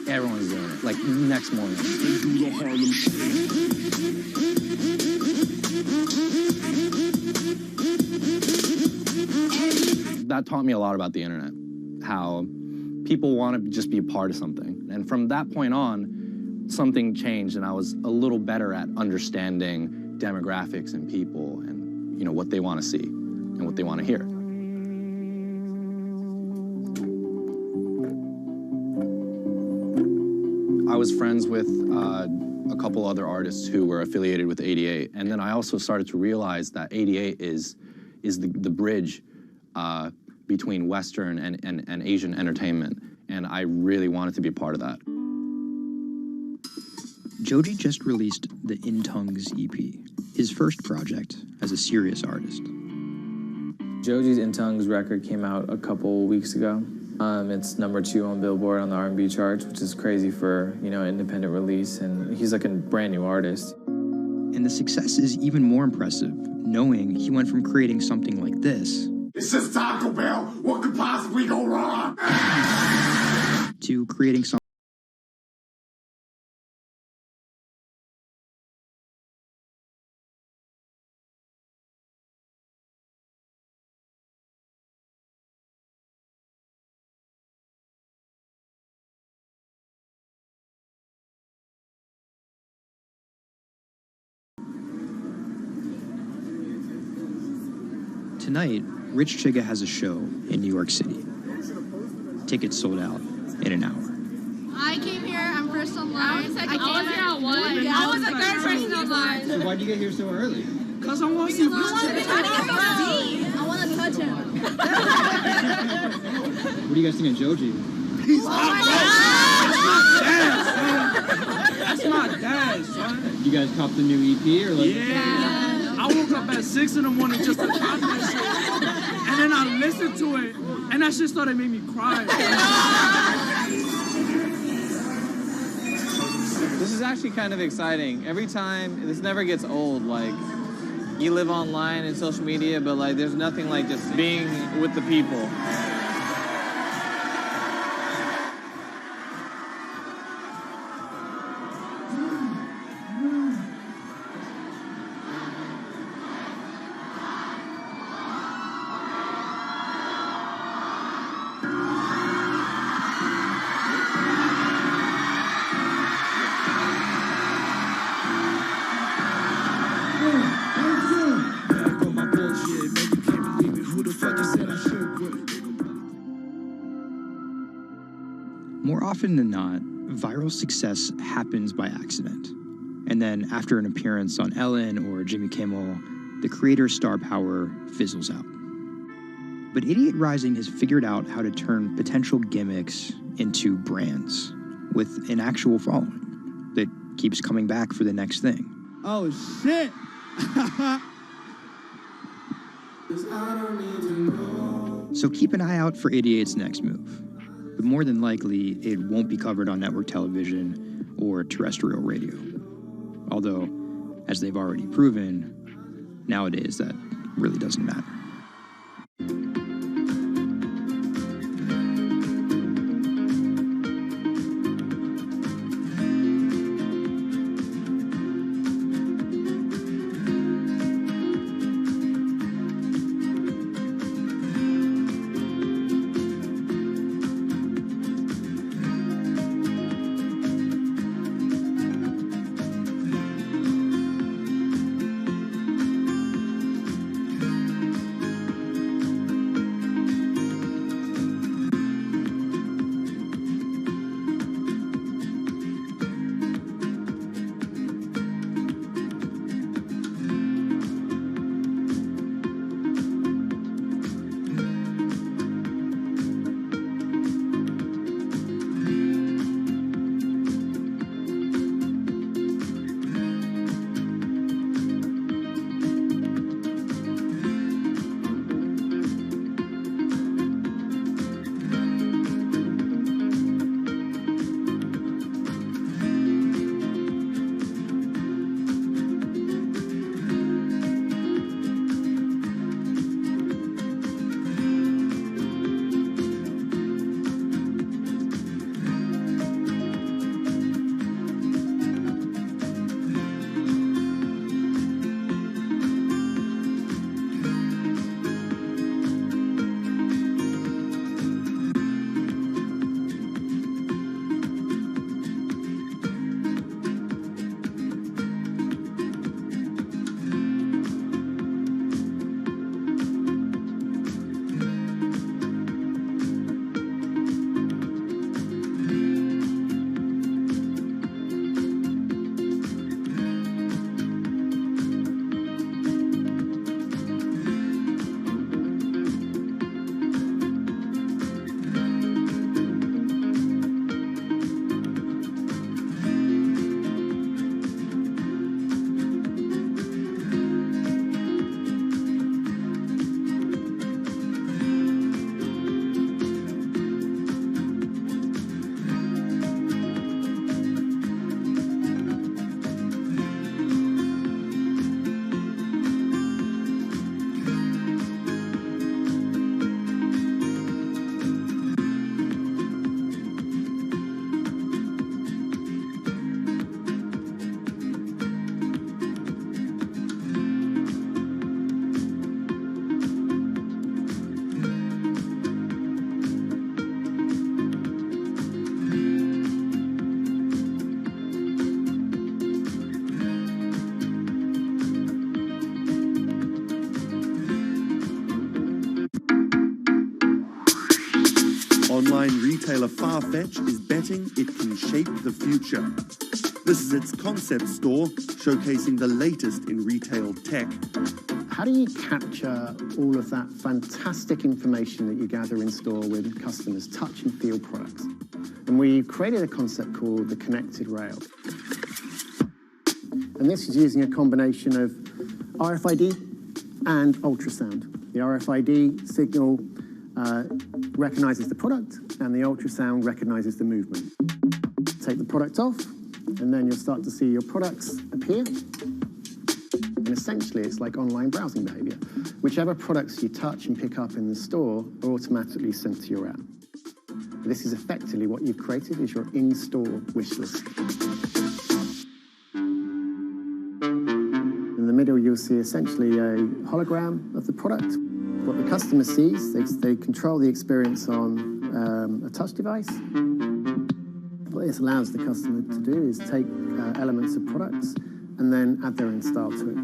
everyone's doing it. Like, next morning. That taught me a lot about the internet, how people want to just be a part of something. And from that point on, something changed, and I was a little better at understanding demographics and people and, what they want to see and what they want to hear. I was friends with a couple other artists who were affiliated with 88, and then I also started to realize that 88 is the bridge between Western and Asian entertainment, and I really wanted to be a part of that. Joji just released the In Tongues EP, his first project as a serious artist. Joji's In Tongues record came out a couple weeks ago. It's #2 on Billboard on the R&B charts, which is crazy for, independent release, and he's like a brand new artist. And the success is even more impressive, knowing he went from creating something like this, it's just Taco Bell, what could possibly go wrong? to creating something Tonight, Rich Chigga has a show in New York City. Tickets sold out in an hour. I came here, I'm first online. I came here at 1. I was the third person online. So why'd you get here so early? Because I want to see Rich Chigga. I want to touch him. What do you guys think of Joji? He's hot. That's my dad, son. You guys cop the new EP or like? Yeah. I woke up at 6 in the morning just to cop that shit. And then I listened to it, and that shit started making me cry. This is actually kind of exciting. Every time, this never gets old. Like, you live online and social media, but like, there's nothing like just being with the people. More often than not, viral success happens by accident. And then after an appearance on Ellen or Jimmy Kimmel, the creator's star power fizzles out. But Idiot Rising has figured out how to turn potential gimmicks into brands with an actual following that keeps coming back for the next thing. Oh, shit! So keep an eye out for Idiot's next move. But more than likely, it won't be covered on network television or terrestrial radio. Although, as they've already proven, nowadays that really doesn't matter. Online retailer Farfetch is betting it can shape the future. This is its concept store, showcasing the latest in retail tech. How do you capture all of that fantastic information that you gather in store with customers' touch and feel products? And we created a concept called the connected rail. And this is using a combination of RFID and ultrasound. The RFID signal recognizes the product, and the ultrasound recognizes the movement. Take the product off, and then you'll start to see your products appear. And essentially, it's like online browsing behavior. Whichever products you touch and pick up in the store are automatically sent to your app. This is effectively what you've created is your in-store wish list. In the middle, you'll see essentially a hologram of the product. What the customer sees, they control the experience on a touch device. What this allows the customer to do is take elements of products and then add their own style to it.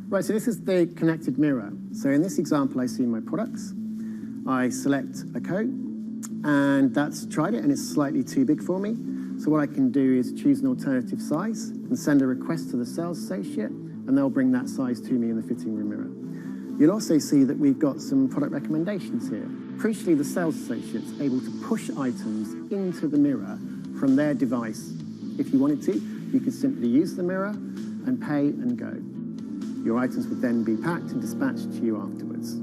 Right, so this is the connected mirror. So in this example, I see my products. I select a coat, and that's tried it, and it's slightly too big for me. So what I can do is choose an alternative size and send a request to the sales associate, and they'll bring that size to me in the fitting room mirror. You'll also see that we've got some product recommendations here. Crucially, the sales associate's able to push items into the mirror from their device. If you wanted to, you could simply use the mirror and pay and go. Your items would then be packed and dispatched to you afterwards.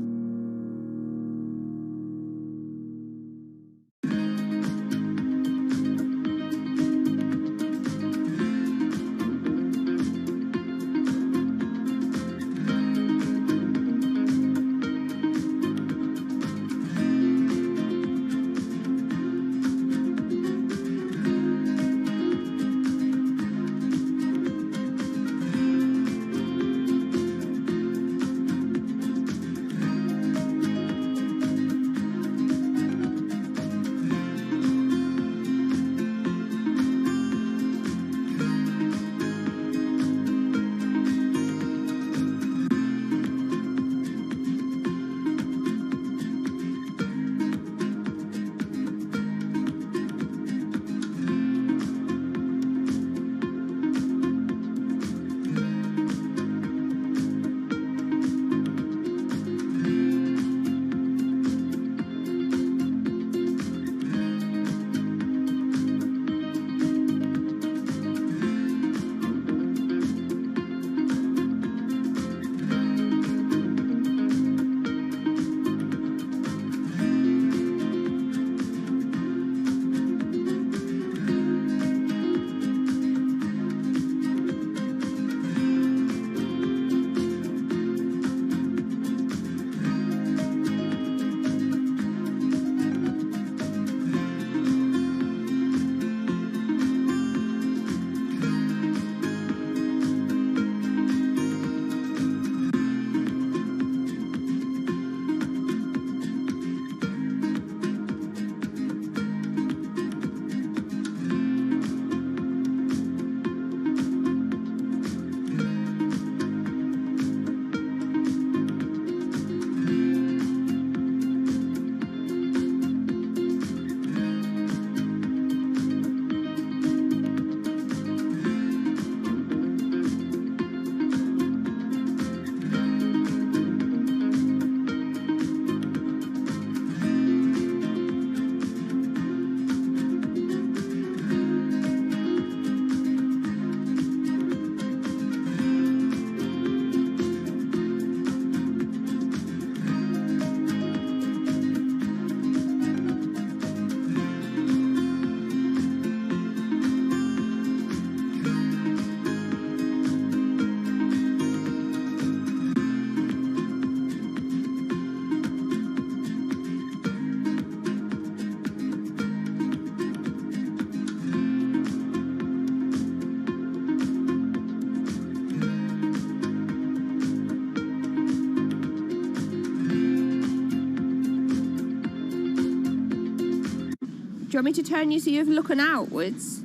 Do you want me to turn you so you're looking outwards?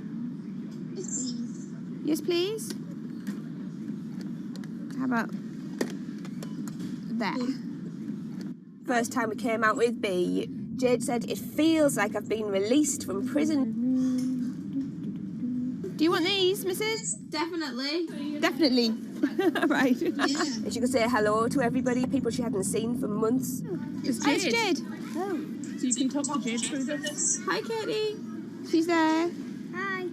Yes, please. How about there? First time we came out with B, Jade said, "It feels like I've been released from prison." Do you want these, Mrs.? Definitely. Definitely. Right. Yeah. And she could say hello to everybody, people she hadn't seen for months. It's Hi, it's Jade. Jade. Oh. So you can talk to Jade through this. Hi, Katie. She's there. Hi.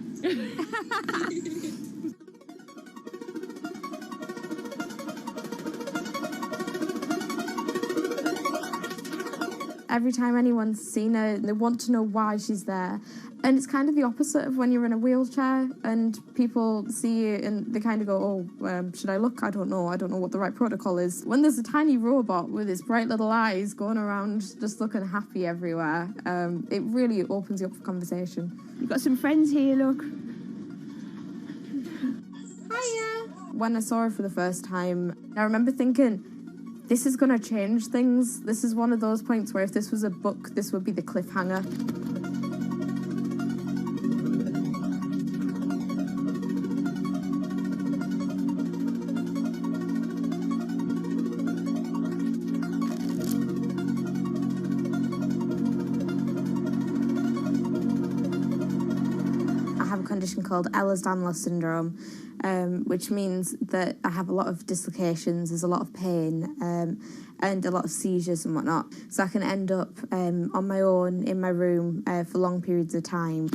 Every time anyone's seen her, they want to know why she's there. And it's kind of the opposite of when you're in a wheelchair and people see you and they kind of go, oh, should I look? I don't know what the right protocol is. When there's a tiny robot with its bright little eyes going around just looking happy everywhere, it really opens you up for conversation. You've got some friends here, look. Hiya. When I saw her for the first time, I remember thinking, this is going to change things. This is one of those points where if this was a book, this would be the cliffhanger. condition called Ehlers-Danlos syndrome, which means that I have a lot of dislocations, there's a lot of pain, and a lot of seizures and whatnot. So I can end up on my own in my room for long periods of time.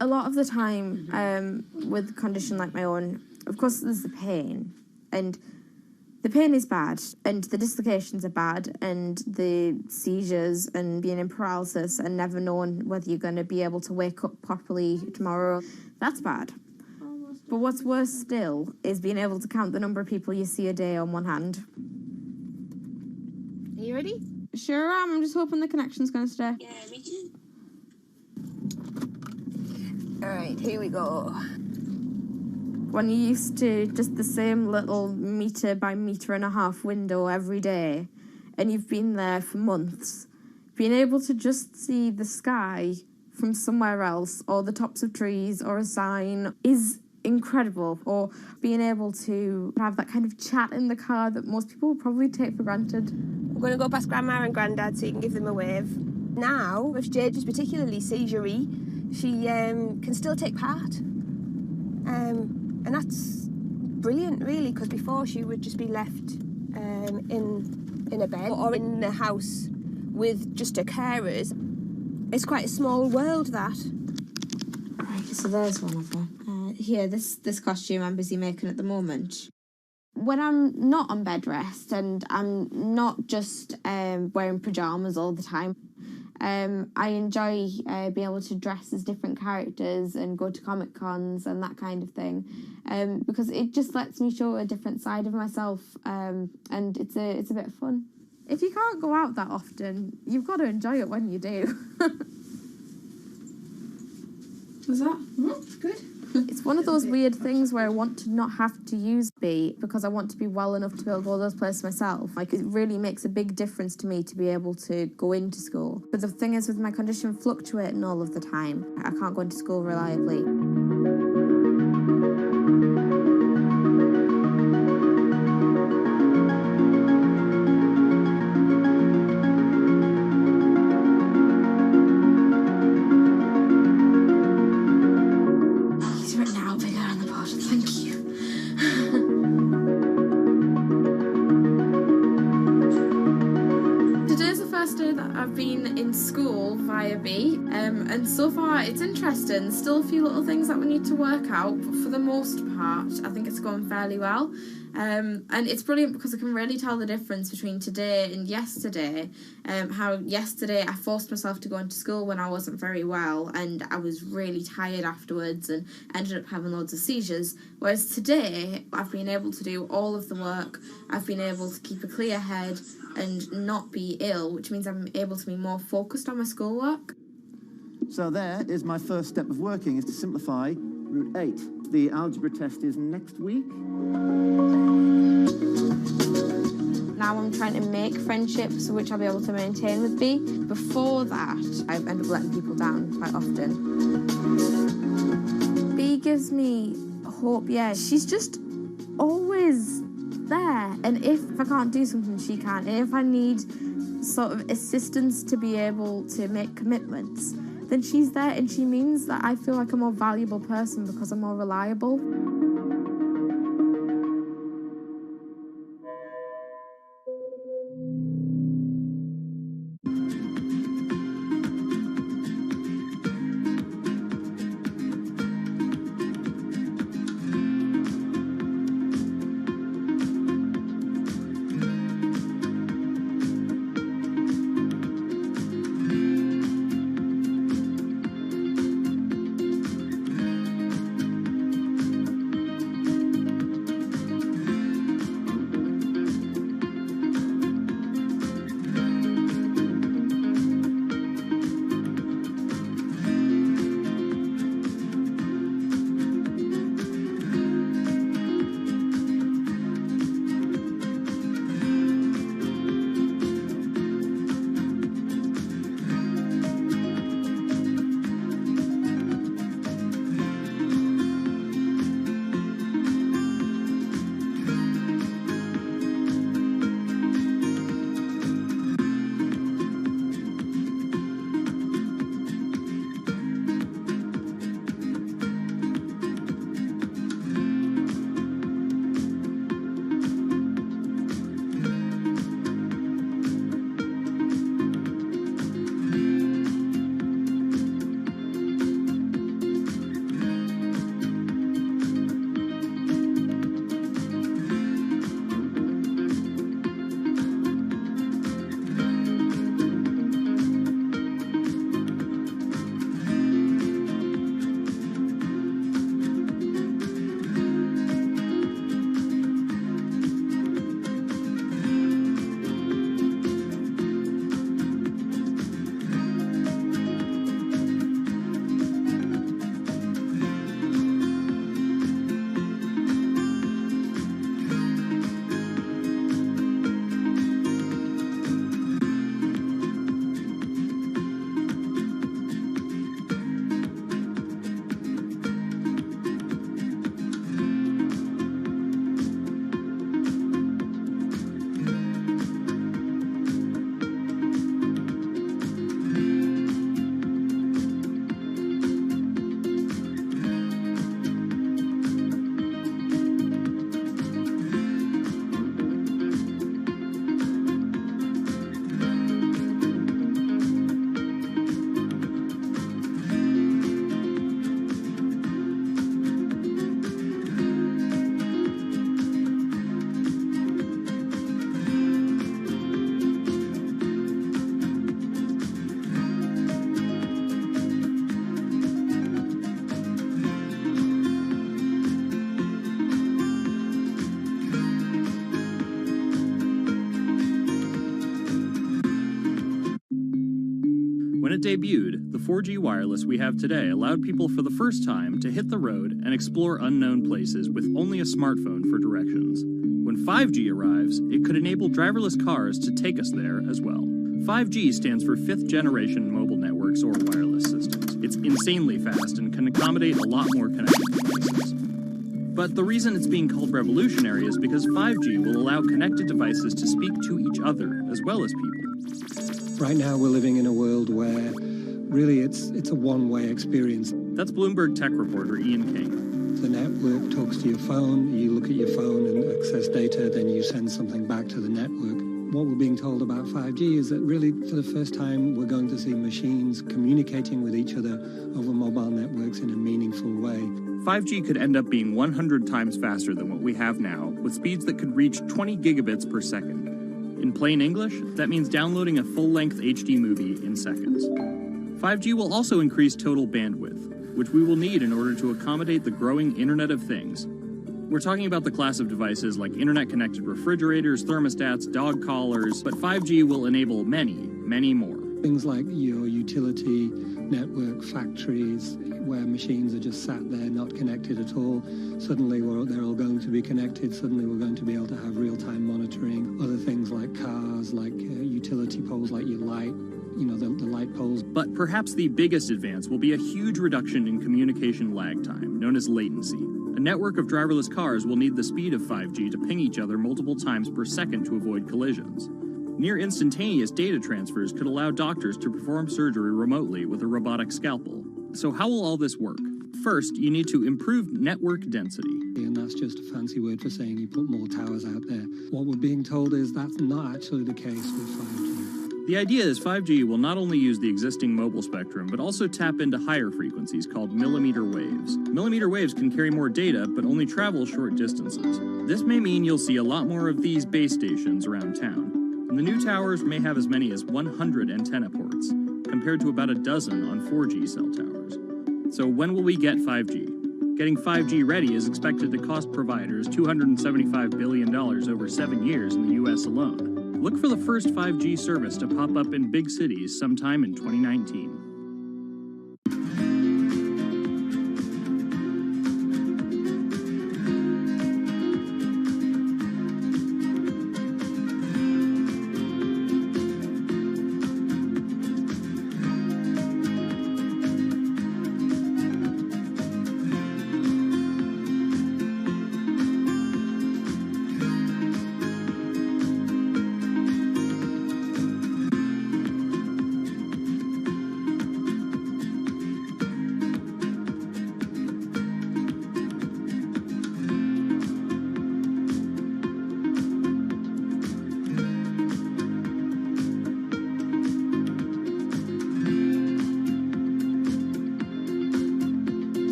A lot of the time, with a condition like my own, of course there's the pain, and the pain is bad, and the dislocations are bad, and the seizures and being in paralysis and never knowing whether you're going to be able to wake up properly tomorrow, that's bad. But what's worse still is being able to count the number of people you see a day on one hand. Are you ready? Sure am. I'm just hoping the connection's going to stay. Yeah, me too. Alright, here we go. When you're used to just the same little metre by metre and a half window every day, and you've been there for months, being able to just see the sky from somewhere else, or the tops of trees, or a sign, is incredible. Or being able to have that kind of chat in the car that most people would probably take for granted. I'm going to go past Grandma and Grandad so you can give them a wave. Now, if Jade is particularly seizure-y, she can still take part. And that's brilliant, really, because before she would just be left in a bed or in a house with just her carers. It's quite a small world, that. Right, so there's one of them. Here, this costume I'm busy making at the moment. When I'm not on bed rest and I'm not just wearing pyjamas all the time, I enjoy being able to dress as different characters and go to Comic Cons and that kind of thing, because it just lets me show a different side of myself, and it's a bit of fun. If you can't go out that often, you've got to enjoy it when you do. Was that? Good. It's one of those weird things where I want to not have to use B because I want to be well enough to be able to go to those places myself. Like, it really makes a big difference to me to be able to go into school. But the thing is, with my condition fluctuating all of the time, I can't go into school reliably. And so far it's interesting. Still a few little things that we need to work out, but for the most part I think it's going fairly well, and it's brilliant because I can really tell the difference between today and yesterday. How yesterday I forced myself to go into school when I wasn't very well and I was really tired afterwards and ended up having loads of seizures, whereas today I've been able to do all of the work, I've been able to keep a clear head and not be ill, which means I'm able to be more focused on my schoolwork. So there is my first step of working, is to simplify root 8. The algebra test is next week. Now I'm trying to make friendships which I'll be able to maintain with B. Before that, I end up letting people down quite often. B gives me hope, yeah. She's just always there. And if I can't do something, she can. And if I need sort of assistance to be able to make commitments, then she's there, and she means that I feel like a more valuable person because I'm more reliable. When it debuted, the 4G wireless we have today allowed people for the first time to hit the road and explore unknown places with only a smartphone for directions. When 5G arrives, it could enable driverless cars to take us there as well. 5G stands for 5th generation mobile networks or wireless systems. It's insanely fast and can accommodate a lot more connected devices. But the reason it's being called revolutionary is because 5G will allow connected devices to speak to each other as well as people. Right now we're living in a world where really it's a one-way experience. That's Bloomberg tech reporter Ian King. The network talks to your phone, you look at your phone and access data, then you send something back to the network. What we're being told about 5G is that really for the first time we're going to see machines communicating with each other over mobile networks in a meaningful way. 5G could end up being 100 times faster than what we have now, with speeds that could reach 20 gigabits per second. In plain English, that means downloading a full-length HD movie in seconds. 5G will also increase total bandwidth, which we will need in order to accommodate the growing Internet of Things. We're talking about the class of devices like internet-connected refrigerators, thermostats, dog collars, but 5G will enable many, many more. Things like your utility network, factories, where machines are just sat there not connected at all. Suddenly they're all going to be connected. Suddenly we're going to be able to have real-time monitoring. Other things like cars, like utility poles, like your light, the light poles. But perhaps the biggest advance will be a huge reduction in communication lag time, known as latency. A network of driverless cars will need the speed of 5G to ping each other multiple times per second to avoid collisions. Near instantaneous data transfers could allow doctors to perform surgery remotely with a robotic scalpel. So how will all this work? First, you need to improve network density. And that's just a fancy word for saying you put more towers out there. What we're being told is that's not actually the case with 5G. The idea is 5G will not only use the existing mobile spectrum, but also tap into higher frequencies called millimeter waves. Millimeter waves can carry more data, but only travel short distances. This may mean you'll see a lot more of these base stations around town. And the new towers may have as many as 100 antenna ports, compared to about a dozen on 4G cell towers. So when will we get 5G? Getting 5G ready is expected to cost providers $275 billion over 7 years in the US alone. Look for the first 5G service to pop up in big cities sometime in 2019.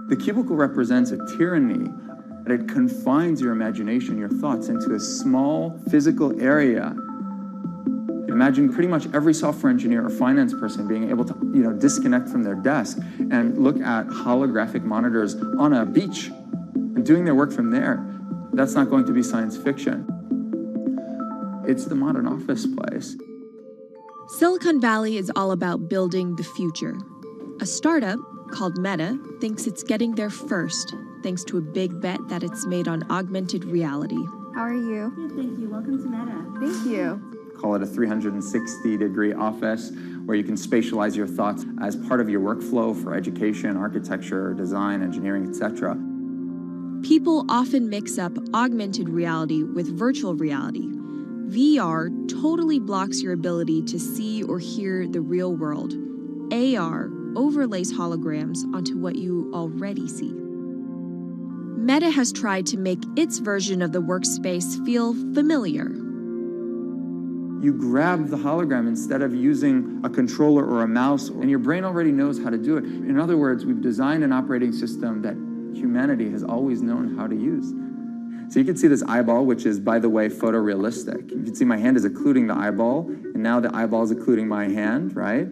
The cubicle represents a tyranny. It confines your imagination, your thoughts, into a small physical area. Imagine pretty much every software engineer or finance person being able to, disconnect from their desk and look at holographic monitors on a beach and doing their work from there. That's not going to be science fiction. It's the modern office place. Silicon Valley is all about building the future. A startup called Meta thinks it's getting there first, thanks to a big bet that it's made on augmented reality. How are you? Good, thank you. Welcome to Meta. Thank you. Call it a 360-degree office where you can spatialize your thoughts as part of your workflow for education, architecture, design, engineering, etc. People often mix up augmented reality with virtual reality. VR totally blocks your ability to see or hear the real world. AR overlays holograms onto what you already see. Meta has tried to make its version of the workspace feel familiar. You grab the hologram instead of using a controller or a mouse, and your brain already knows how to do it. In other words, we've designed an operating system that humanity has always known how to use. So you can see this eyeball, which is, by the way, photorealistic. You can see my hand is occluding the eyeball, and now the eyeball is occluding my hand, right?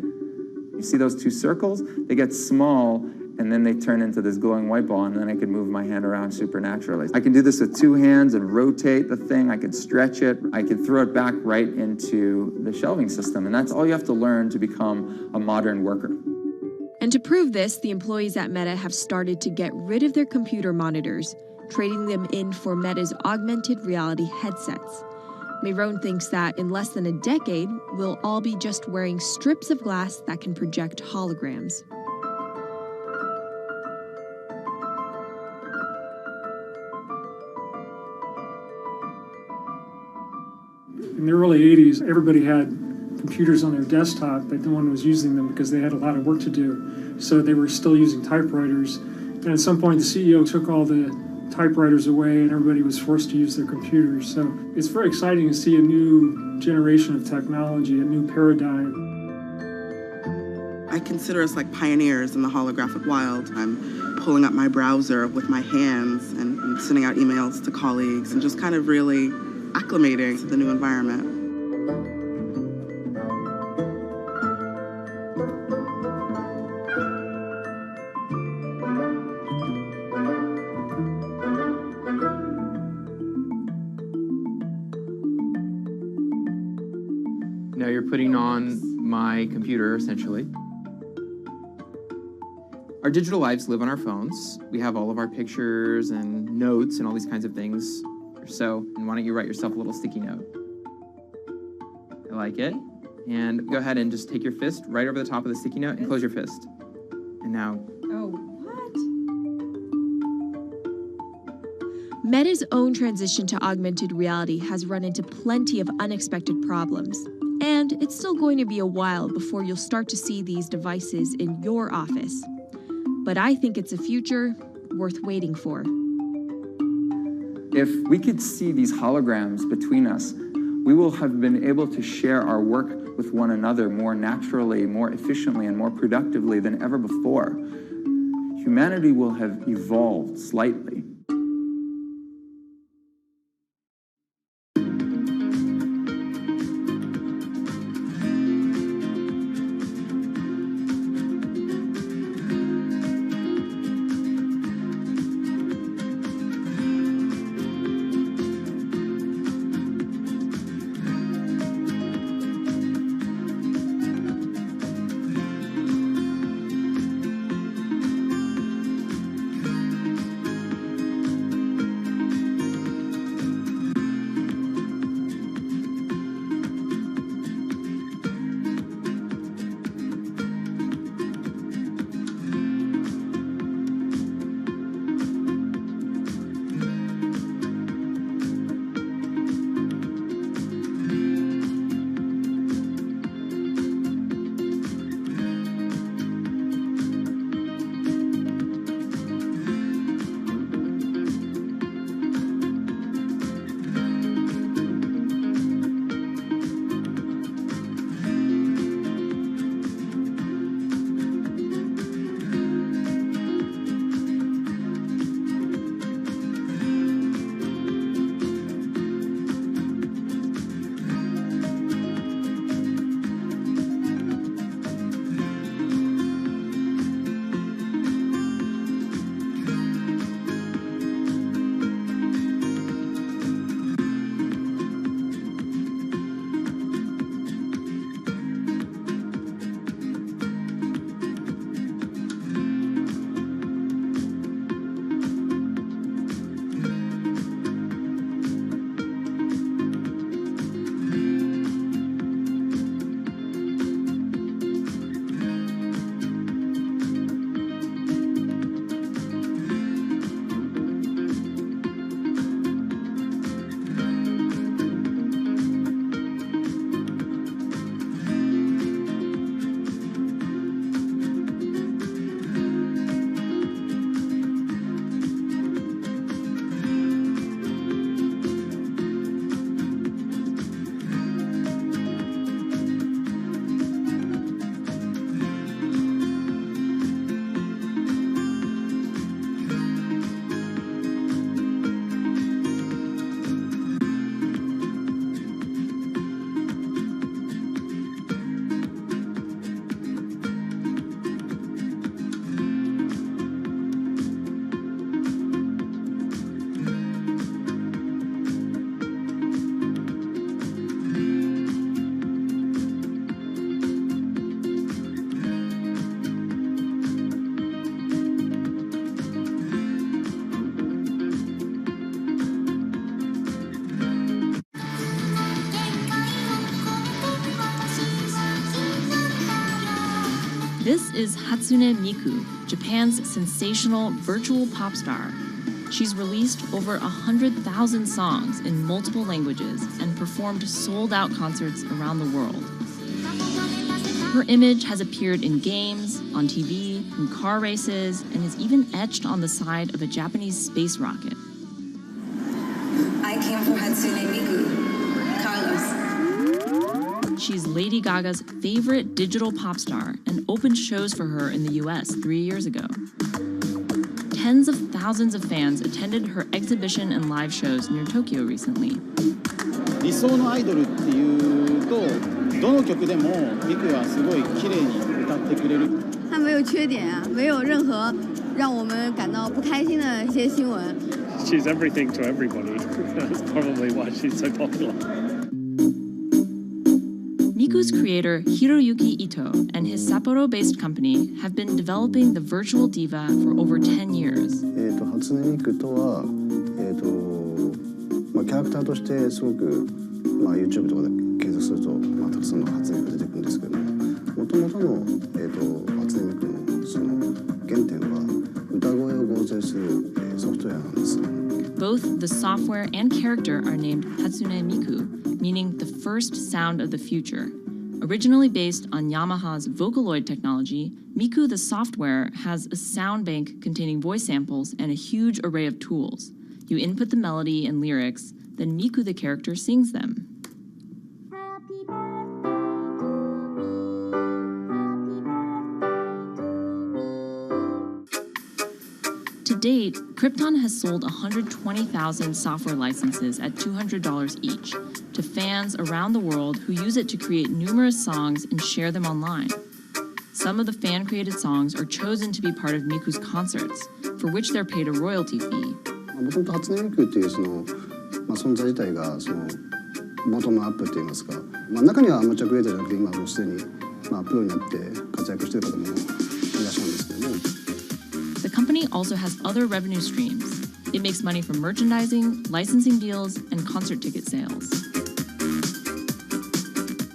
You see those two circles? They get small, and then they turn into this glowing white ball, and then I can move my hand around supernaturally. I can do this with two hands and rotate the thing. I can stretch it. I can throw it back right into the shelving system, and that's all you have to learn to become a modern worker. And to prove this, the employees at Meta have started to get rid of their computer monitors, trading them in for Meta's augmented reality headsets. Mayron thinks that in less than a decade, we'll all be just wearing strips of glass that can project holograms. In the early 80s, everybody had computers on their desktop, but no one was using them because they had a lot of work to do. So they were still using typewriters. And at some point, the CEO took all the typewriters away and everybody was forced to use their computers. So it's very exciting to see a new generation of technology, a new paradigm. I consider us like pioneers in the holographic world. I'm pulling up my browser with my hands and sending out emails to colleagues and just kind of really acclimating to the new environment. Now you're putting on my computer, essentially. Our digital lives live on our phones. We have all of our pictures and notes and all these kinds of things. So, and why don't you write yourself a little sticky note? I like it. And go ahead and just take your fist right over the top of the sticky note and close your fist. And now... Oh, what? Meta's own transition to augmented reality has run into plenty of unexpected problems. And it's still going to be a while before you'll start to see these devices in your office. But I think it's a future worth waiting for. If we could see these holograms between us, we will have been able to share our work with one another more naturally, more efficiently, and more productively than ever before. Humanity will have evolved slightly. This is Hatsune Miku, Japan's sensational virtual pop star. She's released over 100,000 songs in multiple languages and performed sold-out concerts around the world. Her image has appeared in games, on TV, in car races, and is even etched on the side of a Japanese space rocket. I came for Hatsune Miku, Carlos. She's Lady Gaga's favorite digital pop star and opened shows for her in the US 3 years ago. Tens of thousands of fans attended her exhibition and live shows near Tokyo recently. 理想のアイドルっていうと、どの曲でもミクはすごい綺麗に歌ってくれる。他没有缺点啊，没有任何让我们感到不开心的一些新闻。She's everything to everybody. That's probably why she's so popular. Miku's creator Hiroyuki Ito and his Sapporo-based company have been developing the virtual diva for over 10 years. 初音ミクとは、キャラクターとしてすごく、YouTube とかで検索すると、たくさんの初音ミク出てくるんですけども、元々の、初音ミクのその原点は歌声を合成する、ソフトウェアなんです。Both the software and character are named Hatsune Miku, meaning the first sound of the future. Originally based on Yamaha's Vocaloid technology, Miku the software has a sound bank containing voice samples and a huge array of tools. You input the melody and lyrics, then Miku the character sings them. To date, Krypton has sold 120,000 software licenses at $200 each to fans around the world who use it to create numerous songs and share them online. Some of the fan-created songs are chosen to be part of Miku's concerts, for which they're paid a royalty fee. もともと初音ミクっていうその、存在自体がそのボトムアップって言いますか、中にはアマチュアクリエイターじゃなくて今もうすでに、プロになって活躍している方もいらっしゃるんですけども。The company also has other revenue streams. It makes money from merchandising, licensing deals, and concert ticket sales.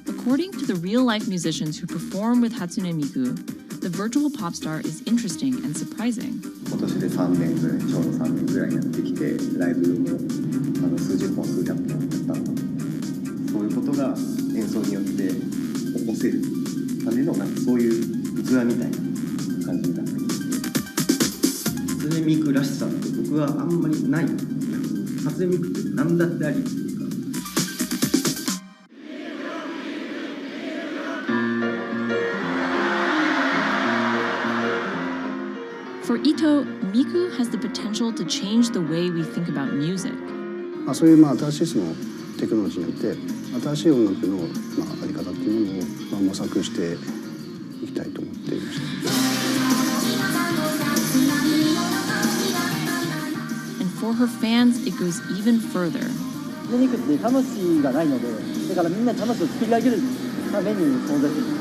According to the real-life musicians who perform with Hatsune Miku, the virtual pop star is interesting and surprising. 今年で3年ぐらい、ちょうど3年ぐらいやってきて、ライブも数十本、数百本やったので、そういうことが演奏によって起こせるためのそういう器みたいな感じになってきて、初音ミクらしさって僕はあんまりない。初音ミクって何だってあり。For Ito, Miku has the potential to change the way we think about music. そういう新しいそのテクノロジーによって新しい音楽のあり方っていうものを模索していきたいと思っていました。And for her fans, it goes even further. 初音ミクって魂がないので、だからみんな魂を作り上げるために存在する。